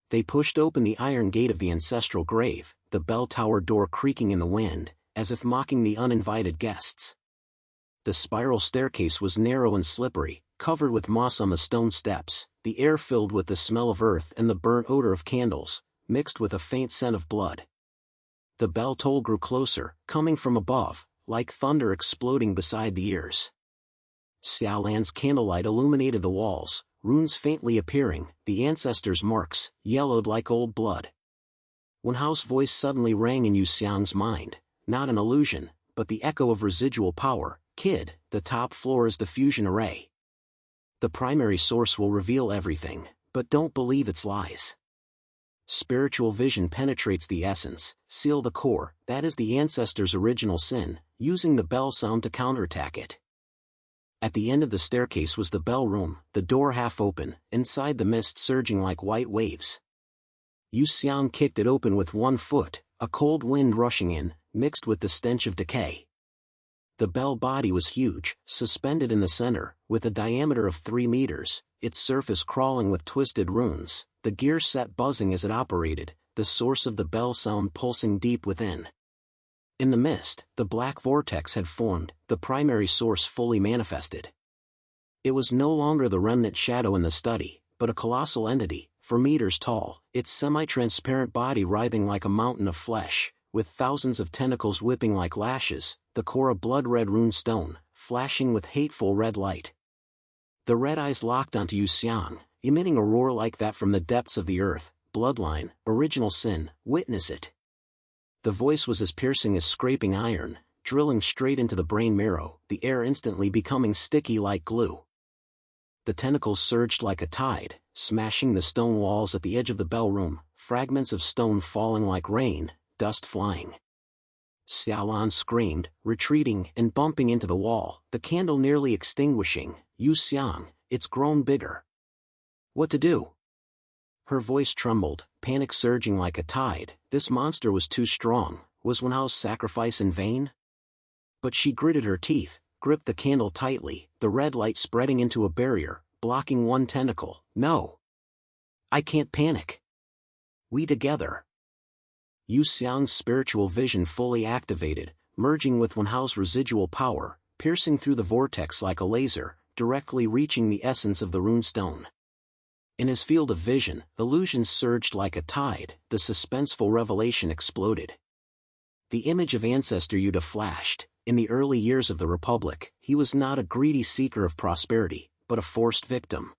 They pushed open the iron gate of the ancestral grave, the bell tower door creaking in the wind, as if mocking the uninvited guests. The spiral staircase was narrow and slippery, covered with moss on the stone steps, the air filled with the smell of earth and the burnt odor of candles, mixed with a faint scent of blood. The bell toll grew closer, coming from above, like thunder exploding beside the ears. Xiaolan's candlelight illuminated the walls, runes faintly appearing, the ancestors' marks, yellowed like old blood. Wenhao's voice suddenly rang in Yuxiang's mind, not an illusion, but the echo of residual power. Kid, the top floor is the fusion array. The primary source will reveal everything, but don't believe its lies. Spiritual vision penetrates the essence, seal the core, that is the ancestors' original sin, using the bell sound to counterattack it. At the end of the staircase was the bell room, the door half open, inside the mist surging like white waves. Yuxiang kicked it open with one foot, a cold wind rushing in, mixed with the stench of decay. The bell body was huge, suspended in the center, with a diameter of 3 meters, its surface crawling with twisted runes, the gear set buzzing as it operated, the source of the bell sound pulsing deep within. In the mist, the black vortex had formed, the primary source fully manifested. It was no longer the remnant shadow in the study, but a colossal entity, 4 meters tall, its semi-transparent body writhing like a mountain of flesh, with thousands of tentacles whipping like lashes, the core a blood-red rune stone, flashing with hateful red light. The red eyes locked onto Yuxiang, emitting a roar like that from the depths of the earth. Bloodline, original sin, witness it. The voice was as piercing as scraping iron, drilling straight into the brain marrow, the air instantly becoming sticky like glue. The tentacles surged like a tide, smashing the stone walls at the edge of the bell room, fragments of stone falling like rain, dust flying. Xiaolan screamed, retreating and bumping into the wall, the candle nearly extinguishing. Yuxiang, it's grown bigger. What to do? Her voice trembled, panic surging like a tide. This monster was too strong. Was Wenhao's sacrifice in vain? But she gritted her teeth, gripped the candle tightly, the red light spreading into a barrier, blocking one tentacle. No. I can't panic. We together. Youxiang's spiritual vision fully activated, merging with Wenhao's residual power, piercing through the vortex like a laser, directly reaching the essence of the runestone. In his field of vision, illusions surged like a tide, the suspenseful revelation exploded. The image of ancestor Yuda flashed. In the early years of the Republic, he was not a greedy seeker of prosperity, but a forced victim.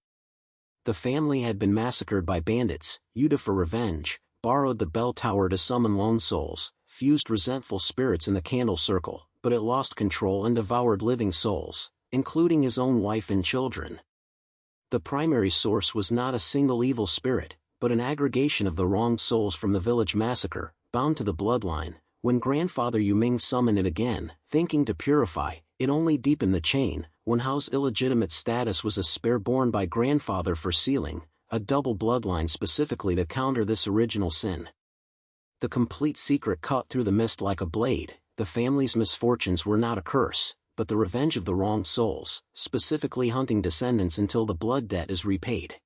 The family had been massacred by bandits. Yuda, for revenge, borrowed the bell tower to summon lone souls, fused resentful spirits in the candle circle, but it lost control and devoured living souls, including his own wife and children. The primary source was not a single evil spirit, but an aggregation of the wronged souls from the village massacre, bound to the bloodline. When grandfather Yuming summoned it again, thinking to purify, it only deepened the chain. Wenhao's illegitimate status was a spare borne by grandfather for sealing, a double bloodline specifically to counter this original sin. The complete secret cut through the mist like a blade. The family's misfortunes were not a curse, but the revenge of the wronged souls, specifically hunting descendants until the blood debt is repaid.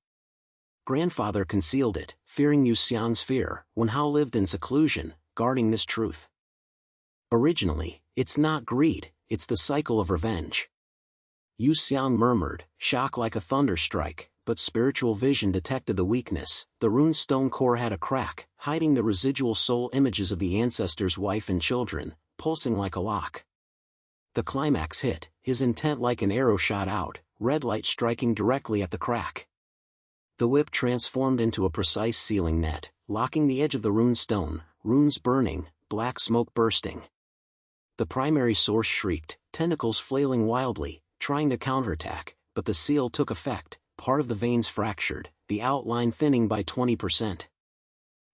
Grandfather concealed it, fearing Yuxiang's fear. Wenhao lived in seclusion, guarding this truth. Originally, it's not greed, it's the cycle of revenge. Yuxiang murmured, shock like a thunderstrike, but spiritual vision detected the weakness. The runestone core had a crack, hiding the residual soul images of the ancestor's wife and children, pulsing like a lock. The climax hit, his intent like an arrow shot out, red light striking directly at the crack. The whip transformed into a precise sealing net, locking the edge of the runestone, runes burning, black smoke bursting. The primary source shrieked, tentacles flailing wildly, trying to counterattack, but the seal took effect, part of the veins fractured, the outline thinning by 20%.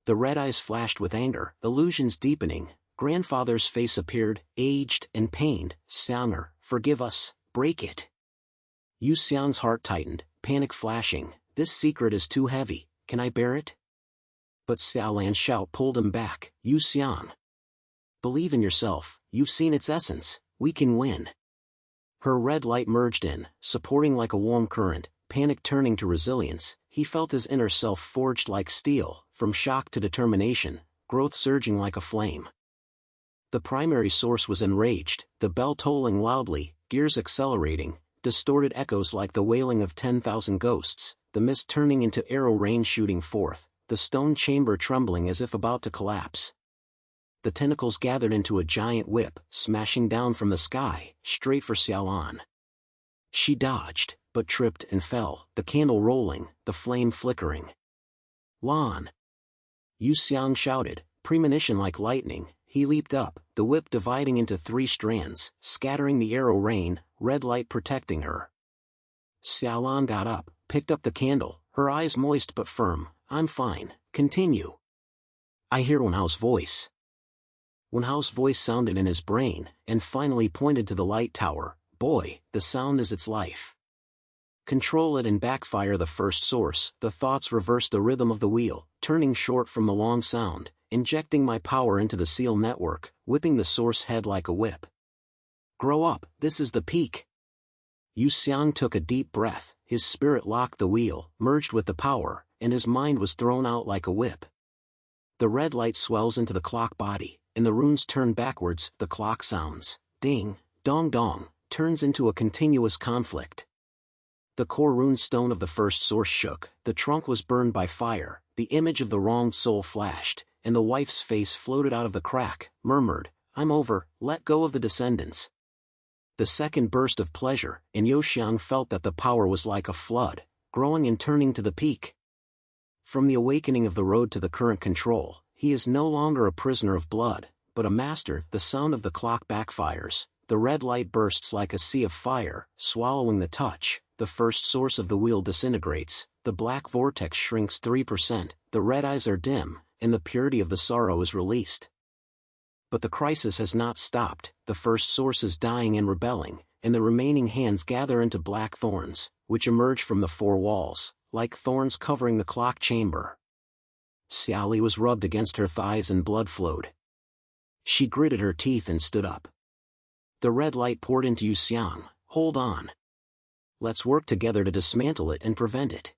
The red eyes flashed with anger, illusions deepening. Grandfather's face appeared, aged and pained. Xianger, forgive us, break it. Yuxiang's heart tightened, panic flashing. This secret is too heavy, can I bear it? But Xiaolan's shout pulled him back. Yuxiang. Believe in yourself, you've seen its essence, we can win. Her red light merged in, supporting like a warm current, panic turning to resilience. He felt his inner self forged like steel, from shock to determination, growth surging like a flame. The primary source was enraged, the bell tolling loudly, gears accelerating, distorted echoes like the wailing of 10,000 ghosts, the mist turning into arrow rain shooting forth, the stone chamber trembling as if about to collapse. The tentacles gathered into a giant whip, smashing down from the sky, straight for Xiaolan. She dodged, but tripped and fell, the candle rolling, the flame flickering. Lan! Yuxiang shouted, premonition like lightning. He leaped up, the whip dividing into 3 strands, scattering the arrow rain, red light protecting her. Xiaolan got up, picked up the candle, her eyes moist but firm. I'm fine, continue. I hear Wenhao's voice. Wenhao's voice sounded in his brain, and finally pointed to the light tower. Boy, the sound is its life. Control it and backfire the first source. The thoughts reverse the rhythm of the wheel, turning short from the long sound, injecting my power into the seal network, whipping the source head like a whip. Grow up, this is the peak. Yuxiang took a deep breath, his spirit locked the wheel, merged with the power, and his mind was thrown out like a whip. The red light swells into the clock body, and the runes turn backwards. The clock sounds, ding, dong dong, turns into a continuous conflict. The core rune stone of the first source shook, the trunk was burned by fire, the image of the wronged soul flashed, and the wife's face floated out of the crack, murmured, I'm over, let go of the descendants. The second burst of pleasure, and Youxiang felt that the power was like a flood, growing and turning to the peak. From the awakening of the road to the current control, he is no longer a prisoner of blood, but a master. The sound of the clock backfires, the red light bursts like a sea of fire, swallowing the touch, the first source of the wheel disintegrates, the black vortex shrinks 3%, the red eyes are dim, and the purity of the sorrow is released. But the crisis has not stopped, the first source is dying and rebelling, and the remaining hands gather into black thorns, which emerge from the 4 walls, like thorns covering the clock chamber. Xiaoli was rubbed against her thighs and blood flowed. She gritted her teeth and stood up. The red light poured into Yuxiang. Hold on. let's work together to dismantle it and prevent it.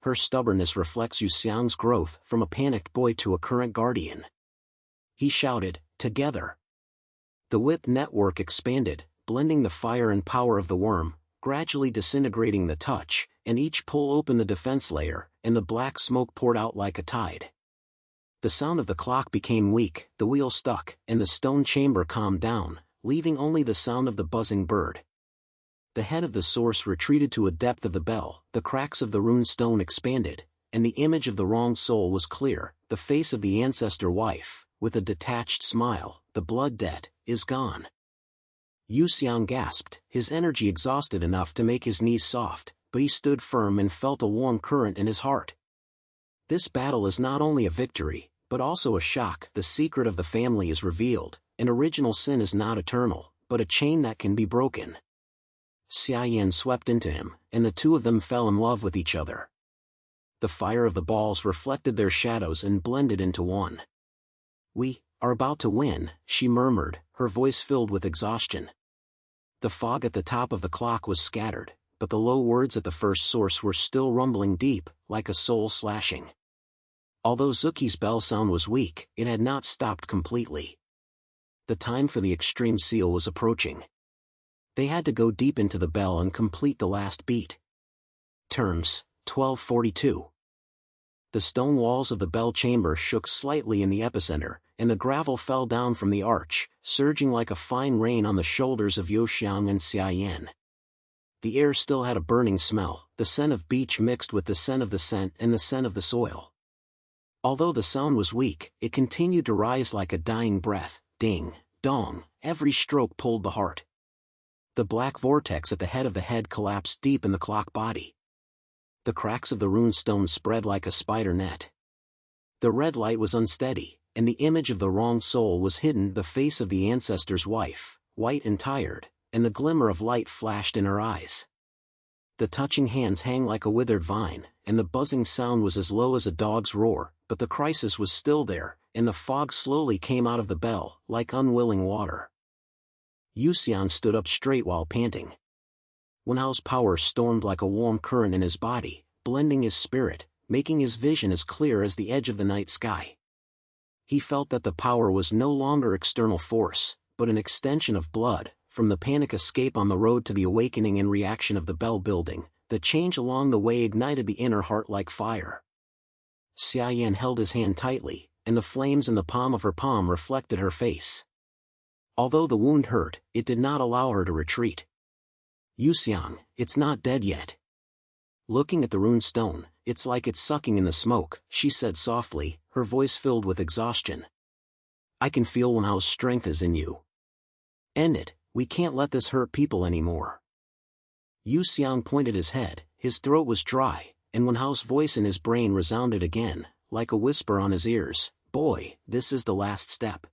Her stubbornness reflects Youxiang's growth from a panicked boy to a current guardian. He shouted, "Together!" The whip network expanded, blending the fire and power of the worm, gradually disintegrating the touch, and each pull opened the defense layer, and the black smoke poured out like a tide. The sound of the clock became weak, the wheel stuck, and the stone chamber calmed down, leaving only the sound of the buzzing bird. The head of the source retreated to a depth of the bell, the cracks of the rune stone expanded, and the image of the wrong soul was clear, the face of the ancestor wife, with a detached smile, the blood debt, is gone. Yuxiang gasped, his energy exhausted enough to make his knees soft, but he stood firm and felt a warm current in his heart. This battle is not only a victory, but also a shock. The secret of the family is revealed, and original sin is not eternal, but a chain that can be broken. Xiaoyan swept into him, and the two of them fell in love with each other. The fire of the balls reflected their shadows and blended into one. "We are about to win," she murmured, her voice filled with exhaustion. The fog at the top of the clock was scattered, but the low words at the first source were still rumbling deep, like a soul slashing. Although Zuki's bell sound was weak, it had not stopped completely. The time for the extreme seal was approaching. They had to go deep into the bell and complete the last beat. Terms, 1242. The stone walls of the bell chamber shook slightly in the epicenter, and the gravel fell down from the arch, surging like a fine rain on the shoulders of Youxiang and Xiaoyan. The air still had a burning smell, the scent of beach mixed with the scent of the scent and the scent of the soil. Although the sound was weak, it continued to rise like a dying breath, ding, dong, every stroke pulled the heart. The black vortex at the head of the head collapsed deep in the clock body. The cracks of the rune stone spread like a spider net. The red light was unsteady, and the image of the wrong soul was hidden. The face of the ancestor's wife, white and tired, and the glimmer of light flashed in her eyes. The touching hands hang like a withered vine, and the buzzing sound was as low as a dog's roar, but the crisis was still there, and the fog slowly came out of the bell, like unwilling water. Yuxiang stood up straight while panting. Wenhao's power stormed like a warm current in his body, blending his spirit, making his vision as clear as the edge of the night sky. He felt that the power was no longer external force, but an extension of blood, from the panic escape on the road to the awakening and reaction of the bell building. The change along the way ignited the inner heart like fire. Xiaoyan held his hand tightly, and the flames in the palm of her palm reflected her face. Although the wound hurt, it did not allow her to retreat. "Youxiang, it's not dead yet." Looking at the rune stone, "It's like it's sucking in the smoke," she said softly, her voice filled with exhaustion. "I can feel Wenhao's strength is in you. End it, we can't let this hurt people anymore." Youxiang pointed his head, his throat was dry, and Wenhao's voice in his brain resounded again, like a whisper on his ears, "Boy, this is the last step.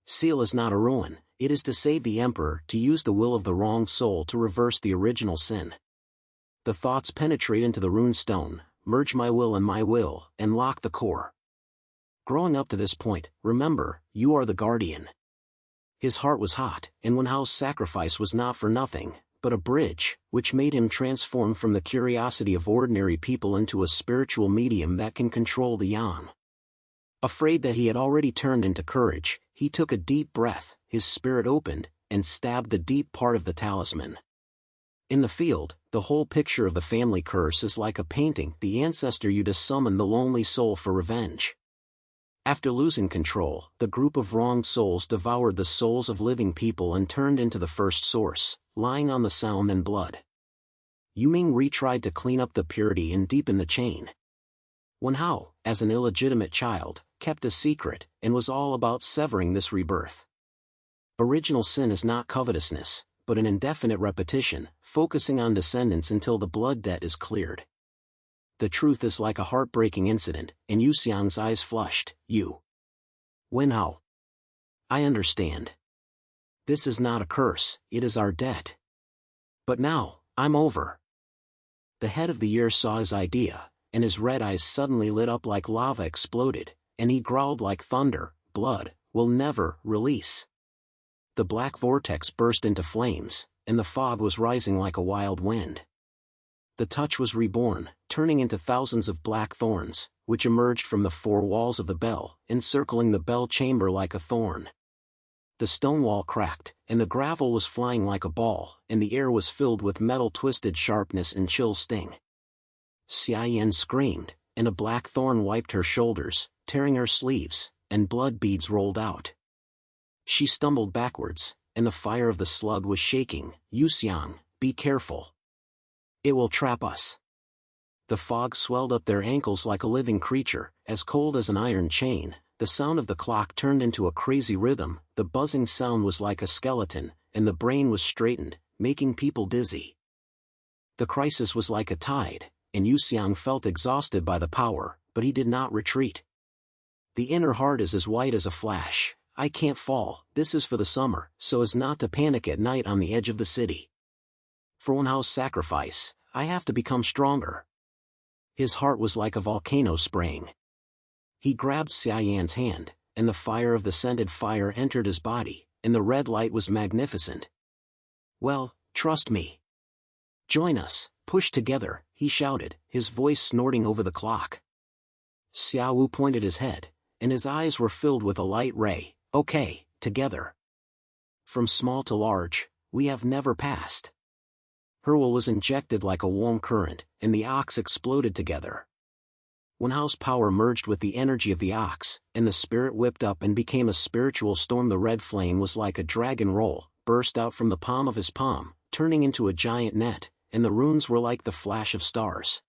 Seal is not a ruin, it is to save the emperor, to use the will of the wrong soul to reverse the original sin. The thoughts penetrate into the rune stone, merge my will and my will, and lock the core. Growing up to this point, remember, you are the guardian." His heart was hot, and Wenhao's sacrifice was not for nothing, but a bridge, which made him transform from the curiosity of ordinary people into a spiritual medium that can control the yang. Afraid that he had already turned into courage, he took a deep breath, his spirit opened, and stabbed the deep part of the talisman. In the field, the whole picture of the family curse is like a painting. The ancestor Yuda summoned the lonely soul for revenge. After losing control, the group of wrong souls devoured the souls of living people and turned into the first source, lying on the sound and blood. Yuming retried to clean up the purity and deepen the chain. Wenhao, as an illegitimate child, kept a secret, and was all about severing this rebirth. Original sin is not covetousness, but an indefinite repetition, focusing on descendants until the blood debt is cleared. The truth is like a heartbreaking incident, and Yuxiang's eyes flushed. Wenhao. I understand. This is not a curse, it is our debt. But now, I'm over. The head of the year saw his idea, and his red eyes suddenly lit up like lava exploded, and he growled like thunder, "Blood will never release." The black vortex burst into flames, and the fog was rising like a wild wind. The touch was reborn, turning into thousands of black thorns, which emerged from the four walls of the bell, encircling the bell chamber like a thorn. The stone wall cracked, and the gravel was flying like a ball, and the air was filled with metal twisted sharpness and chill sting. Xia Yan screamed, and a black thorn wiped her shoulders, tearing her sleeves, and blood beads rolled out. She stumbled backwards, and the fire of the slug was shaking. "Youxiang, be careful. It will trap us." The fog swelled up their ankles like a living creature, as cold as an iron chain. The sound of the clock turned into a crazy rhythm, the buzzing sound was like a skeleton, and the brain was straightened, making people dizzy. The crisis was like a tide, and Youxiang felt exhausted by the power, but he did not retreat. The inner heart is as white as a flash. "I can't fall, this is for the summer, so as not to panic at night on the edge of the city. For one house sacrifice, I have to become stronger." His heart was like a volcano spraying. He grabbed Xia Yan's hand, and the fire of the scented fire entered his body, and the red light was magnificent. "Well, trust me. Join us, push together," he shouted, his voice snorting over the clock. Xiao Wu pointed his head, and his eyes were filled with a light ray. "Okay, together. From small to large, we have never passed." Her will was injected like a warm current, and the ox exploded together. One house power merged with the energy of the ox, and the spirit whipped up and became a spiritual storm. The red flame was like a dragon roll, burst out from the palm of his palm, turning into a giant net, and the runes were like the flash of stars.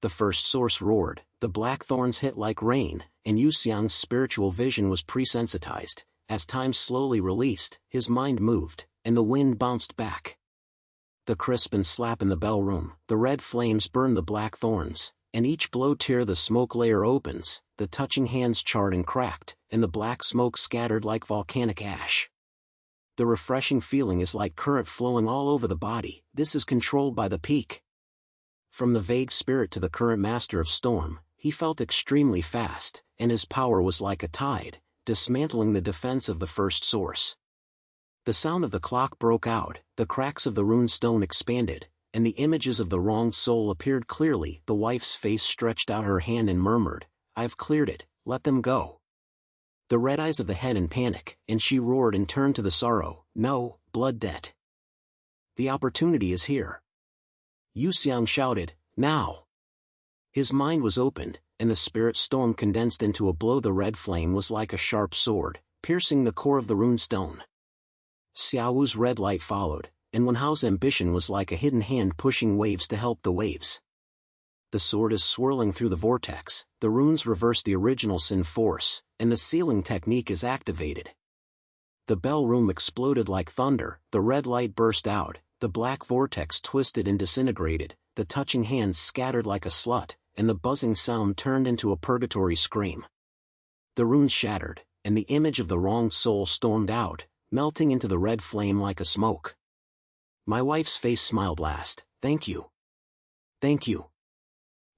The first source roared, the black thorns hit like rain, and Youxiang's spiritual vision was presensitized. As time slowly released, his mind moved, and the wind bounced back. The crisp and slap in the bell room, the red flames burn the black thorns, and each blow tear the smoke layer opens, the touching hands charred and cracked, and the black smoke scattered like volcanic ash. The refreshing feeling is like current flowing all over the body. This is controlled by the peak. From the vague spirit to the current master of storm, he felt extremely fast, and his power was like a tide, dismantling the defense of the first source. The sound of the clock broke out, the cracks of the rune stone expanded, and the images of the wronged soul appeared clearly. The wife's face stretched out her hand and murmured, "I've cleared it, let them go." The red eyes of the head in panic, and she roared and turned to the sorrow, "No, blood debt. The opportunity is here." Youxiang shouted, "Now!" His mind was opened, and the spirit storm condensed into a blow. The red flame was like a sharp sword, piercing the core of the rune stone. Xiao Wu's red light followed, and Wen Hao's ambition was like a hidden hand pushing waves to help the waves. The sword is swirling through the vortex, the runes reverse the original sin force, and the sealing technique is activated. The bell room exploded like thunder, the red light burst out, the black vortex twisted and disintegrated, the touching hands scattered like a slut, and the buzzing sound turned into a purgatory scream. The runes shattered, and the image of the wronged soul stormed out, melting into the red flame like a smoke. My wife's face smiled last. "Thank you. Thank you."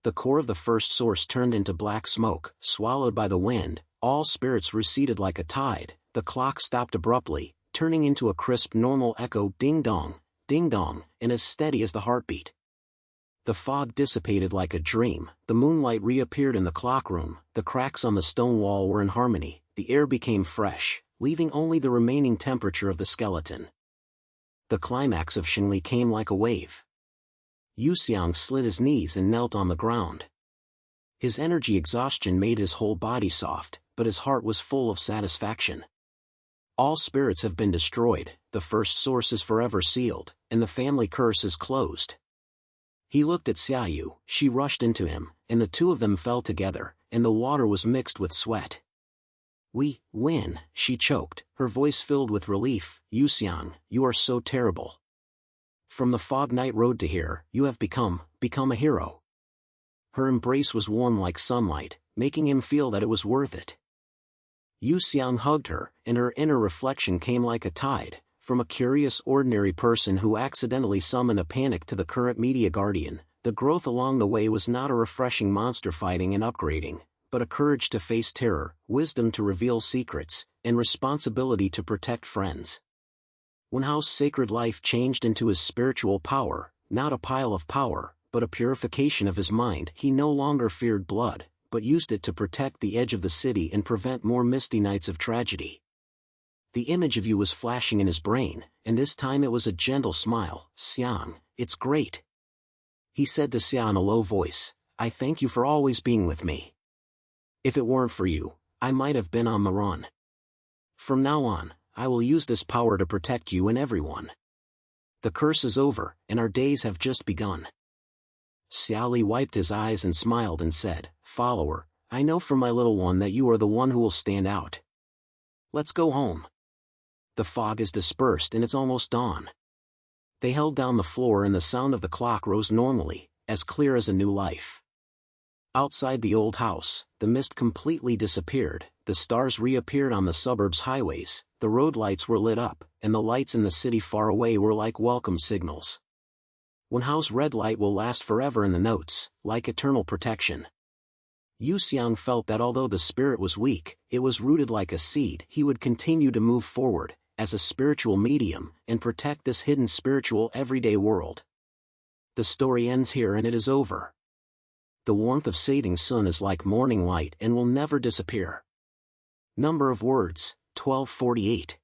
The core of the first source turned into black smoke, swallowed by the wind. All spirits receded like a tide. The clock stopped abruptly, turning into a crisp normal echo, ding dong, and as steady as the heartbeat. The fog dissipated like a dream, the moonlight reappeared in the clockroom, the cracks on the stone wall were in harmony, the air became fresh, leaving only the remaining temperature of the skeleton. The climax of Xingli came like a wave. Youxiang slid his knees and knelt on the ground. His energy exhaustion made his whole body soft, but his heart was full of satisfaction. All spirits have been destroyed, the first source is forever sealed, and the family curse is closed. He looked at Xiaoyu, she rushed into him, and the two of them fell together, and the water was mixed with sweat. "We win," she choked, her voice filled with relief. "Youxiang, you are so terrible. From the fog night road to here, you have become a hero." Her embrace was warm like sunlight, making him feel that it was worth it. Youxiang hugged her, and her inner reflection came like a tide, from a curious ordinary person who accidentally summoned a panic to the current media guardian. The growth along the way was not a refreshing monster fighting and upgrading, but a courage to face terror, wisdom to reveal secrets, and responsibility to protect friends. When Hao's sacred life changed into his spiritual power, not a pile of power, but a purification of his mind, he no longer feared blood, but used it to protect the edge of the city and prevent more misty nights of tragedy. The image of you was flashing in his brain, and this time it was a gentle smile. "Xiang, it's great," he said to Xia in a low voice. "I thank you for always being with me. If it weren't for you, I might have been on the run. From now on, I will use this power to protect you and everyone. The curse is over, and our days have just begun." Xiaoli wiped his eyes and smiled and said, "Follower, I know from my little one that you are the one who will stand out. Let's go home. The fog is dispersed and it's almost dawn." They held down the floor and the sound of the clock rose normally, as clear as a new life. Outside the old house, the mist completely disappeared, the stars reappeared on the suburb's highways, the road lights were lit up, and the lights in the city far away were like welcome signals. When Hao's red light will last forever in the notes, like eternal protection. Youxiang felt that although the spirit was weak, it was rooted like a seed. He would continue to move forward, as a spiritual medium, and protect this hidden spiritual everyday world. The story ends here and it is over. The warmth of setting sun is like morning light and will never disappear. Number of words, 1248.